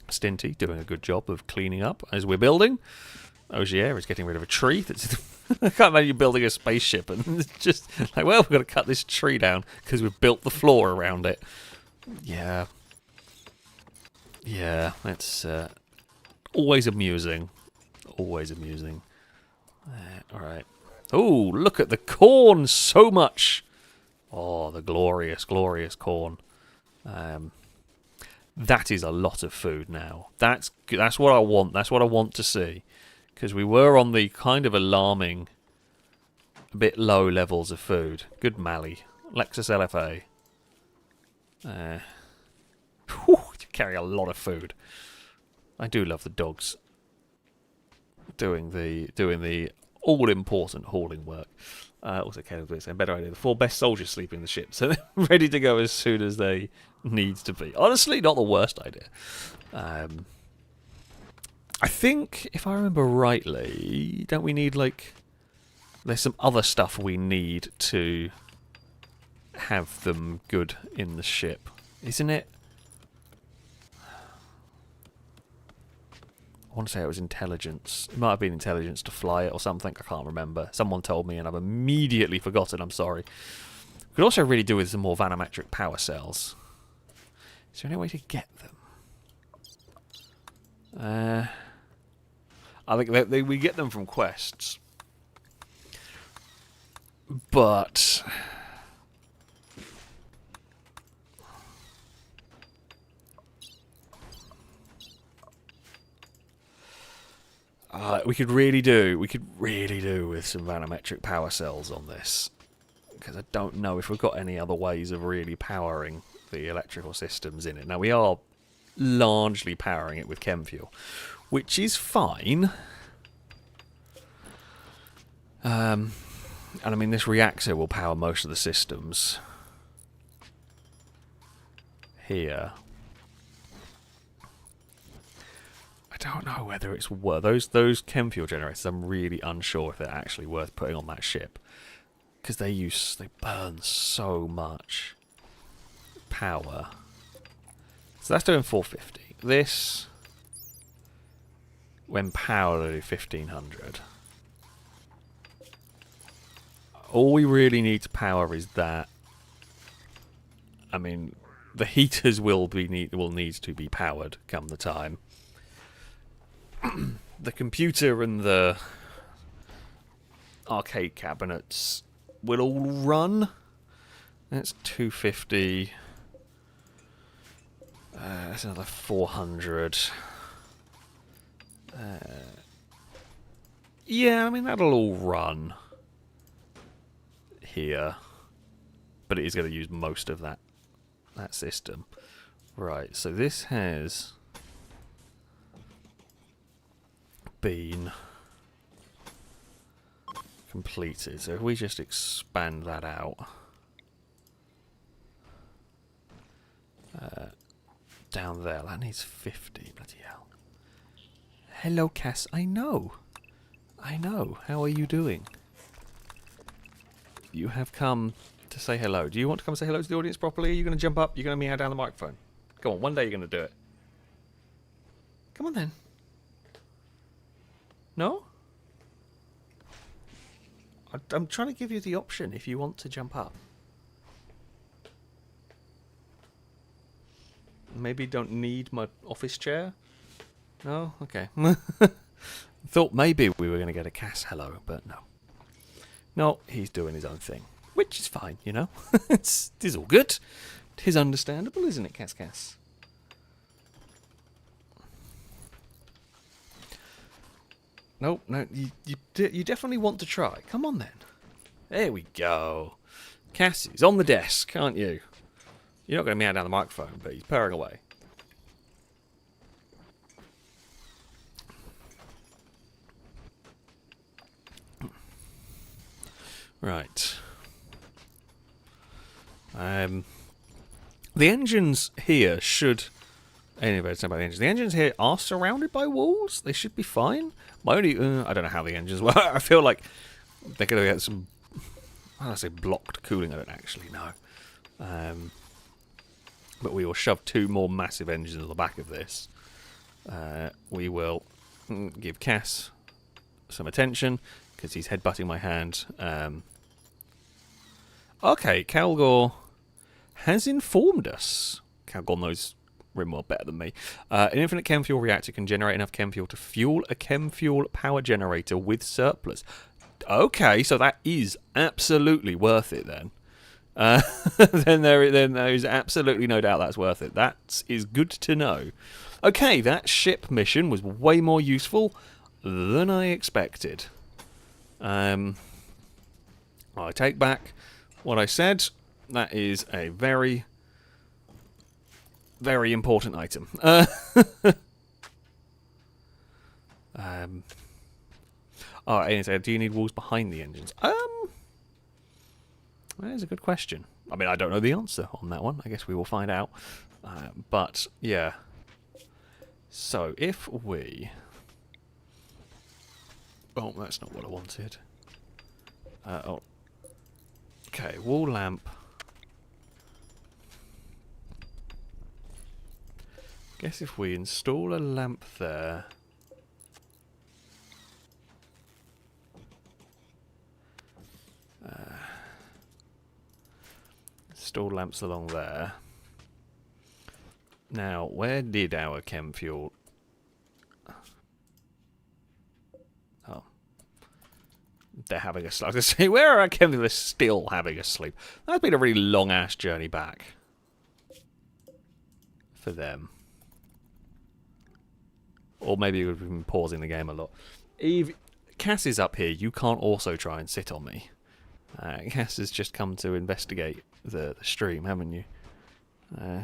Stinty doing a good job of cleaning up as we're building. Ogier is getting rid of a tree. I can't imagine you building a spaceship and it's just like, well, we've got to cut this tree down because we've built the floor around it. Yeah. Yeah, it's always amusing. Always amusing. Alright. Oh, look at the corn so much. Oh, the glorious, glorious corn. That is a lot of food now. That's what I want. That's what I want to see. Because we were on the kind of alarming, a bit low levels of food. Good Mally. Lexus LFA. You carry a lot of food. I do love the dogs doing the all-important hauling work. Also, Caleb was saying, better idea. The 4 best soldiers sleep in the ship, so they're ready to go as soon as they need to be. Honestly, not the worst idea. I think, if I remember rightly, don't we need, like... There's some other stuff we need to have them good in the ship. Isn't it? I want to say it was intelligence. It might have been intelligence to fly it or something. I can't remember. Someone told me and I've immediately forgotten. I'm sorry. We could also really do with some more vanometric power cells. Is there any way to get them? I think we get them from quests. But... we could really do with some vanometric power cells on this. because I don't know if we've got any other ways of really powering the electrical systems in it. Now, we are largely powering it with chem fuel, which is fine. And I mean, this reactor will power most of the systems here. I don't know whether it's worth those chem fuel generators. I'm really unsure if they're actually worth putting on that ship, because they burn so much power. So that's doing 450. This, when powered, will do 1500. All we really need to power is that. I mean, the heaters will need to be powered come the time. The computer and the arcade cabinets will all run. That's 250. That's another 400. Yeah, I mean, that'll all run here, but it is going to use most of that system. Right, so this has been completed. So if we just expand that out, down there, that needs 50. Bloody hell. Hello, Cass. I know. How are you doing? You have come to say hello. Do you want to come say hello to the audience properly? Are you going to jump up? You're going to meow down the microphone? Come on, one day you're going to do it. Come on then. No? I'm trying to give you the option if you want to jump up. Maybe don't need my office chair? No? Okay. Thought maybe we were going to get a Cass hello, but no. No, he's doing his own thing. Which is fine, you know? It's all good. It is understandable, isn't it, Cass? No, you definitely want to try. Come on then. There we go. Cass is on the desk, aren't you? You're not going to meow down the microphone, but he's purring away. Right. The engines here should... Anyway, it's not about the engines. The engines here are surrounded by walls. They should be fine. My only... I don't know how the engines work. I feel like they're going to get some... How do I say blocked cooling? I don't actually know. But we will shove 2 more massive engines in the back of this. We will give Cass some attention, because he's headbutting my hand. Okay, Calgor has informed us. Calgor knows Rimworld better than me. An infinite chem fuel reactor can generate enough chem fuel to fuel a chem fuel power generator with surplus. Okay, so that is absolutely worth it then. Then there is absolutely no doubt that's worth it. That is good to know. Okay, that ship mission was way more useful than I expected. I take back what I said. That is a very, very important item. Anyway, do you need walls behind the engines? That is a good question. I mean, I don't know the answer on that one. I guess we will find out. But, yeah. So, if we... Oh, that's not what I wanted. Okay, wall lamp. Guess if we install a lamp there... install lamps along there. Now, where did our chem fuel... Oh. They're having a sleep. I was going to say, where are our chem fuel still having a sleep? That's been a really long-ass journey back. For them. Or maybe we've been pausing the game a lot. Eve, Cass is up here. You can't also try and sit on me. Cass has just come to investigate the stream, haven't you?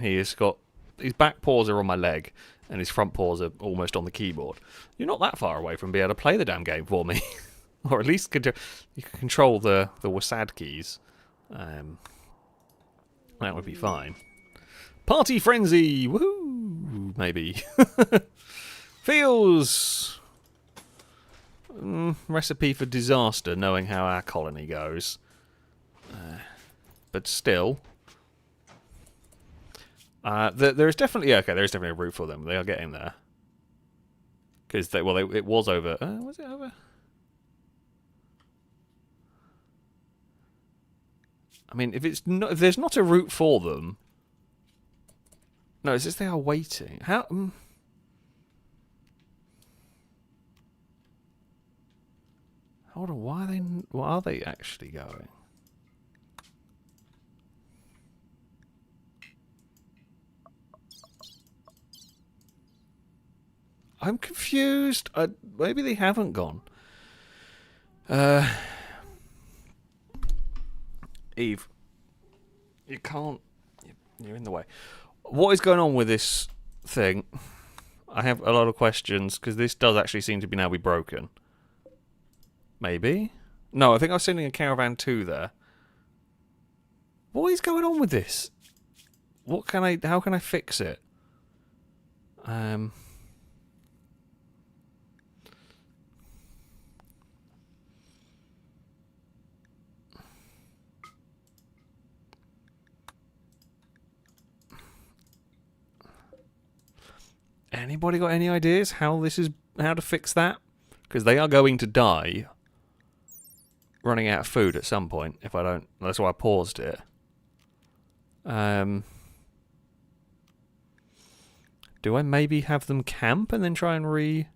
He has got his back paws are on my leg, and his front paws are almost on the keyboard. You're not that far away from being able to play the damn game for me, or at least you can control the WASD keys. That would be fine. Party frenzy, woohoo! Maybe feels recipe for disaster, knowing how our colony goes. But still. There is definitely there is definitely a route for them. They are getting there because it was over. Was it over? I mean, if there's not a route for them. No, it's just they are waiting. How? Hold on. Why are they actually going? I'm confused. Maybe they haven't gone. Eve, you can't. You're in the way. What is going on with this thing? I have a lot of questions because this does actually seem to now be broken. Maybe? No, I think I was sending a caravan 2 there. What is going on with this? How can I fix it? Anybody got any ideas how to fix that? Because they are going to die running out of food at some point if I don't. That's why I paused it. Do I maybe have them camp and then try and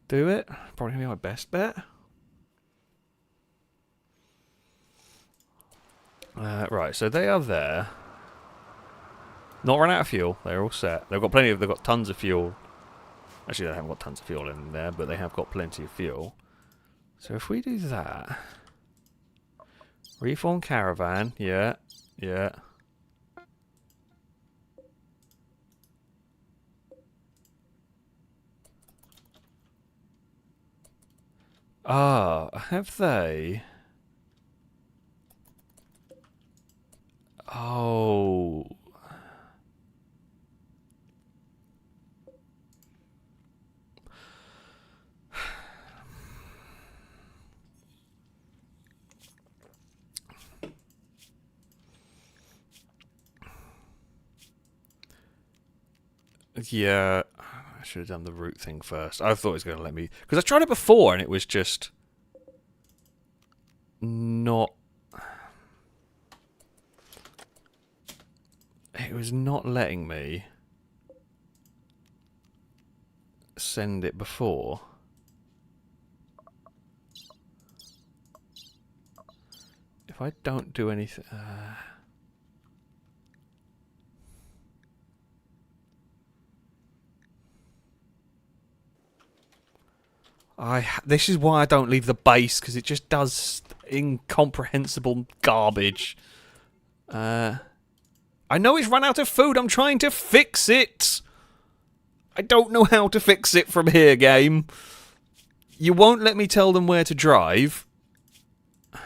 do it? Probably gonna be my best bet. Right, so they are there. Not run out of fuel. They're all set. They've got tons of fuel. Actually, they haven't got tons of fuel in there, but they have got plenty of fuel. So if we do that, reform caravan. Yeah. Ah, have they? Oh. Yeah, I should have done the route thing first. I thought it was going to let me... Because I tried it before and it was just... not... It was not letting me send it before. If I don't do anything... This is why I don't leave the base, because it just does incomprehensible garbage. I know it's run out of food. I'm trying to fix it. I don't know how to fix it from here, game. You won't let me tell them where to drive. I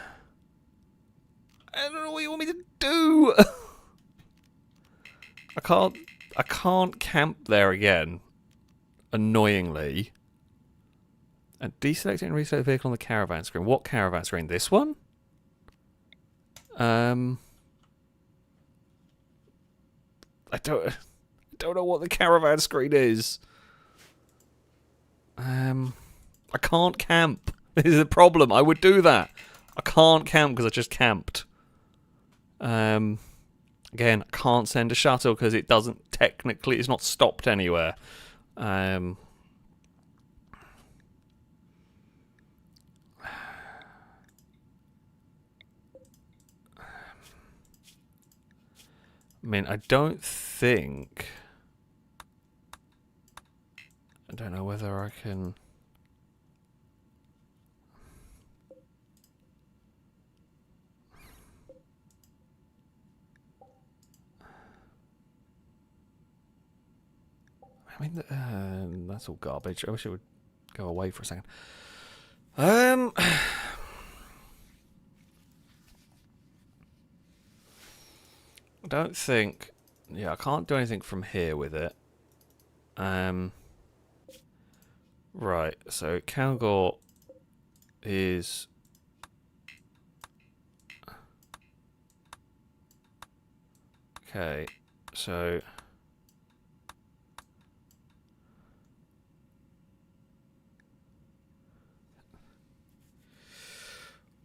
don't know what you want me to do. I can't camp there again. Annoyingly. And deselect and reselect vehicle on the caravan screen. What caravan screen? This one? I don't know what the caravan screen is. I can't camp. This is a problem. I would do that. I can't camp because I just camped. Again, I can't send a shuttle because it doesn't technically. It's not stopped anywhere. I mean, I don't know whether I can... I mean, that's all garbage. I wish it would go away for a second. I don't think... Yeah, I can't do anything from here with it. Right, so Kalgor is... Okay, so...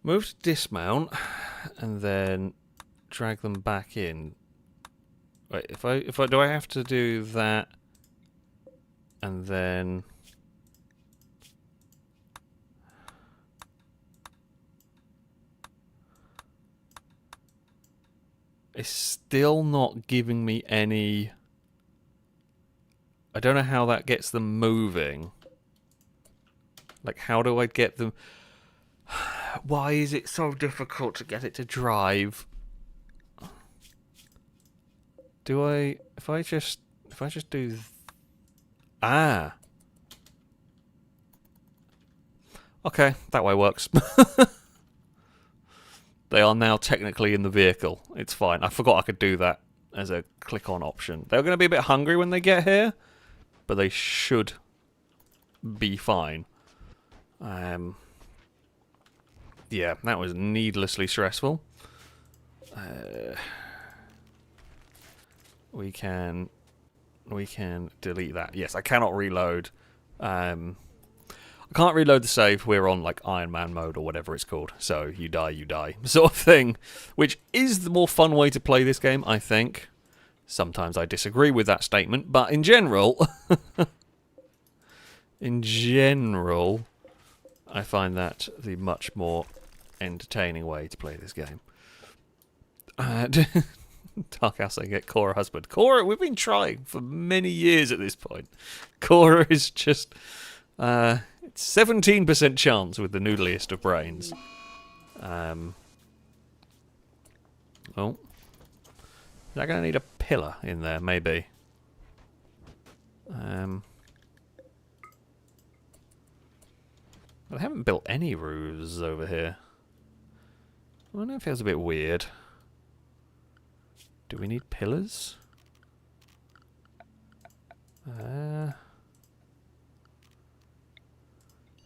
Move to dismount, and then drag them back in. Wait, if I do I have to do that, and then it's still not giving me any. I don't know how that gets them moving. Like, how do I get them? Why is it so difficult to get it to drive? Do I... If I just do... Ah! Okay, that way works. They are now technically in the vehicle. It's fine. I forgot I could do that as a click-on option. They're going to be a bit hungry when they get here, but they should be fine. Yeah, that was needlessly stressful. We can delete that. Yes, I cannot reload. I can't reload the save. We're on like Iron Man mode or whatever it's called. So you die, sort of thing. Which is the more fun way to play this game, I think. Sometimes I disagree with that statement, but in general, I find that the much more entertaining way to play this game. Dark House, I get Cora husband. Cora, we've been trying for many years at this point. Cora is just 17% chance with the noodliest of brains. Oh, is that going to need a pillar in there? Maybe. I haven't built any roofs over here. I don't know, it feels a bit weird. Do we need pillars? I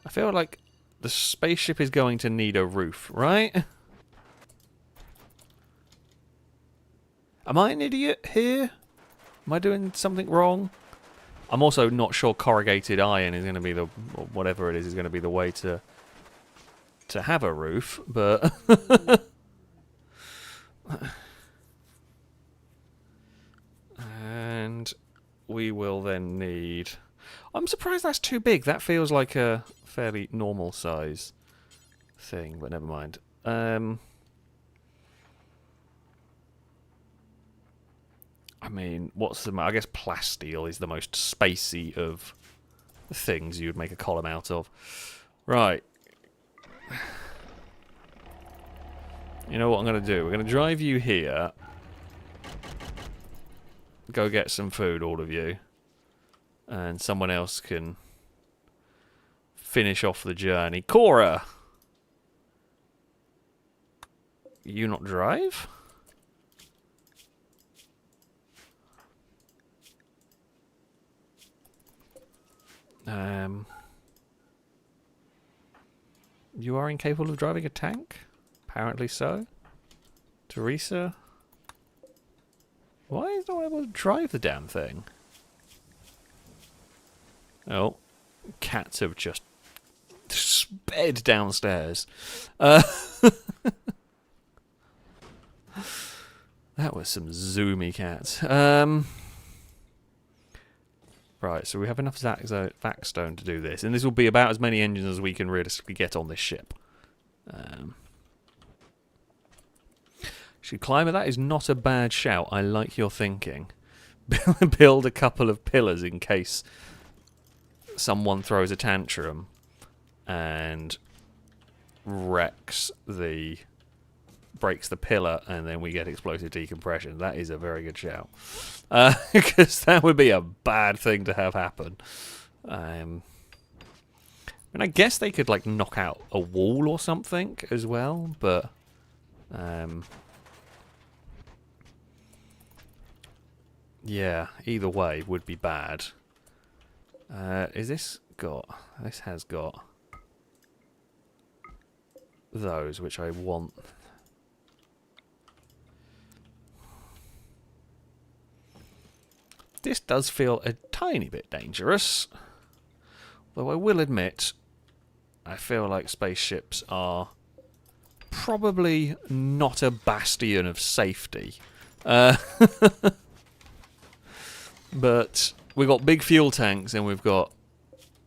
feel like the spaceship is going to need a roof, right? Am I an idiot here? Am I doing something wrong? I'm also not sure corrugated iron is going to be the... whatever it is going to be the way to have a roof, but... And we will then need... I'm surprised that's too big. That feels like a fairly normal size thing, but never mind. I mean, what's the... I guess plasteel is the most spacey of things you would make a column out of. Right. You know what I'm going to do? We're going to drive you here. Go get some food, all of you. And someone else can finish off the journey. Cora! You not drive? You are incapable of driving a tank? Apparently so. Teresa? Why is no one able to drive the damn thing? Oh. Cats have just sped downstairs. That was some zoomy cats. Right, so we have enough Vaxstone to do this. And this will be about as many engines as we can realistically get on this ship. Should climber? That is not a bad shout. I like your thinking. Build a couple of pillars in case someone throws a tantrum and wrecks the breaks the pillar and then we get explosive decompression. That is a very good shout. Because that would be a bad thing to have happen. And I guess they could, like, knock out a wall or something as well, but... yeah, either way would be bad. Is this got... This has got... those, which I want... This does feel a tiny bit dangerous. Though I will admit, I feel like spaceships are probably not a bastion of safety. But we've got big fuel tanks and we've got...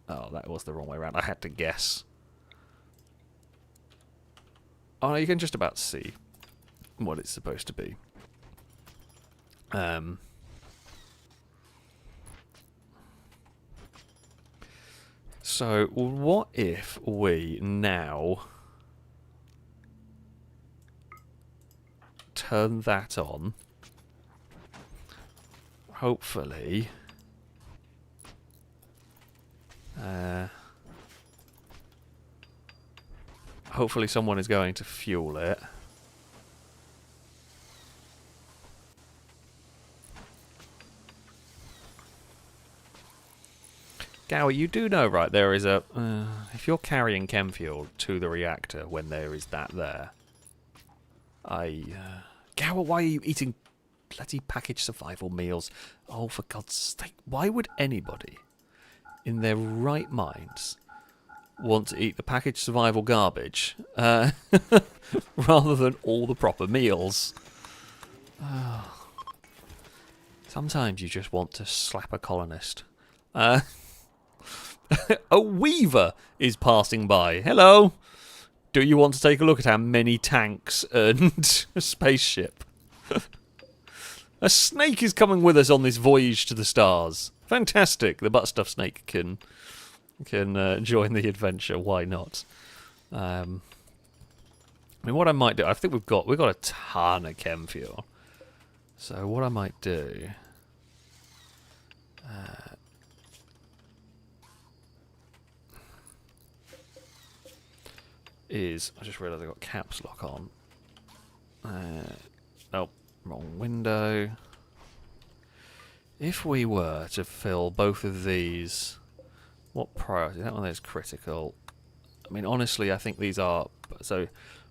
Oh, that was the wrong way around. I had to guess. Oh, no, you can just about see what it's supposed to be. So, what if we now turn that on? Hopefully. Hopefully someone is going to fuel it. Gowie, you do know, right, there is a... if you're carrying chem fuel to the reactor when there is that there... Gowie, why are you eating bloody packaged survival meals? Oh, for God's sake, why would anybody in their right minds want to eat the packaged survival garbage rather than all the proper meals? Sometimes you just want to slap a colonist. A weaver is passing by. Hello. Do you want to take a look at our many tanks and a spaceship? A snake is coming with us on this voyage to the stars. Fantastic. The butt stuff snake can join the adventure. Why not? I mean, what I might do, I think we've got a ton of chem fuel. So what I might do is, I just realised I got caps lock on. Oh, wrong window. If we were to fill both of these, what priority? That one is critical. I mean, honestly, I think these are... So,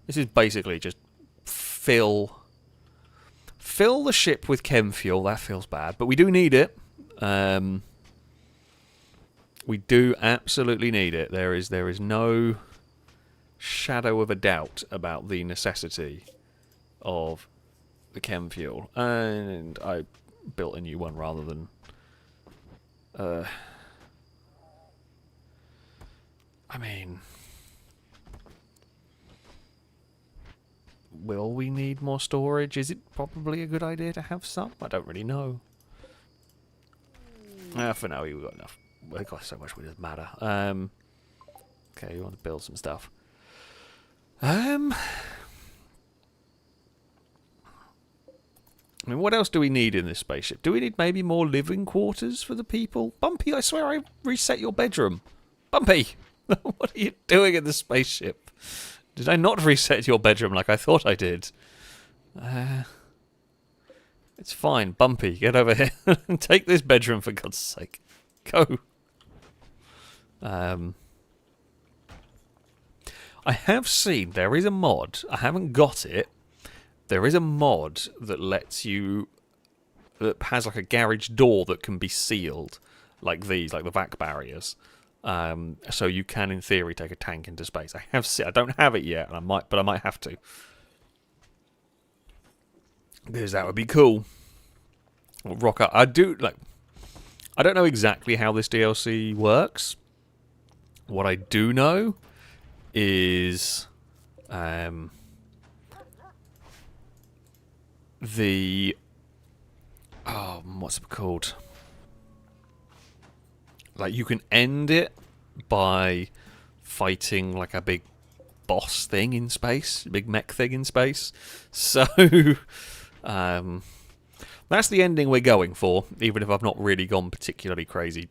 this is basically just fill the ship with chem fuel. That feels bad, but we do need it. We do absolutely need it. There is no shadow of a doubt about the necessity of the chem fuel. And I built a new one rather than... I mean... Will we need more storage? Is it probably a good idea to have some? I don't really know. For now, we've got enough. We've got so much, it doesn't matter. Okay, you want to build some stuff. I mean, what else do we need in this spaceship? Do we need maybe more living quarters for the people? Bumpy, I swear I reset your bedroom. Bumpy! What are you doing in the spaceship? Did I not reset your bedroom like I thought I did? It's fine, Bumpy. Get over here and take this bedroom for God's sake. Go. I have seen there is a mod. I haven't got it. There is a mod that lets you... that has like a garage door that can be sealed. Like these, like the vac barriers. So you can, in theory, take a tank into space. I don't have it yet, and but I might have to, because that would be cool. Rock up. I don't know exactly how this DLC works. What I do know is what's it called? Like, you can end it by fighting like a big boss thing in space, big mech thing in space. So that's the ending we're going for, even if I've not really gone particularly crazy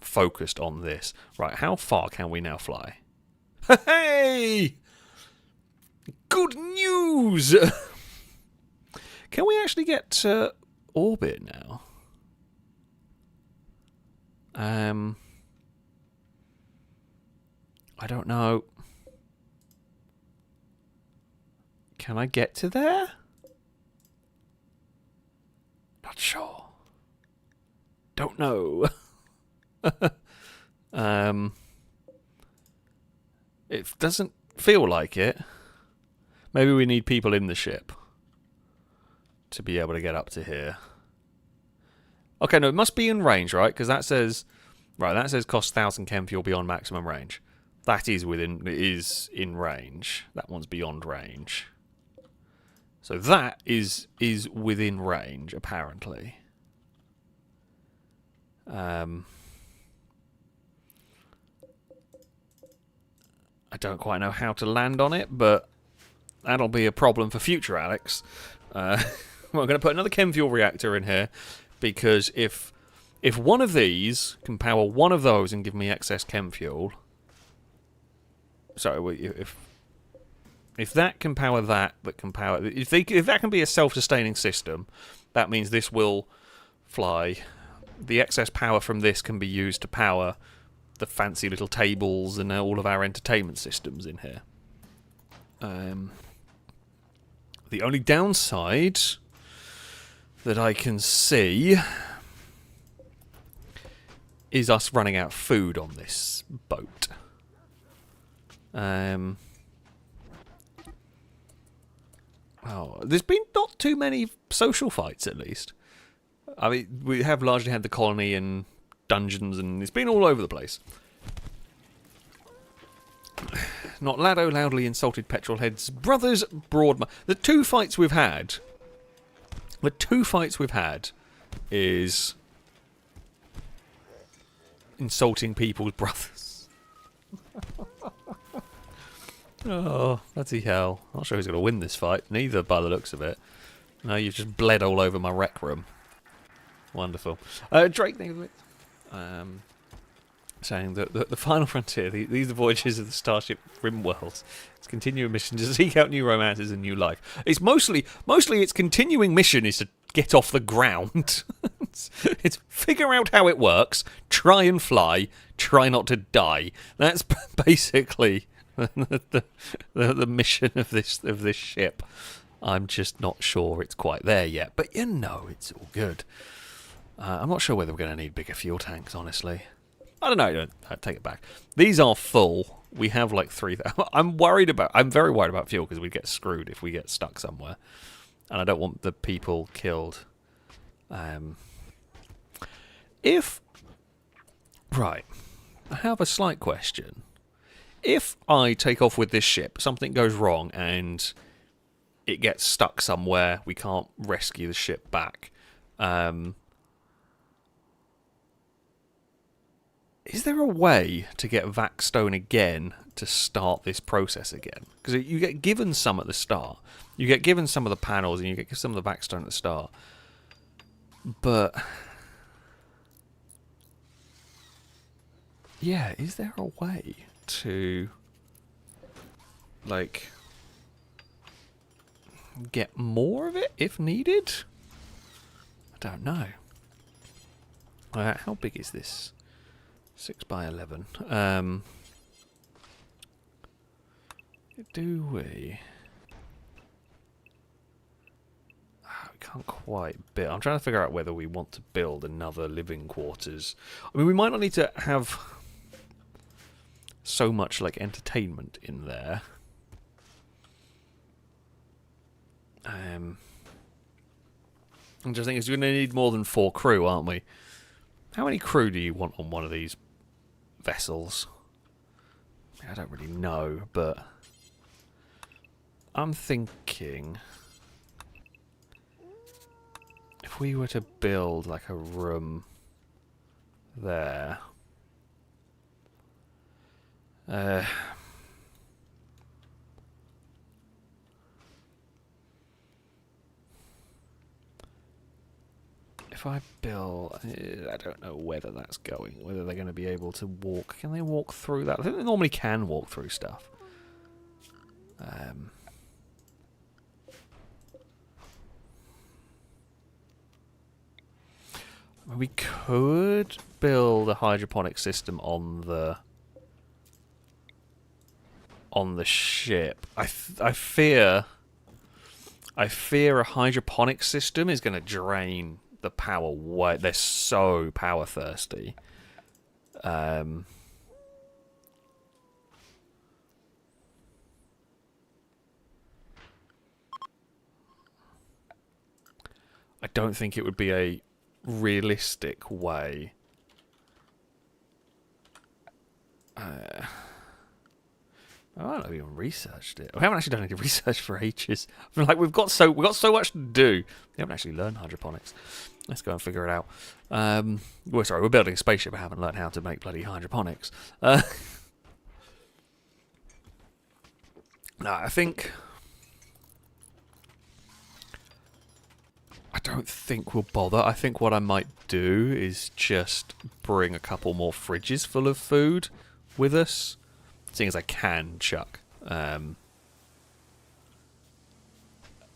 focused on this. Right, how far can we now fly? Hey! Good news! Can we actually get to orbit now? I don't know. Can I get to there? Not sure. Don't know. It doesn't feel like it. Maybe we need people in the ship to be able to get up to here. Okay, no, it must be in range, right? Because that says, right, that says cost 1,000 chem fuel beyond maximum range. That is in range. That one's beyond range. So that is within range, apparently. I don't quite know how to land on it, but that'll be a problem for future Alex. We're going to put another chem fuel reactor in here, because if one of these can power one of those and give me excess chem fuel... Sorry, if that can power that can power... If that can be a self-sustaining system, that means this will fly. The excess power from this can be used to power the fancy little tables and all of our entertainment systems in here. The only downside that I can see is us running out of food on this boat. Oh, there's been not too many social fights, at least. I mean, we have largely had the colony and dungeons, and it's been all over the place. Not Lado loudly insulted Petrolhead's brothers Broadman. The two fights we've had is insulting people's brothers. Oh, bloody hell. I'm not sure who's going to win this fight. Neither, by the looks of it. No, you've just bled all over my rec room. Wonderful. Drake, saying that the final frontier, these are the voyages of the starship Rimworld. Its continuing mission to seek out new romances and new life. It's mostly its continuing mission is to get off the ground. It's figure out how it works, try and fly, try not to die. That's basically the mission of this ship. I'm just not sure it's quite there yet, but you know it's all good. I'm not sure whether we're going to need bigger fuel tanks, honestly. I don't know. I take it back. These are full. We have like 3,000. I'm very worried about fuel because we get screwed if we get stuck somewhere, and I don't want the people killed. Right, I have a slight question. If I take off with this ship, something goes wrong and it gets stuck somewhere, we can't rescue the ship back. Is there a way to get Vaxstone again to start this process again? Because you get given some at the start. You get given some of the panels and you get some of the Vaxstone at the start. But... yeah, is there a way to... like... get more of it if needed? I don't know. How big is this? 6 by 11. Do we? We can't quite build. I'm trying to figure out whether we want to build another living quarters. I mean, we might not need to have so much like entertainment in there. I'm just thinking, we're going to need more than 4 crew, aren't we? How many crew do you want on one of these vessels? I don't really know, but I'm thinking if we were to build like a room there, if I build... I don't know whether that's going, whether they're going to be able to walk. Can they walk through that? I think they normally can walk through stuff. We could build a hydroponic system on the ship. I fear a hydroponic system is going to drain the power way. They're so power thirsty. I don't think it would be a realistic way. I haven't even researched it. We haven't actually done any research for ages. I feel like we've got so much to do. We haven't actually learned hydroponics. Let's go and figure it out. We're building a spaceship. I haven't learned how to make bloody hydroponics. No, I don't think we'll bother. I think what I might do is just bring a couple more fridges full of food with us. Seeing as I can chuck. I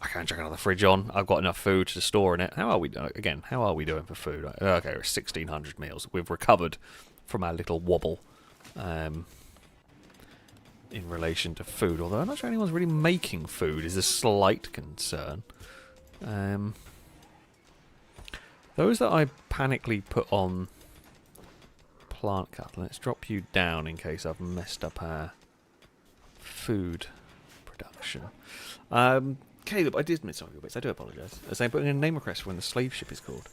can chuck another fridge on. I've got enough food to store in it. How are we doing? Again, how are we doing for food? Okay, we're 1,600 meals. We've recovered from our little wobble in relation to food. Although I'm not sure anyone's really making food is a slight concern. Those that I panically put on plant cut. Let's drop you down in case I've messed up our food production. Caleb, I did miss some of your bits. I do apologise. As I'm putting in a name request for when the slave ship is called.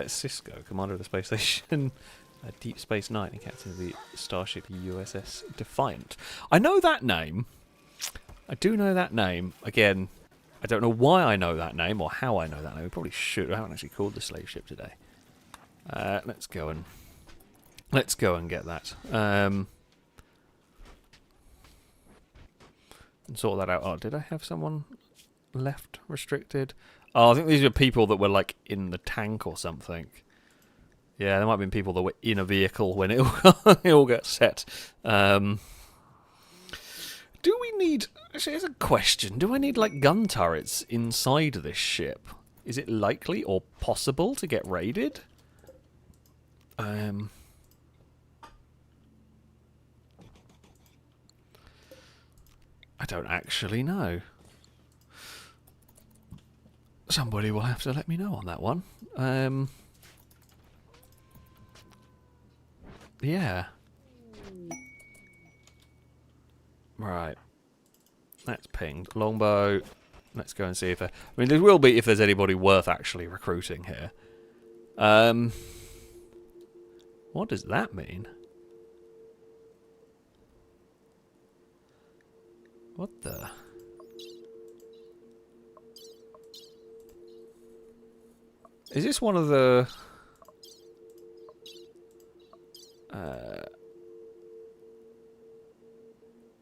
Cisco, commander of the space station, Deep Space Nine, and captain of the starship USS Defiant. I know that name. I do know that name. Again, I don't know why I know that name or how I know that name. We probably should. I haven't actually called the slave ship today. Let's go and get that. And sort that out. Oh, did I have someone left restricted? Oh, I think these are people that were like in the tank or something. Yeah, there might have been people that were in a vehicle when it all got set. Do we need... Actually, here's a question. Do I need, like, gun turrets inside this ship? Is it likely or possible to get raided? I don't actually know. Somebody will have to let me know on that one. Yeah. Right. That's pinged. Longbow. Let's go and see if there... I mean, there will be if there's anybody worth actually recruiting here. What does that mean? What the... Is this one of the...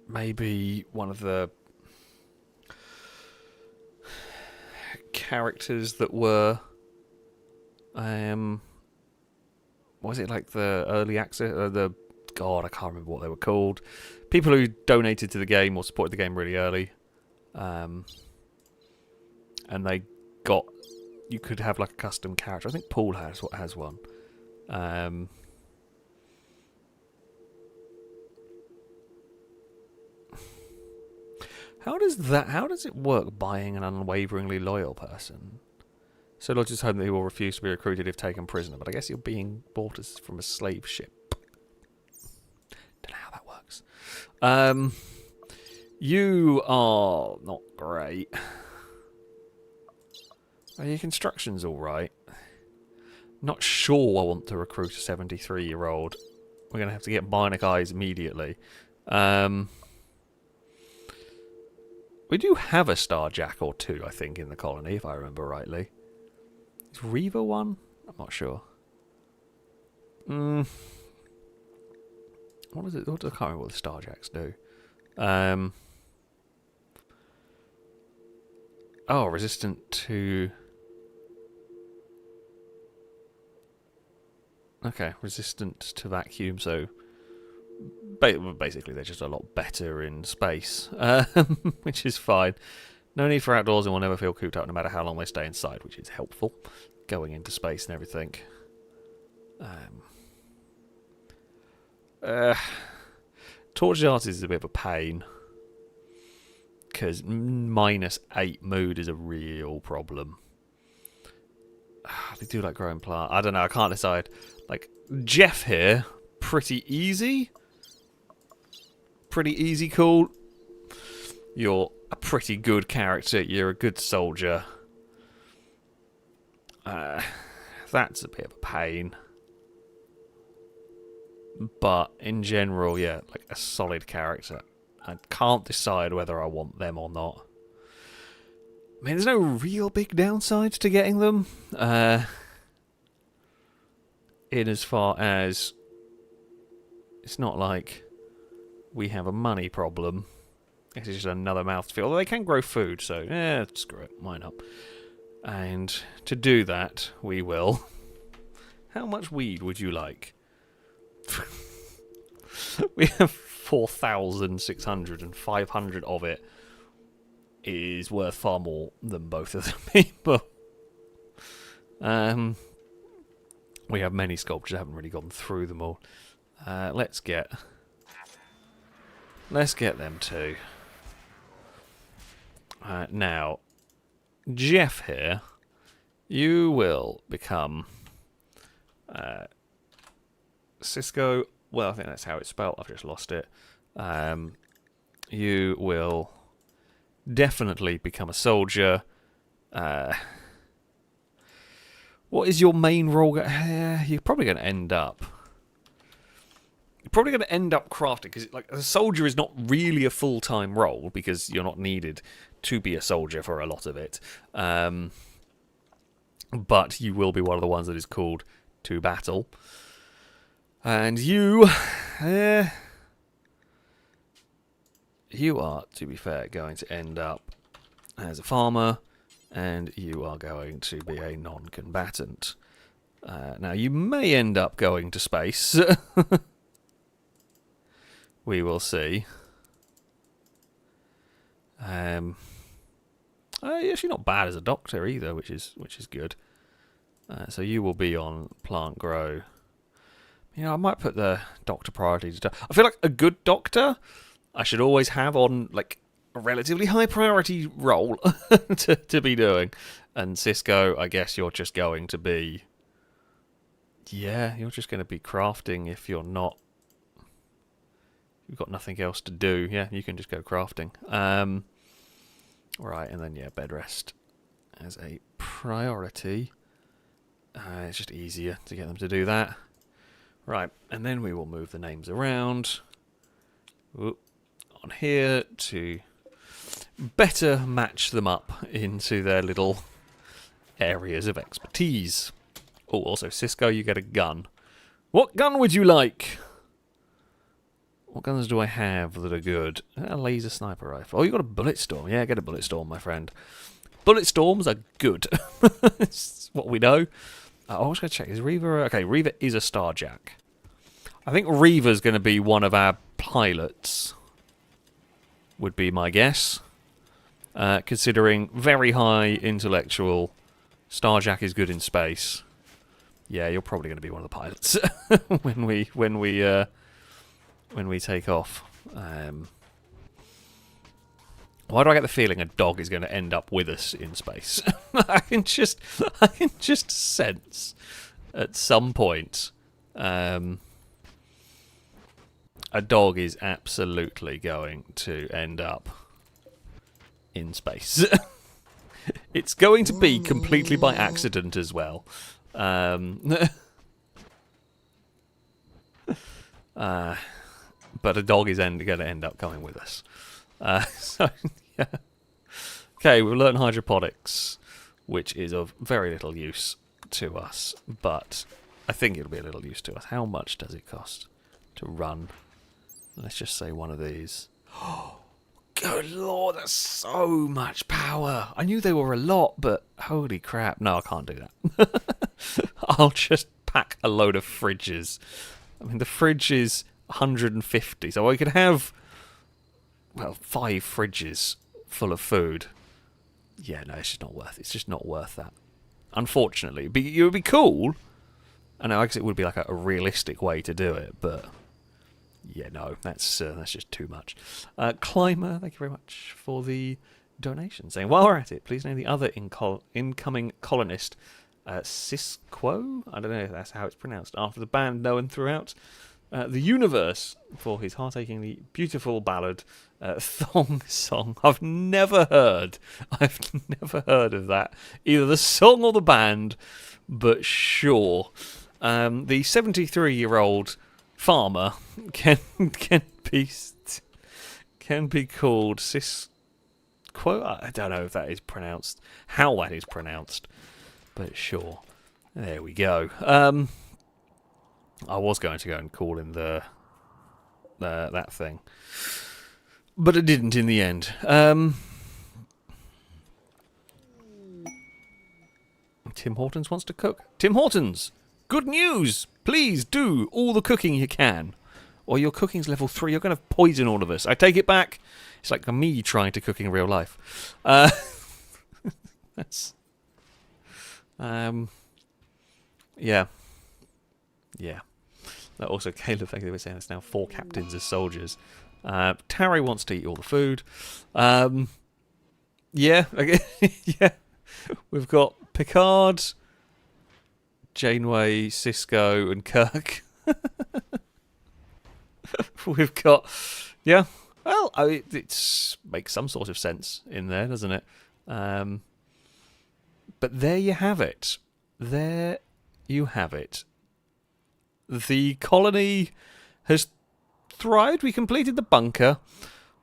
maybe one of the characters that were... was it like the early access... God, I can't remember what they were called. People who donated to the game or supported the game really early. And they got... You could have like a custom character. I think Paul has one. How does it work buying an unwaveringly loyal person? So Lodge is hoping that he will refuse to be recruited if taken prisoner, but I guess you're being bought as from a slave ship. Don't know how that works. You are not great. Your construction's alright. Not sure I want to recruit a 73-year-old. We're going to have to get bionic eyes immediately. We do have a Starjack or two, I think, in the colony, if I remember rightly. Is Reva one? I'm not sure. What is it? I can't remember what the Starjacks do. Oh, resistant to... Okay, resistant to vacuum, so basically they're just a lot better in space, which is fine. No need for outdoors and will never feel cooped up no matter how long they stay inside, which is helpful, going into space and everything. Tortured artist is a bit of a pain, because -8 mood is a real problem. They do like growing plant. I don't know, I can't decide. Like, Jeff here, pretty easy. Pretty easy call. You're a pretty good character. You're a good soldier. That's a bit of a pain. But in general, yeah, like a solid character. I can't decide whether I want them or not. I mean, there's no real big downsides to getting them. In as far as it's not like we have a money problem. It's just another mouth to fill. Although they can grow food, so screw it, why not? And to do that, we will. How much weed would you like? We have 4,600 and 500 of it is worth far more than both of the people. We have many sculptures. I haven't really gone through them all. Let's get them too. Now, Jeff here, you will become Cisco. Well, I think that's how it's spelled. I've just lost it. You will definitely become a soldier. What is your main role? You're probably going to end up. You're probably going to end up crafting, because like a soldier is not really a full-time role because you're not needed to be a soldier for a lot of it. But you will be one of the ones that is called to battle. And you are, to be fair, going to end up as a farmer, and you are going to be a non-combatant. Now, you may end up going to space. We will see. You're actually not bad as a doctor either, which is good. So you will be on plant grow. You know, I might put the doctor priority to. I feel like a good doctor I should always have on like a relatively high priority role to be doing. And Cisco, I guess you're just going to be. Yeah, you're just going to be crafting if you're not. You've got nothing else to do. Yeah, you can just go crafting. Right, and then yeah, bed rest as a priority. It's just easier to get them to do that. Right, and then we will move the names around on here to better match them up into their little areas of expertise. Oh, also, Cisco, you get a gun. What gun would you like? What guns do I have that are good? A laser sniper rifle. Oh, you got a bullet storm. Yeah, get a bullet storm, my friend. Bullet storms are good. That's what we know. I was going to check. Is Reaver... Okay, Reaver is a Starjack. I think Reaver's going to be one of our pilots. Would be my guess. Considering very high intellectual. Starjack is good in space. Yeah, you're probably going to be one of the pilots when we take off. Why do I get the feeling a dog is going to end up with us in space? I can just sense at some point a dog is absolutely going to end up in space. It's going to be completely by accident as well. But a dog is going to end up coming with us. So, yeah. Okay, we've learned hydroponics, which is of very little use to us, but I think it'll be a little use to us. How much does it cost to run? Let's just say one of these. Oh, good lord, that's so much power. I knew they were a lot, but holy crap. No, I can't do that. I'll just pack a load of fridges. I mean, the fridge is 150, so I could have, well, 5 fridges full of food. Yeah, no, it's just not worth it. It's just not worth that. Unfortunately. It would be cool. I know, I guess it would be like a realistic way to do it, but yeah, no, that's just too much. Climber, thank you very much for the donation. Saying, while we're at it, please name the other incoming colonist, Sisquo? I don't know if that's how it's pronounced. After the band known throughout the universe for his heart-achingly beautiful ballad, Thong Song. I've never heard of that. Either the song or the band, but sure. The 73-year-old farmer can be called Sisquo. I don't know if that is pronounced, how that is pronounced, but sure. There we go. I was going to go and call in that thing, but I didn't in the end. Tim Hortons wants to cook. Tim Hortons, good news! Please do all the cooking you can, or your cooking's level 3. You're going to poison all of us. I take it back. It's like me trying to cook in real life. That's yeah. Also, Caleb, thank you for saying there's now 4 captains as soldiers. Tarry wants to eat all the food. Yeah. Yeah. We've got Picard, Janeway, Cisco, and Kirk. We've got... Yeah. Well, it makes some sort of sense in there, doesn't it? But there you have it. There you have it. The colony has thrived. We completed the bunker.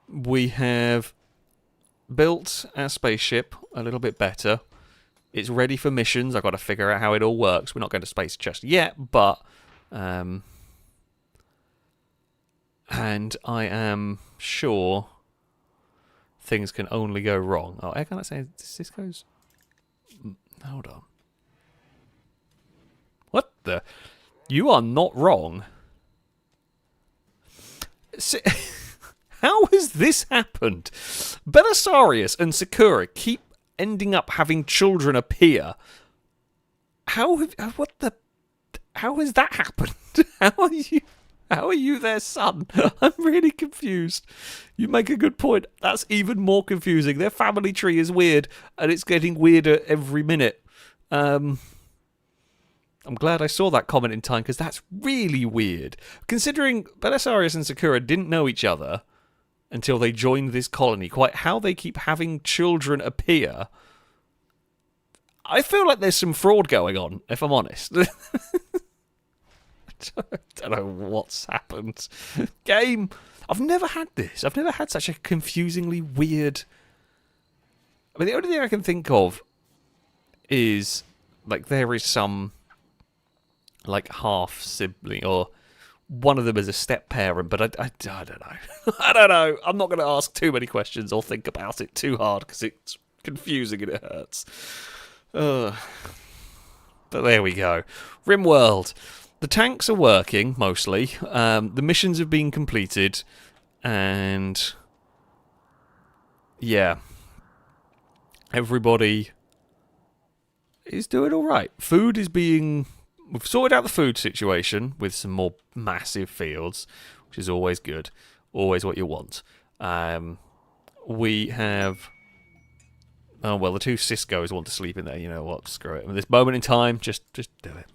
We have built our spaceship a little bit better. It's ready for missions. I've got to figure out how it all works. We're not going to space just yet, but... and I am sure things can only go wrong. Oh, I can't say Cisco's... Hold on. What the... You are not wrong. How has this happened? Belisarius and Sakura keep ending up having children appear. How has that happened? How are you their son? I'm really confused. You make a good point. That's even more confusing. Their family tree is weird, and it's getting weirder every minute. I'm glad I saw that comment in time, because that's really weird. Considering Belisarius and Sakura didn't know each other until they joined this colony, quite how they keep having children appear, I feel like there's some fraud going on, if I'm honest. I don't know what's happened. Game, I've never had this. I've never had such a confusingly weird... I mean, the only thing I can think of is, like, there is some... like half sibling, or one of them is a step parent, but I don't know. I don't know. I'm not going to ask too many questions or think about it too hard, because it's confusing and it hurts. But there we go. Rimworld. The tanks are working mostly. The missions have been completed, and yeah, everybody is doing all right. Food is being... We've sorted out the food situation with some more massive fields, which is always good. Always what you want. We have... Oh, well, the 2 Cisco's want to sleep in there. You know what? Screw it. At this moment in time, just do it.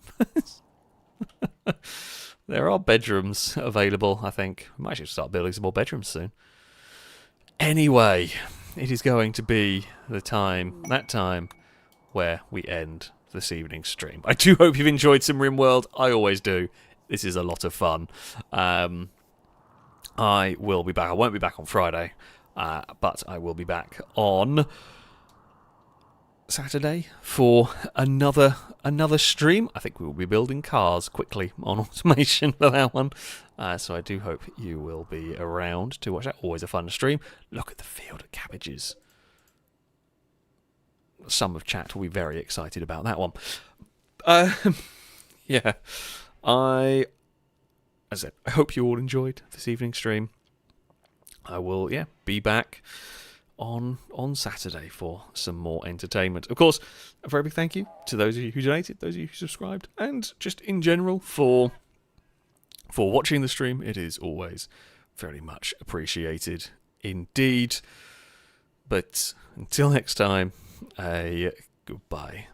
There are bedrooms available, I think. We might just start building some more bedrooms soon. Anyway, it is going to be that time, where we end this evening's stream. I do hope you've enjoyed some Rimworld. I always do. This is a lot of fun. I will be back. I won't be back on Friday, but I will be back on Saturday for another stream. I think we will be building cars quickly on automation for that one. So I do hope you will be around to watch that. Always a fun stream. Look at the field of cabbages. Some of chat will be very excited about that one. Yeah. As I said, I hope you all enjoyed this evening's stream. I will, be back on Saturday for some more entertainment. Of course, a very big thank you to those of you who donated, those of you who subscribed, and just in general for watching the stream. It is always very much appreciated indeed. But until next time, goodbye.